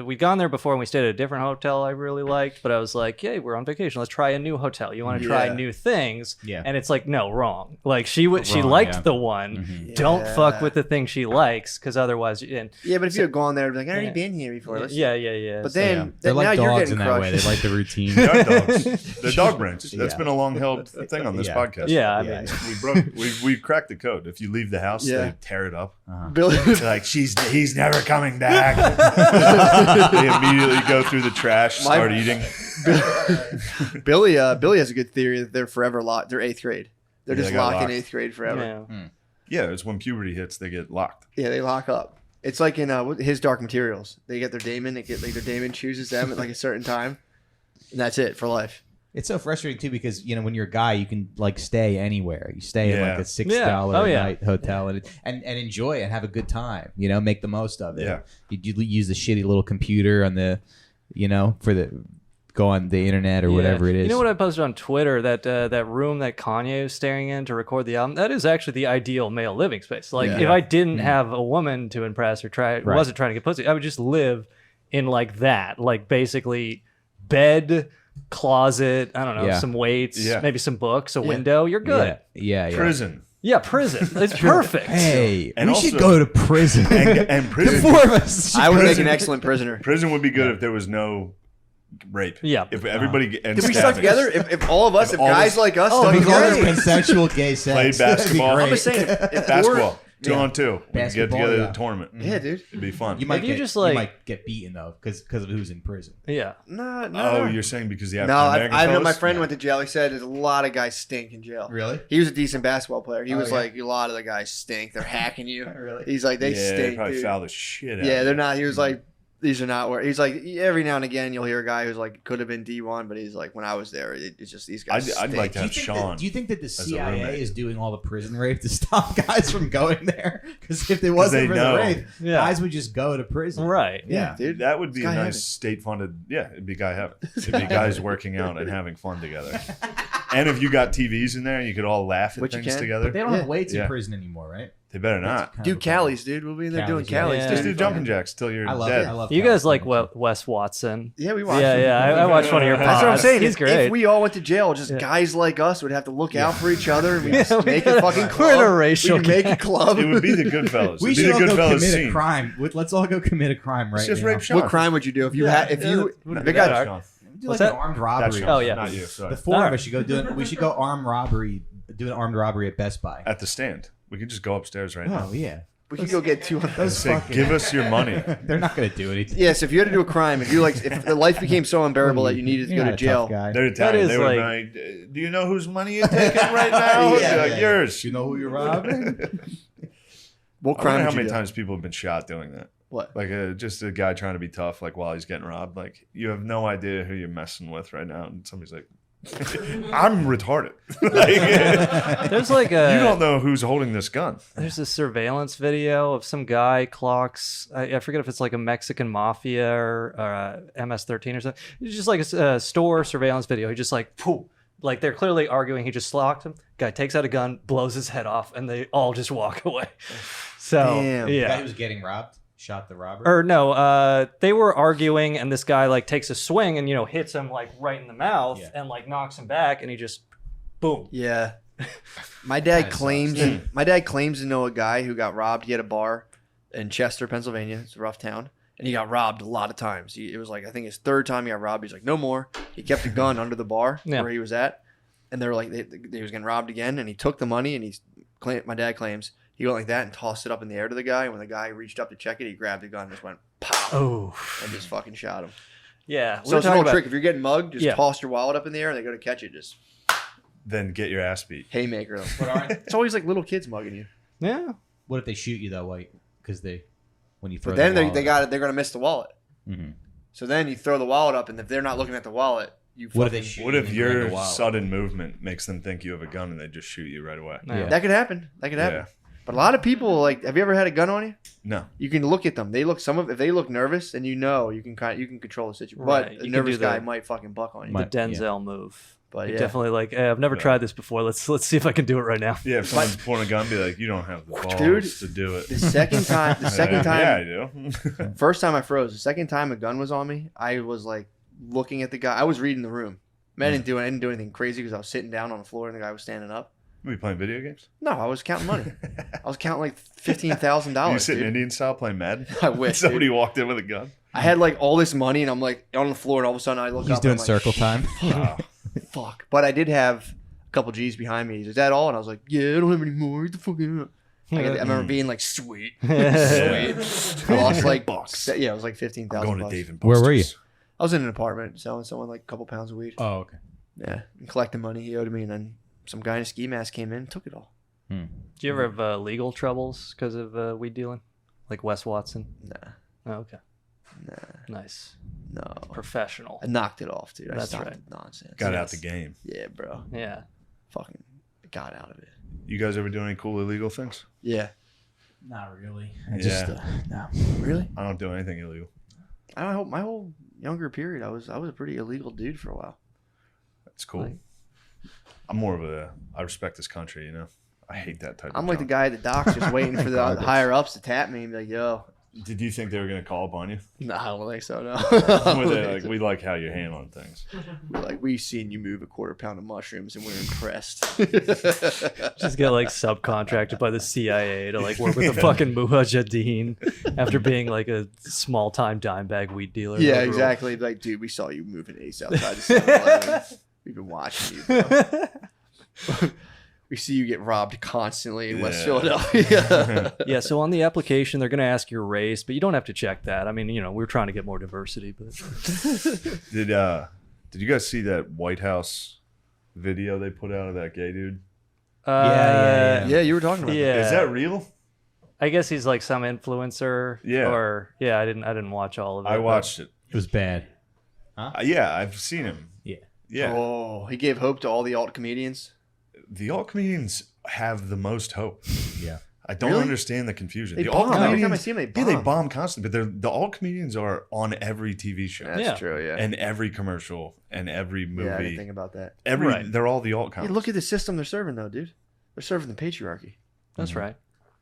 Speaker 8: we'd gone there before and we stayed at a different hotel I really liked. But I was like, yeah, we're on vacation. Let's try a new hotel. You want to try
Speaker 6: Yeah.
Speaker 8: new things.
Speaker 7: Yeah.
Speaker 8: And it's like, no, wrong. Like she liked
Speaker 7: yeah.
Speaker 8: the one.
Speaker 7: Mhm.
Speaker 8: Don't
Speaker 6: Yeah.
Speaker 8: fuck with the thing she likes, because otherwise. And
Speaker 6: Yeah, but if you had gone there, it'd be like, I already
Speaker 8: Yeah.
Speaker 6: been here before. Let's
Speaker 8: yeah.
Speaker 6: But
Speaker 8: So-
Speaker 6: then,
Speaker 7: Yeah.
Speaker 6: then
Speaker 7: They're
Speaker 6: now
Speaker 7: like
Speaker 6: you're
Speaker 7: dogs
Speaker 6: getting
Speaker 7: in that
Speaker 6: crushed.
Speaker 7: way. They like the routine.
Speaker 1: Guard dogs. They're dog brands. That's
Speaker 7: Yeah.
Speaker 1: been a long held thing on this
Speaker 7: Yeah.
Speaker 1: podcast.
Speaker 8: yeah, I mean,
Speaker 1: we cracked the code. If you leave the house,
Speaker 6: Yeah.
Speaker 1: they tear it up.
Speaker 6: Billy,
Speaker 1: They're like, he's never coming back. They immediately go through the trash, start eating.
Speaker 6: Billy has a good theory that they're forever locked. They're 8th grade. They're
Speaker 1: Yeah,
Speaker 6: just
Speaker 1: they got
Speaker 6: locked in
Speaker 1: locked.
Speaker 6: 8th grade forever.
Speaker 8: yeah.
Speaker 1: Yeah, it's when puberty hits, they get locked.
Speaker 6: Yeah, they lock up. It's like in his Dark Materials. They get their daemon. They get like their daemon chooses them at like a certain time, and that's it for life.
Speaker 7: It's so frustrating too because when you're a guy, you can like stay anywhere. You stay in like
Speaker 1: Yeah.
Speaker 7: a $6
Speaker 8: Yeah. Oh, yeah.
Speaker 7: night hotel and enjoy it and have a good time. Make the most of it.
Speaker 1: Yeah.
Speaker 7: You use the shitty little computer on the, for the go on the internet or
Speaker 8: Yeah.
Speaker 7: whatever it is.
Speaker 8: You know what I posted on Twitter? That room that Kanye is staring in to record the album. That is actually the ideal male living space. Like if I didn't have a woman to impress or wasn't trying to get pussy, I would just live in like that. Like basically bed, closet, I don't know,
Speaker 7: Yeah.
Speaker 8: some weights,
Speaker 1: Yeah.
Speaker 8: maybe some books, a window. You're good.
Speaker 7: Yeah.
Speaker 1: Prison.
Speaker 8: Yeah, prison. It's perfect.
Speaker 7: Hey,
Speaker 1: And
Speaker 7: we should
Speaker 1: also-
Speaker 7: go to prison.
Speaker 1: And
Speaker 7: The
Speaker 1: prison.
Speaker 7: four of us.
Speaker 6: I would make an excellent prisoner.
Speaker 1: Prison would be good if there was no rape.
Speaker 8: Yeah.
Speaker 1: If everybody and
Speaker 6: If we stuck
Speaker 1: stabbing.
Speaker 6: together, if all of us, if
Speaker 1: all
Speaker 6: guys
Speaker 1: this-
Speaker 6: like us
Speaker 7: Oh,
Speaker 6: stuck
Speaker 7: because
Speaker 6: together,
Speaker 7: there's consensual gay sex.
Speaker 1: Played
Speaker 7: That'd be
Speaker 1: basketball.
Speaker 7: great.
Speaker 6: I'm just saying, if
Speaker 1: Basketball. 2
Speaker 7: Yeah.
Speaker 1: on 2. We could get
Speaker 7: Basketball,
Speaker 1: together
Speaker 7: yeah.
Speaker 1: at a tournament.
Speaker 6: yeah, dude.
Speaker 1: It'd be fun.
Speaker 7: You might
Speaker 8: If you
Speaker 7: get,
Speaker 8: just, like-
Speaker 7: you might get beaten though because of who's in prison.
Speaker 8: Yeah.
Speaker 6: No,
Speaker 1: Oh, you're saying because the
Speaker 6: No,
Speaker 1: African
Speaker 6: I know
Speaker 1: American
Speaker 6: my
Speaker 1: fellas?
Speaker 6: friend went to jail. He said there's a lot of guys stink in jail.
Speaker 7: Really?
Speaker 6: He was a decent basketball player. He was
Speaker 7: yeah.
Speaker 6: like, a lot of the guys stink. They're hacking you.
Speaker 7: Really?
Speaker 6: He's like, they
Speaker 1: Yeah, they
Speaker 6: stink,
Speaker 1: probably
Speaker 6: dude.
Speaker 1: foul the shit out
Speaker 6: Yeah,
Speaker 1: of
Speaker 6: they're
Speaker 1: you.
Speaker 6: not. He was like, these are not where. He's like, every now and again you'll hear a guy who's like, could have been D1, but he's like, when I was there, it's just these guys.
Speaker 1: I'd like to have Sean.
Speaker 7: Do you think that the
Speaker 1: a
Speaker 7: CIA
Speaker 1: roommate.
Speaker 7: is doing all the prison rape to stop guys from going there? Because if it wasn't
Speaker 1: they
Speaker 7: for
Speaker 1: know.
Speaker 7: the rape,
Speaker 8: Yeah.
Speaker 7: guys would just go to prison.
Speaker 8: Right.
Speaker 6: Yeah, dude.
Speaker 1: That would be a
Speaker 6: Guy
Speaker 1: nice
Speaker 6: heaven.
Speaker 1: state-funded. Yeah, it'd be guy heaven. It'd be guys working out and having fun together. And if you got TVs in there, you could all laugh at
Speaker 6: Which you
Speaker 1: things
Speaker 6: can.
Speaker 1: together.
Speaker 7: But they don't have weights
Speaker 1: Yeah.
Speaker 7: in prison anymore, right?
Speaker 1: They better not.
Speaker 7: Kind
Speaker 6: Do
Speaker 7: of a problem.
Speaker 6: Callies, dude. We'll be in there doing
Speaker 7: Callies, yeah.
Speaker 6: Callies.
Speaker 8: Yeah.
Speaker 1: Just
Speaker 6: dude.
Speaker 1: do jumping jacks till you're
Speaker 7: I love
Speaker 1: dead.
Speaker 7: it. I love
Speaker 8: You
Speaker 7: Callies
Speaker 8: guys like
Speaker 7: so much.
Speaker 8: Wes Watson?
Speaker 6: Yeah, we watched.
Speaker 8: Yeah,
Speaker 6: it.
Speaker 8: yeah. I watched one of your pods.
Speaker 6: That's what I'm saying.
Speaker 8: He's
Speaker 6: If
Speaker 8: great.
Speaker 6: we all went to jail, just guys like us would have to look out for each other. And we
Speaker 8: Yeah,
Speaker 6: just
Speaker 8: we
Speaker 6: make
Speaker 8: gotta-
Speaker 6: a fucking
Speaker 8: we're
Speaker 6: club.
Speaker 8: in a racial
Speaker 6: We'd make a
Speaker 8: gang.
Speaker 6: club.
Speaker 1: It would be the Goodfellas.
Speaker 7: We
Speaker 1: It'd be
Speaker 7: should
Speaker 1: the
Speaker 7: all go
Speaker 1: Goodfellas
Speaker 7: commit
Speaker 1: scene.
Speaker 7: a crime. Let's all go commit a crime right
Speaker 1: It's just
Speaker 7: now.
Speaker 1: rape Sean.
Speaker 6: What crime would you do if you had? If you
Speaker 1: No,
Speaker 6: they
Speaker 1: that's
Speaker 6: got
Speaker 1: Sean.
Speaker 7: Do
Speaker 8: What's
Speaker 7: like
Speaker 8: that?
Speaker 7: an armed
Speaker 1: That's
Speaker 7: robbery.
Speaker 1: Sean.
Speaker 8: Oh, yeah.
Speaker 1: Not you. Sorry.
Speaker 7: The four
Speaker 8: All
Speaker 7: of
Speaker 8: right.
Speaker 7: us should go do it. We should go armed robbery. Do an armed robbery at Best Buy.
Speaker 1: At the stand. We could just go upstairs right now.
Speaker 7: Oh yeah.
Speaker 6: we could go get 200.
Speaker 7: Those
Speaker 1: Say,
Speaker 7: fucking-
Speaker 1: give us your money.
Speaker 7: They're not gonna do anything.
Speaker 6: Yes, if you had to do a crime, if the life became so unbearable that you needed to
Speaker 7: You're
Speaker 6: go to
Speaker 7: not a tough
Speaker 6: jail,
Speaker 7: guy.
Speaker 1: They're Italian.
Speaker 8: is
Speaker 1: They would
Speaker 8: like-
Speaker 1: be like, do you know whose money you're taking right now?
Speaker 6: Yeah,
Speaker 1: Be like, yours.
Speaker 7: You know who you're robbing?
Speaker 6: what
Speaker 1: I wonder
Speaker 6: crime
Speaker 1: how
Speaker 6: would you
Speaker 1: many
Speaker 6: do?
Speaker 1: times people have been shot doing that.
Speaker 6: What?
Speaker 1: Like just a guy trying to be tough, like while he's getting robbed. Like you have no idea who you're messing with right now, and somebody's like, "I'm retarded." Like,
Speaker 8: There's like
Speaker 1: you
Speaker 8: a
Speaker 1: don't know who's holding this gun.
Speaker 8: there's a surveillance video of some guy clocks. I forget if it's like a Mexican mafia or MS-13 or something. It's just like a store surveillance video. He just like poof. Like they're clearly arguing. He just locked him. Guy takes out a gun, blows his head off, and they all just walk away. So
Speaker 6: Damn.
Speaker 7: The guy
Speaker 8: yeah.
Speaker 7: who was getting robbed shot the robber.
Speaker 8: Or no, they were arguing, and this guy like takes a swing and hits him like right in the mouth
Speaker 7: Yeah.
Speaker 8: and like knocks him back, and he just boom.
Speaker 6: Yeah. My dad
Speaker 7: Kinda
Speaker 6: claims
Speaker 7: sucks.
Speaker 6: my dad claims to know a guy who got robbed. He had a bar in Chester, Pennsylvania. It's a rough town. And he got robbed a lot of times. It was like I think his third time he got robbed. He's like, no more. He kept a gun under the bar
Speaker 8: Yeah.
Speaker 6: where he was at. And they were like, they was getting robbed again. And he took the money and my dad claims he went like that and tossed it up in the air to the guy. And when the guy reached up to check it, he grabbed the gun and just went pow
Speaker 8: Oh
Speaker 6: and just fucking shot him.
Speaker 8: yeah.
Speaker 6: So it's an old trick. If you're getting mugged, just
Speaker 8: Yeah.
Speaker 6: toss your wallet up in the air and they go to catch it. Just
Speaker 1: Then get your ass beat.
Speaker 6: haymaker them.
Speaker 7: But aren't-
Speaker 6: It's always like little kids mugging you.
Speaker 8: Yeah.
Speaker 7: what if they shoot you though? Like, because when you throw.
Speaker 6: But then
Speaker 7: the
Speaker 6: they
Speaker 7: wallet
Speaker 6: got it. They're gonna miss the wallet.
Speaker 7: Mhm.
Speaker 6: So then you throw the wallet up, and if they're not looking at the wallet, you
Speaker 7: What if they
Speaker 6: fucking-
Speaker 7: shoot
Speaker 1: What
Speaker 7: you
Speaker 1: if
Speaker 7: and you bring
Speaker 1: your
Speaker 7: the wallet?
Speaker 1: sudden movement makes them think you have a gun and they just shoot you right away?
Speaker 8: Yeah.
Speaker 6: that could happen. That could happen.
Speaker 1: Yeah.
Speaker 6: But a lot of people like. Have you ever had a gun on you?
Speaker 1: No.
Speaker 6: You can look at them. They look if they look nervous, and you can control the situation.
Speaker 8: Right.
Speaker 6: But
Speaker 8: You
Speaker 6: a
Speaker 8: can
Speaker 6: nervous
Speaker 8: do the-
Speaker 6: guy might fucking buck on you.
Speaker 8: The
Speaker 7: Might-
Speaker 8: Denzel move.
Speaker 6: But
Speaker 8: You
Speaker 6: yeah,
Speaker 8: definitely like. Hey, I've never
Speaker 1: Yeah.
Speaker 8: tried this before. Let's see if I can do it right now.
Speaker 1: Yeah, if someone's pulling a gun, be like, you don't have the balls
Speaker 6: Dude,
Speaker 1: to do it.
Speaker 6: the second time,
Speaker 1: Yeah, I do.
Speaker 6: first time I froze. The second time a gun was on me, I was like looking at the guy. I was reading the room. Man, I didn't do anything crazy because I was sitting down on the floor and the guy was standing up.
Speaker 1: Were you playing video games?
Speaker 6: No, I was counting money. I was counting like $15,000.
Speaker 1: You sitting
Speaker 6: dude.
Speaker 1: Indian style playing Madden?
Speaker 6: I wish,
Speaker 1: Somebody walked in with a gun.
Speaker 6: I had like all this money and I'm like on the floor and all of a sudden I look
Speaker 7: He's
Speaker 6: up.
Speaker 7: doing
Speaker 6: and I'm
Speaker 7: circle time.
Speaker 1: Wow.
Speaker 6: like, fuck. But I did have a couple G's behind me. He's like, is that all? And I was like, yeah, I don't have any more. Get the fuck out. I remember being like, sweet. Sweet. I lost like
Speaker 1: Bucks.
Speaker 6: yeah, it was like
Speaker 1: I'm
Speaker 6: 15,000
Speaker 1: going to
Speaker 6: bucks.
Speaker 1: Dave and
Speaker 7: Where were you?
Speaker 1: Buster's.
Speaker 6: I was in an apartment selling someone like a couple pounds of weed.
Speaker 7: Oh, okay.
Speaker 6: Yeah, and collecting money he owed me, and then some guy in a ski mask came in and took it all.
Speaker 8: Do you ever have legal troubles because of weed dealing, like Wes Watson?
Speaker 6: Nah,
Speaker 8: Oh, okay.
Speaker 6: nah,
Speaker 8: Nice.
Speaker 6: no.
Speaker 8: Professional.
Speaker 6: I knocked it off, dude. I
Speaker 8: That's
Speaker 6: stopped
Speaker 8: right.
Speaker 6: the nonsense.
Speaker 1: Got out the game.
Speaker 6: Yeah, bro.
Speaker 8: Yeah.
Speaker 6: Fucking got out of it.
Speaker 1: You guys ever do any cool illegal things?
Speaker 6: Yeah.
Speaker 7: Not really.
Speaker 1: Yeah.
Speaker 7: No.
Speaker 6: Really?
Speaker 1: I don't do anything illegal.
Speaker 6: I hope my whole younger period, I was a pretty illegal dude for a while.
Speaker 1: That's cool.
Speaker 8: Like-
Speaker 1: I'm more of a, I respect this country, you know? I hate that type
Speaker 6: I'm
Speaker 1: of
Speaker 6: like the
Speaker 1: junk.
Speaker 6: guy at the docks just waiting for the
Speaker 1: Garbage.
Speaker 6: higher ups to tap me and be like, yo.
Speaker 1: Did you think they were going to call upon you?
Speaker 6: No, I don't think so, no.
Speaker 1: Were they like, we like how you're handling things?
Speaker 6: We're like, we seen you move a quarter pound of mushrooms and we're impressed.
Speaker 8: Just get like subcontracted by the CIA to like work with the fucking Mujahideen after being like a small time dime bag weed dealer.
Speaker 6: Yeah,
Speaker 8: overall.
Speaker 6: exactly. Like, dude, we saw you moving ace outside the 7-Eleven. We've been watching you, bro. We see you get robbed constantly in West
Speaker 1: Yeah.
Speaker 6: Philadelphia.
Speaker 8: Yeah, so on the application, they're going to ask your race, but you don't have to check that. I mean, we're trying to get more diversity, but
Speaker 1: Did you guys see that White House video they put out of that gay dude?
Speaker 7: Yeah.
Speaker 6: Yeah, you were talking about that.
Speaker 8: Yeah.
Speaker 1: Is that real?
Speaker 8: I guess he's like some influencer.
Speaker 1: Yeah.
Speaker 8: Or yeah, I didn't watch all of it.
Speaker 1: I
Speaker 8: but-
Speaker 1: watched it.
Speaker 7: It was bad.
Speaker 1: Yeah, I've seen him.
Speaker 7: Yeah.
Speaker 1: Yeah.
Speaker 6: Oh, he gave hope to all the alt comedians.
Speaker 1: The alt comedians have the most hope.
Speaker 7: Yeah.
Speaker 1: I don't
Speaker 6: Really?
Speaker 1: understand the confusion.
Speaker 6: They
Speaker 1: The
Speaker 6: bomb.
Speaker 1: alt
Speaker 6: Every time I
Speaker 1: comedians,
Speaker 6: see them, they
Speaker 1: yeah, they
Speaker 6: bomb.
Speaker 1: bomb constantly. But the alt comedians are on every TV show
Speaker 6: That's
Speaker 8: Yeah.
Speaker 6: true. Yeah.
Speaker 1: and every commercial and every movie.
Speaker 6: Yeah, I didn't think about that.
Speaker 8: Right.
Speaker 1: They're all the alt
Speaker 6: Hey,
Speaker 1: comics.
Speaker 6: look at the system they're serving, though, dude. They're serving the patriarchy.
Speaker 8: That's right.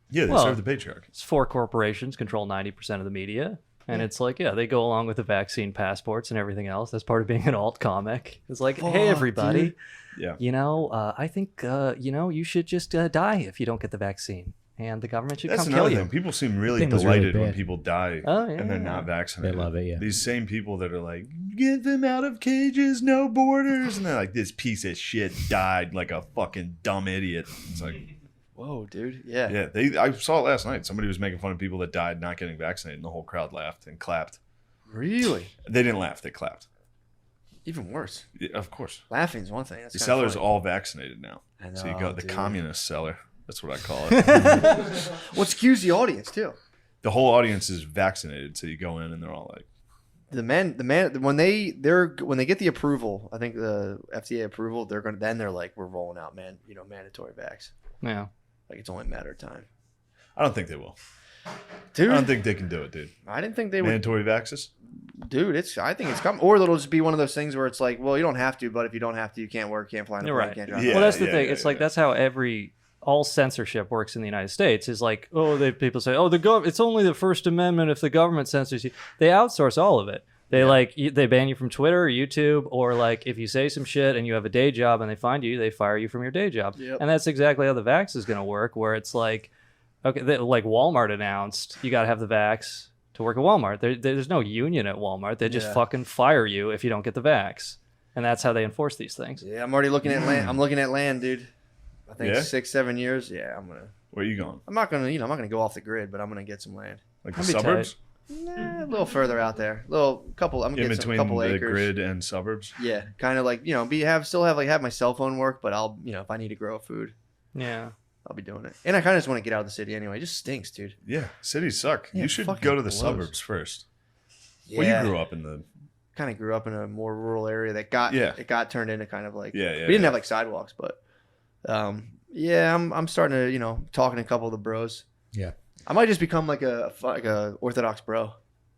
Speaker 1: Yeah, they
Speaker 8: Well,
Speaker 1: serve the patriarchy.
Speaker 8: It's 4 corporations control 90% of the media. And it's like, yeah, they go along with the vaccine passports and everything else. That's part of being an alt comic. It's like, hey, everybody,
Speaker 6: dude.
Speaker 1: Yeah.
Speaker 8: you know, I think, you know, you should just die if you don't get the vaccine. And the government should
Speaker 1: That's
Speaker 8: come kill
Speaker 1: another
Speaker 8: you.
Speaker 1: thing. People seem really
Speaker 7: thing was really
Speaker 1: delighted when
Speaker 7: bad.
Speaker 1: people die
Speaker 8: Oh,
Speaker 1: and they're
Speaker 8: yeah.
Speaker 1: not vaccinated.
Speaker 7: They love it, yeah.
Speaker 1: These same people that are like, get them out of cages, no borders. And they're like, this piece of shit died like a fucking dumb idiot. It's like,
Speaker 6: Whoa, dude. Yeah.
Speaker 1: yeah, I saw it last night. Somebody was making fun of people that died not getting vaccinated, and the whole crowd laughed and clapped.
Speaker 6: Really?
Speaker 1: They didn't laugh, they clapped.
Speaker 6: Even worse.
Speaker 1: Yeah, of course.
Speaker 6: Laughing's one thing. That's
Speaker 1: The
Speaker 6: kinda
Speaker 1: seller's
Speaker 6: funny.
Speaker 1: all vaccinated now.
Speaker 6: I
Speaker 1: So you
Speaker 6: know,
Speaker 1: got the
Speaker 6: dude.
Speaker 1: communist seller. That's what I call it.
Speaker 6: Well, skews the audience too.
Speaker 1: The whole audience is vaccinated, so you go in and they're all like,
Speaker 6: The man when they get the approval, I think the FDA approval, they're like, we're rolling out mandatory vax.
Speaker 8: Yeah.
Speaker 6: Like it's only a matter of time.
Speaker 1: I don't think they will.
Speaker 6: Dude,
Speaker 1: I don't think they can do it, dude.
Speaker 6: I didn't think they would.
Speaker 1: Mandatory vaxes?
Speaker 6: Dude, I think it's coming. Or it'll just be one of those things where it's like, well, you don't have to, but if you don't have to, you can't work, can't fly on a
Speaker 8: You're
Speaker 6: plane,
Speaker 8: right.
Speaker 6: can't drive.
Speaker 1: Yeah.
Speaker 8: Well, that's the
Speaker 1: yeah,
Speaker 8: thing.
Speaker 1: yeah,
Speaker 8: It's like
Speaker 1: yeah.
Speaker 8: that's how all censorship works in the United States. Is like, oh, people say, oh, it's only the First Amendment if the government censors you. They outsource all of it. They they ban you from Twitter or YouTube, or like if you say some shit and you have a day job and they find you, they fire you from your day job.
Speaker 6: Yep.
Speaker 8: And that's exactly how the vax is going to work. Where it's like, okay, like Walmart announced, you got to have the vax to work at Walmart. There's no union at Walmart. They just
Speaker 6: Yeah.
Speaker 8: fucking fire you if you don't get the vax. And that's how they enforce these things.
Speaker 6: Yeah, I'm already looking at land. I'm looking at land, dude. I think
Speaker 1: Yeah?
Speaker 6: 6-7 years. Yeah,
Speaker 1: Where are you going?
Speaker 6: I'm not gonna go off the grid, but I'm gonna get some land.
Speaker 1: Like the
Speaker 8: That'd be
Speaker 1: suburbs?
Speaker 6: Nah, a little further out there. I'm gonna
Speaker 1: In
Speaker 6: get some
Speaker 1: between
Speaker 6: couple
Speaker 1: the
Speaker 6: acres.
Speaker 1: grid and suburbs?
Speaker 6: Yeah, kind of like have my cell phone work, but I'll if I need to grow food,
Speaker 8: Yeah.
Speaker 6: I'll be doing it. And I kind of just want to get out of the city anyway. It just stinks, dude.
Speaker 1: Yeah, cities suck.
Speaker 6: Yeah,
Speaker 1: You should
Speaker 6: fucking
Speaker 1: go to the
Speaker 6: blows.
Speaker 1: suburbs first.
Speaker 6: Yeah.
Speaker 1: Well, you grew up in the...
Speaker 6: Kind of grew up in a more rural area that got turned into kind of like
Speaker 1: Yeah, yeah,
Speaker 6: we didn't
Speaker 1: yeah.
Speaker 6: have like sidewalks, but yeah, I'm starting to talking to a couple of the bros.
Speaker 7: Yeah.
Speaker 6: I might just become like a Orthodox bro.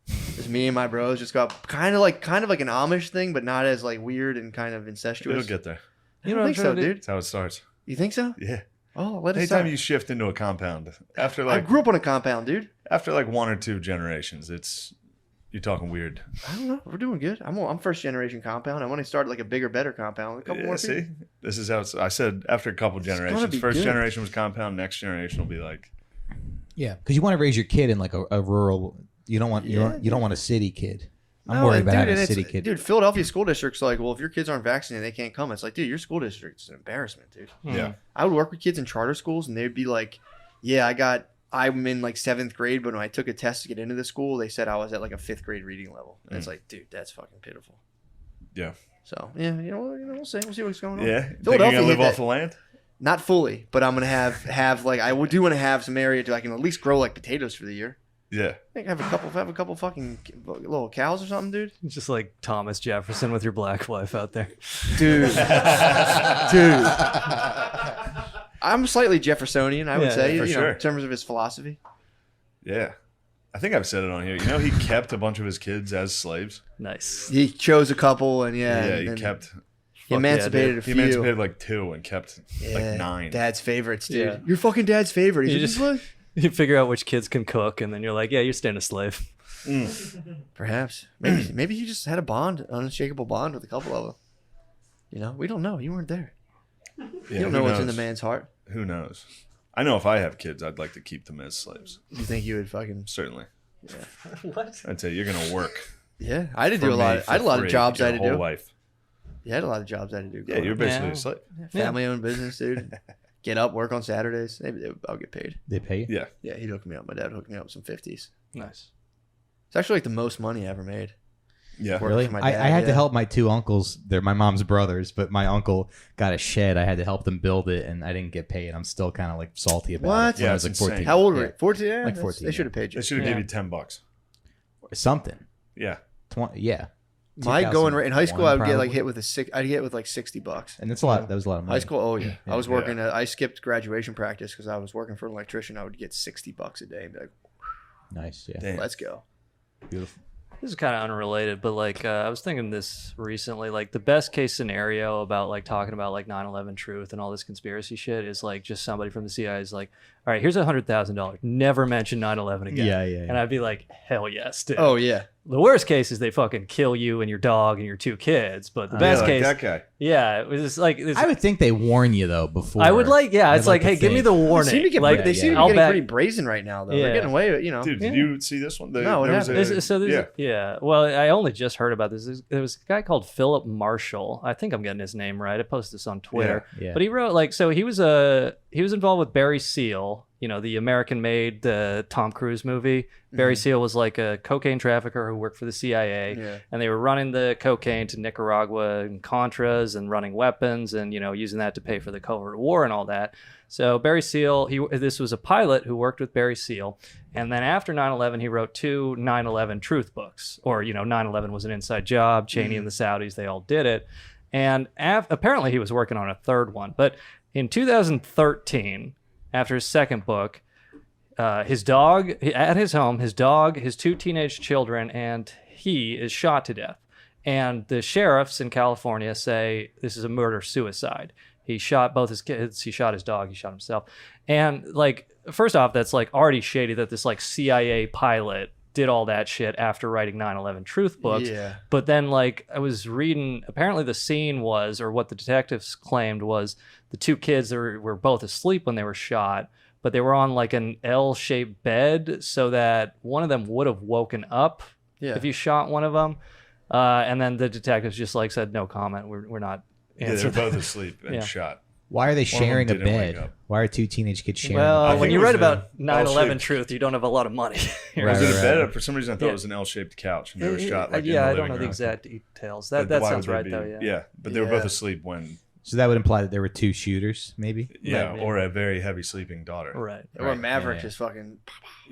Speaker 6: Just me and my bros just got kind of like an Amish thing, but not as like weird and kind of incestuous.
Speaker 1: You'll get there.
Speaker 6: You don't think so, dude?
Speaker 1: That's how it starts.
Speaker 6: You think so?
Speaker 1: Yeah.
Speaker 6: Oh, let it
Speaker 1: Anytime
Speaker 6: start.
Speaker 1: you shift into a compound, after
Speaker 6: I
Speaker 1: like
Speaker 6: grew up on a compound, dude.
Speaker 1: after like 1 or 2 generations, you're talking weird.
Speaker 6: I don't know. We're doing good. I'm first generation compound. I want to start like a bigger, better compound. A couple
Speaker 1: Yeah,
Speaker 6: more
Speaker 1: see,
Speaker 6: people.
Speaker 1: this is how I said. After a couple generations,
Speaker 6: be
Speaker 1: first
Speaker 6: good.
Speaker 1: generation was compound. Next generation will be like,
Speaker 7: Yeah, because you want to raise your kid in like a rural. You don't want you don't want a city kid. I'm worried about having a city kid.
Speaker 6: Dude, Philadelphia school district's like, well, if your kids aren't vaccinated, they can't come. It's like, dude, your school district's an embarrassment, dude.
Speaker 1: yeah,
Speaker 6: I would work with kids in charter schools, and they'd be like, yeah, I'm in like 7th grade, but when I took a test to get into the school, they said I was at like a 5th grade reading level. And it's like, dude, that's fucking pitiful.
Speaker 1: yeah,
Speaker 6: So yeah, we'll see what's going on.
Speaker 1: yeah. Think you're
Speaker 6: Philadelphia
Speaker 1: gonna live
Speaker 6: hit
Speaker 1: off
Speaker 6: that-
Speaker 1: the land?
Speaker 6: Not fully, but I'm gonna have like I do want to have some area to I can at least grow like potatoes for the year.
Speaker 1: Yeah.
Speaker 6: I think have a couple fucking little cows or something, dude.
Speaker 8: Just like Thomas Jefferson with your black wife out there.
Speaker 6: Dude. I'm slightly Jeffersonian, I would
Speaker 8: Yeah,
Speaker 6: say,
Speaker 1: for
Speaker 6: you know,
Speaker 1: sure.
Speaker 6: in terms of his philosophy.
Speaker 1: Yeah. I think I've said it on here. You know, he kept a bunch of his kids as slaves.
Speaker 8: Nice.
Speaker 6: He chose a couple, and yeah,
Speaker 1: Yeah,
Speaker 6: and
Speaker 1: he
Speaker 6: then
Speaker 1: kept.
Speaker 6: he emancipated a
Speaker 1: He
Speaker 6: few.
Speaker 1: emancipated like 2 and kept
Speaker 6: Yeah,
Speaker 1: like 9.
Speaker 6: Dad's favorites, dude.
Speaker 8: Yeah.
Speaker 6: You're fucking dad's favorite. He's
Speaker 8: You
Speaker 6: just,
Speaker 8: just-
Speaker 6: what?
Speaker 8: You figure out which kids can cook, and then you're like, yeah, you're staying a slave.
Speaker 6: Perhaps. Maybe he just had a bond, unshakable bond with a couple of them. You know, we don't know. You weren't there.
Speaker 1: Yeah,
Speaker 6: You don't
Speaker 1: who
Speaker 6: know what's in
Speaker 1: knows?
Speaker 6: the man's heart.
Speaker 1: Who knows? I know if I have kids, I'd like to keep them as slaves.
Speaker 6: You think you would fucking?
Speaker 1: Certainly.
Speaker 8: What?
Speaker 1: I'd say you're gonna work.
Speaker 6: Yeah, I had to
Speaker 1: for
Speaker 6: do a lot.
Speaker 1: me
Speaker 6: I had a lot
Speaker 1: for
Speaker 6: of
Speaker 1: free
Speaker 6: jobs I
Speaker 1: your
Speaker 6: had to
Speaker 1: whole
Speaker 6: do.
Speaker 1: life.
Speaker 6: Yeah, I had a lot of jobs I had to do.
Speaker 1: Yeah,
Speaker 6: growing
Speaker 1: you're
Speaker 6: up.
Speaker 1: basically
Speaker 8: Yeah.
Speaker 1: a slave.
Speaker 6: Family owned business, dude. Get up, work on Saturdays. Maybe I'll get paid.
Speaker 7: They pay you.
Speaker 1: Yeah.
Speaker 6: Yeah, he'd hook me up. My dad hooked me up with some 50s.
Speaker 8: Nice.
Speaker 6: It's actually like the most money I ever made.
Speaker 1: Yeah.
Speaker 6: Working
Speaker 7: Really?
Speaker 6: for my
Speaker 7: I
Speaker 6: dad,
Speaker 7: had to
Speaker 6: yeah.
Speaker 7: help my 2 uncles. They're my mom's brothers, but my uncle got a shed. I had to help them build it, and I didn't get paid. I'm still kind of like salty about
Speaker 6: What?
Speaker 7: it. When
Speaker 1: Yeah,
Speaker 7: I was like
Speaker 1: it's
Speaker 7: 14.
Speaker 1: insane.
Speaker 6: How old were
Speaker 7: Yeah.
Speaker 6: you? 14? Yeah,
Speaker 7: Like
Speaker 6: that's-
Speaker 7: 14,
Speaker 6: They should
Speaker 7: yeah.
Speaker 6: have paid you.
Speaker 1: They should have
Speaker 8: Yeah.
Speaker 1: gave you $10.
Speaker 7: Something.
Speaker 1: Yeah.
Speaker 7: 20. Yeah.
Speaker 6: My going rate in high school, I would get like
Speaker 7: probably.
Speaker 6: hit with I'd get with like $60.
Speaker 7: And that's a lot. That was a lot of money.
Speaker 6: High school, oh yeah. I was working. I skipped graduation practice because I was working for an electrician. I would get $60 a day and be like,
Speaker 7: Nice. Yeah.
Speaker 1: Damn.
Speaker 6: let's go.
Speaker 7: Beautiful.
Speaker 8: This is kind of unrelated, but like I was thinking this recently. Like the best case scenario about like talking about like 9/11 truth and all this conspiracy shit is like just somebody from the CIA is like, all right, here's $100,000. Never mention 9/11 again.
Speaker 7: Yeah.
Speaker 8: And I'd be like, hell yes, dude.
Speaker 6: Oh yeah.
Speaker 8: The worst case is they fucking kill you and your dog and your 2 kids. But the best
Speaker 1: like
Speaker 8: case,
Speaker 1: that guy.
Speaker 8: yeah, it was just like
Speaker 7: I would think they warn you though before.
Speaker 8: I would like, yeah, it's
Speaker 7: I'd
Speaker 8: like,
Speaker 7: to
Speaker 8: hey, give me
Speaker 7: think.
Speaker 8: the
Speaker 6: They
Speaker 8: warning.
Speaker 6: seem to get,
Speaker 8: like,
Speaker 6: they seem to be
Speaker 8: I'll
Speaker 6: getting
Speaker 8: bet-
Speaker 6: pretty brazen right now, though.
Speaker 8: Yeah.
Speaker 6: They're getting away with, you know.
Speaker 1: Dude, did you see this one?
Speaker 6: No, what
Speaker 1: there was
Speaker 6: happened?
Speaker 8: Well, I only just heard about this. There was a guy called Philip Marshall. I think I'm getting his name right. I posted this on Twitter.
Speaker 7: Yeah.
Speaker 8: But he wrote like, so he was involved with Barry Seal, you know, the American-made Tom Cruise movie. Barry Seal was like a cocaine trafficker who worked for the CIA,
Speaker 6: Yeah.
Speaker 8: and they were running the cocaine to Nicaragua and Contras and running weapons and, you know, using that to pay for the covert war and all that. So Barry Seal, this was a pilot who worked with Barry Seal, and then after 9/11, he wrote 2 9/11 truth books, or, you know, 9/11 was an inside job. Cheney and the Saudis, they all did it, and apparently he was working on a third one. But in 2013, after his second book, his dog at his home, his dog, his 2 teenage children, and he is shot to death. And the sheriffs in California say this is a murder-suicide. He shot both his kids, he shot his dog, he shot himself. And like, first off, that's like already shady that this like CIA pilot did all that shit after writing 9/11 truth books.
Speaker 6: Yeah.
Speaker 8: But then like I was reading, apparently the scene was, or what the detectives claimed was, the 2 kids were both asleep when they were shot, but they were on like an L-shaped bed so that one of them would have woken up if you shot one of them. And then the detectives just like said, no comment. We're not
Speaker 1: Yeah, they're both asleep and shot.
Speaker 7: Why are they
Speaker 1: One of them
Speaker 7: sharing a
Speaker 1: didn't wake
Speaker 7: bed?
Speaker 1: up.
Speaker 7: Why are 2 teenage kids sharing? a
Speaker 8: Well,
Speaker 1: think
Speaker 8: when
Speaker 1: it
Speaker 8: you
Speaker 1: was
Speaker 8: read
Speaker 1: a
Speaker 8: about 9/11
Speaker 1: L-shaped.
Speaker 8: truth, you don't have a lot of money.
Speaker 7: Right,
Speaker 1: Was it a
Speaker 7: right,
Speaker 1: bed?
Speaker 7: right.
Speaker 1: For some reason, I thought it was an L-shaped couch, and they were shot like in the
Speaker 8: I
Speaker 1: living
Speaker 8: don't know the
Speaker 1: room.
Speaker 8: exact details.
Speaker 1: But
Speaker 8: That
Speaker 1: why
Speaker 8: sounds
Speaker 1: would they
Speaker 8: right
Speaker 1: be-
Speaker 8: though.
Speaker 1: Yeah, but they were both asleep when,
Speaker 7: So that would imply that there were 2 shooters, maybe.
Speaker 1: yeah,
Speaker 8: Maybe.
Speaker 1: or a very heavy sleeping daughter.
Speaker 8: Right.
Speaker 6: Or
Speaker 7: Right,
Speaker 6: Maverick
Speaker 7: yeah.
Speaker 6: just fucking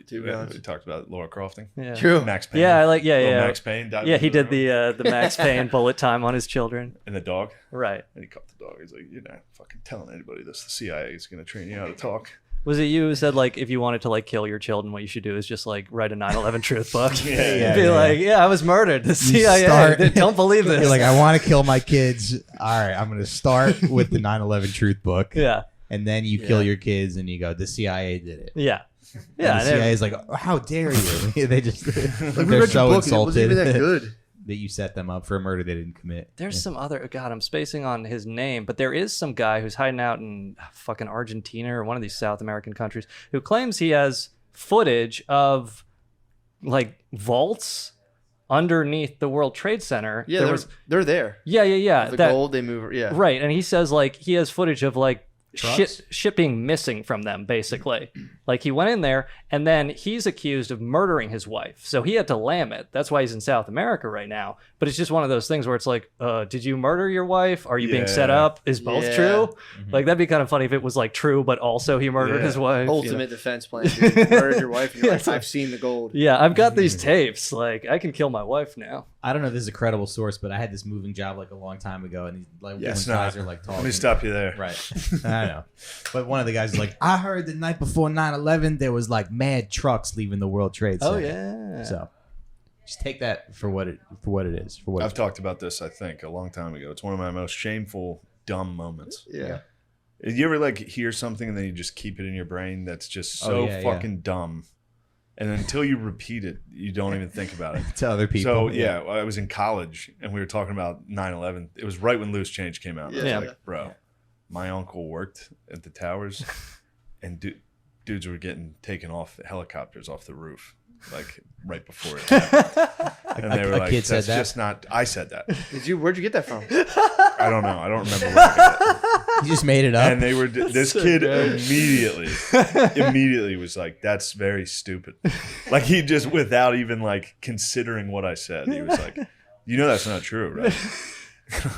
Speaker 6: 2
Speaker 1: Yeah,
Speaker 6: guns.
Speaker 1: we talked about Laura Crofting.
Speaker 8: Yeah.
Speaker 6: True.
Speaker 1: Max Payne.
Speaker 8: Yeah, I like.
Speaker 1: Little
Speaker 8: Yeah.
Speaker 1: Max Payne. diving
Speaker 8: Yeah, he
Speaker 1: into
Speaker 8: did the Max Payne bullet time on his children.
Speaker 1: and the dog.
Speaker 8: Right.
Speaker 1: And he caught the dog. He's like, "You're not fucking telling anybody this. The CIA is going to train you how to talk."
Speaker 8: Was it you who said like if you wanted to like kill your children, what you should do is just like write a 9/11 truth book?
Speaker 1: Yeah,
Speaker 8: Be like, yeah, I was murdered. The CIA
Speaker 7: start-
Speaker 8: don't believe this.
Speaker 7: You're like, I want to kill my kids. All right, I'm going to start with the 9/11 truth book.
Speaker 8: yeah,
Speaker 7: And then you kill your kids and you go, the CIA did it.
Speaker 8: yeah,
Speaker 7: And
Speaker 8: yeah.
Speaker 7: the
Speaker 8: and
Speaker 7: CIA is like, oh, how dare you? They just,
Speaker 6: Like, we
Speaker 7: they're
Speaker 6: read
Speaker 7: so
Speaker 6: your book and it wasn't
Speaker 7: insulted
Speaker 6: even that good.
Speaker 7: that you set them up for a murder they didn't commit.
Speaker 8: There's some other God, I'm spacing on his name, but there is some guy who's hiding out in fucking Argentina or one of these South American countries who claims he has footage of like vaults underneath the World Trade Center.
Speaker 6: Yeah, they're there.
Speaker 8: Yeah.
Speaker 6: The
Speaker 8: that-
Speaker 6: gold they move. Yeah.
Speaker 8: Right, and he says like he has footage of like
Speaker 7: Trucks?
Speaker 8: shit being missing from them, basically. Like he went in there, and then he's accused of murdering his wife, so he had to lam it. That's why he's in South America right now. But it's just one of those things where it's like, did you murder your wife? Are you being set
Speaker 1: Yeah.
Speaker 8: up? Is both
Speaker 6: Yeah.
Speaker 8: true? Like that'd be kind of funny if it was like true, but also he murdered
Speaker 1: Yeah.
Speaker 8: his wife. you know?
Speaker 6: Ultimate defense plan. Dude. You murdered your wife. And you're
Speaker 8: Yeah,
Speaker 6: like,
Speaker 8: it's like-
Speaker 6: I've seen the gold.
Speaker 8: Yeah, I've got these tapes. Like I can kill my wife now.
Speaker 7: I don't know if this is a credible source, but I had this moving job like a long time ago, and like
Speaker 1: Yeah,
Speaker 7: when
Speaker 1: it's
Speaker 7: guys
Speaker 1: not.
Speaker 7: are like talking.
Speaker 1: Let me stop you there.
Speaker 7: Right. I know. But one of the guys is like, I heard the night before 9/11 there was like mad trucks leaving the World Trade Center.
Speaker 8: Oh yeah.
Speaker 7: So just take that for what it is. For what
Speaker 1: I've talked about this, I think, a long time ago. It's one of my most shameful, dumb moments.
Speaker 6: Yeah.
Speaker 1: You ever like hear something and then you just keep it in your brain that's just so
Speaker 7: yeah,
Speaker 1: fucking dumb, and until you repeat it, you don't even think about it.
Speaker 7: to other people.
Speaker 1: So yeah, I was in college and we were talking about 9/11. It was right when Loose Change came out. And I was
Speaker 8: Yeah.
Speaker 1: like, bro, my uncle worked at the towers, and dudes were getting taken off helicopters off the roof, like right before it happened. And they were
Speaker 7: a
Speaker 1: like,
Speaker 7: kid said
Speaker 1: "That's
Speaker 7: that?
Speaker 1: just not." I said that.
Speaker 6: Where'd you get that from?
Speaker 1: I don't know. I don't remember where I got it.
Speaker 7: You just made it up.
Speaker 1: And they were. This kid immediately was like, "That's very stupid." Like he just, without even like considering what I said, he was like, "You know that's not true, right?"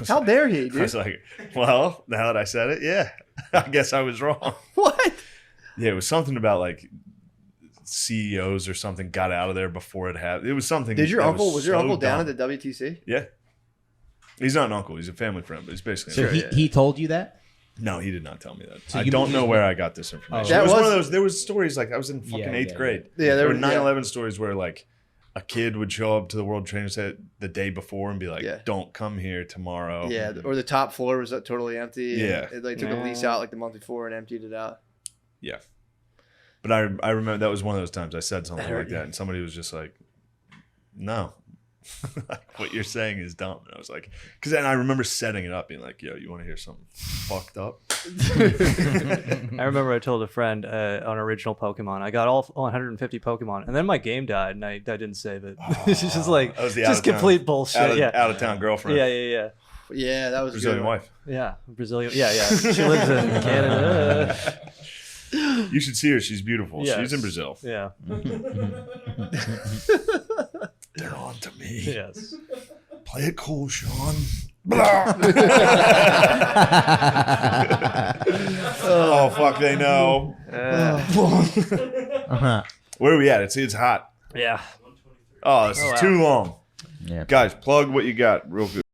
Speaker 6: How dare he,
Speaker 1: I
Speaker 6: dude?
Speaker 1: was like, "Well, now that I said it, yeah, I guess I was wrong."
Speaker 6: What?
Speaker 1: Yeah, it was something about like CEOs or something got out of there before it happened. It was something.
Speaker 6: Did your
Speaker 1: that
Speaker 6: uncle was your
Speaker 1: so
Speaker 6: uncle down
Speaker 1: dumb.
Speaker 6: at the WTC?
Speaker 1: Yeah. He's not an uncle. He's a family friend, but he's basically.
Speaker 7: So he told you that?
Speaker 1: No, he did not tell me that.
Speaker 7: So
Speaker 1: I
Speaker 7: you-
Speaker 1: don't know where I got this information.
Speaker 6: That
Speaker 1: It was one
Speaker 6: was-
Speaker 1: of those. There was stories like I was in fucking
Speaker 7: Yeah,
Speaker 1: eighth
Speaker 7: yeah,
Speaker 1: grade.
Speaker 6: Yeah,
Speaker 1: there were
Speaker 6: yeah.
Speaker 1: 9/11 stories where like a kid would show up to the World Trade Center the day before and be like,
Speaker 6: Yeah.
Speaker 1: "Don't come here tomorrow."
Speaker 6: Yeah, or the top floor was totally empty. and
Speaker 1: Yeah.
Speaker 6: they took a lease out like the month before and emptied it out.
Speaker 1: Yeah. But I remember that was one of those times I said something
Speaker 6: That hurt
Speaker 1: like that, and somebody was just like, "No, like, what you're saying is dumb." And I was like, because then I remember setting it up, being like, "Yo, you want to hear something fucked up?"
Speaker 8: I remember I told a friend on original Pokemon, I got all 150 Pokemon, and then my game died, and I didn't save it. It's just like
Speaker 1: That was the
Speaker 8: just
Speaker 1: out-of-town-
Speaker 8: complete bullshit. Yeah,
Speaker 1: out of town girlfriend,
Speaker 8: yeah.
Speaker 6: Yeah, that was a
Speaker 1: Brazilian
Speaker 6: good one.
Speaker 1: wife.
Speaker 8: Yeah, Brazilian. Yeah. She lives in Canada.
Speaker 1: You should see her. She's beautiful.
Speaker 8: Yes.
Speaker 1: She's in Brazil.
Speaker 8: Yeah.
Speaker 1: They're on to me.
Speaker 8: Yes.
Speaker 1: Play it cool, Sean. Oh fuck! They know.
Speaker 7: Uh-huh.
Speaker 1: Where are we at? It's hot.
Speaker 8: Yeah.
Speaker 1: Oh, this
Speaker 8: Oh,
Speaker 1: is
Speaker 8: wow.
Speaker 1: too long.
Speaker 7: Yeah.
Speaker 1: Guys, plug what you got real good.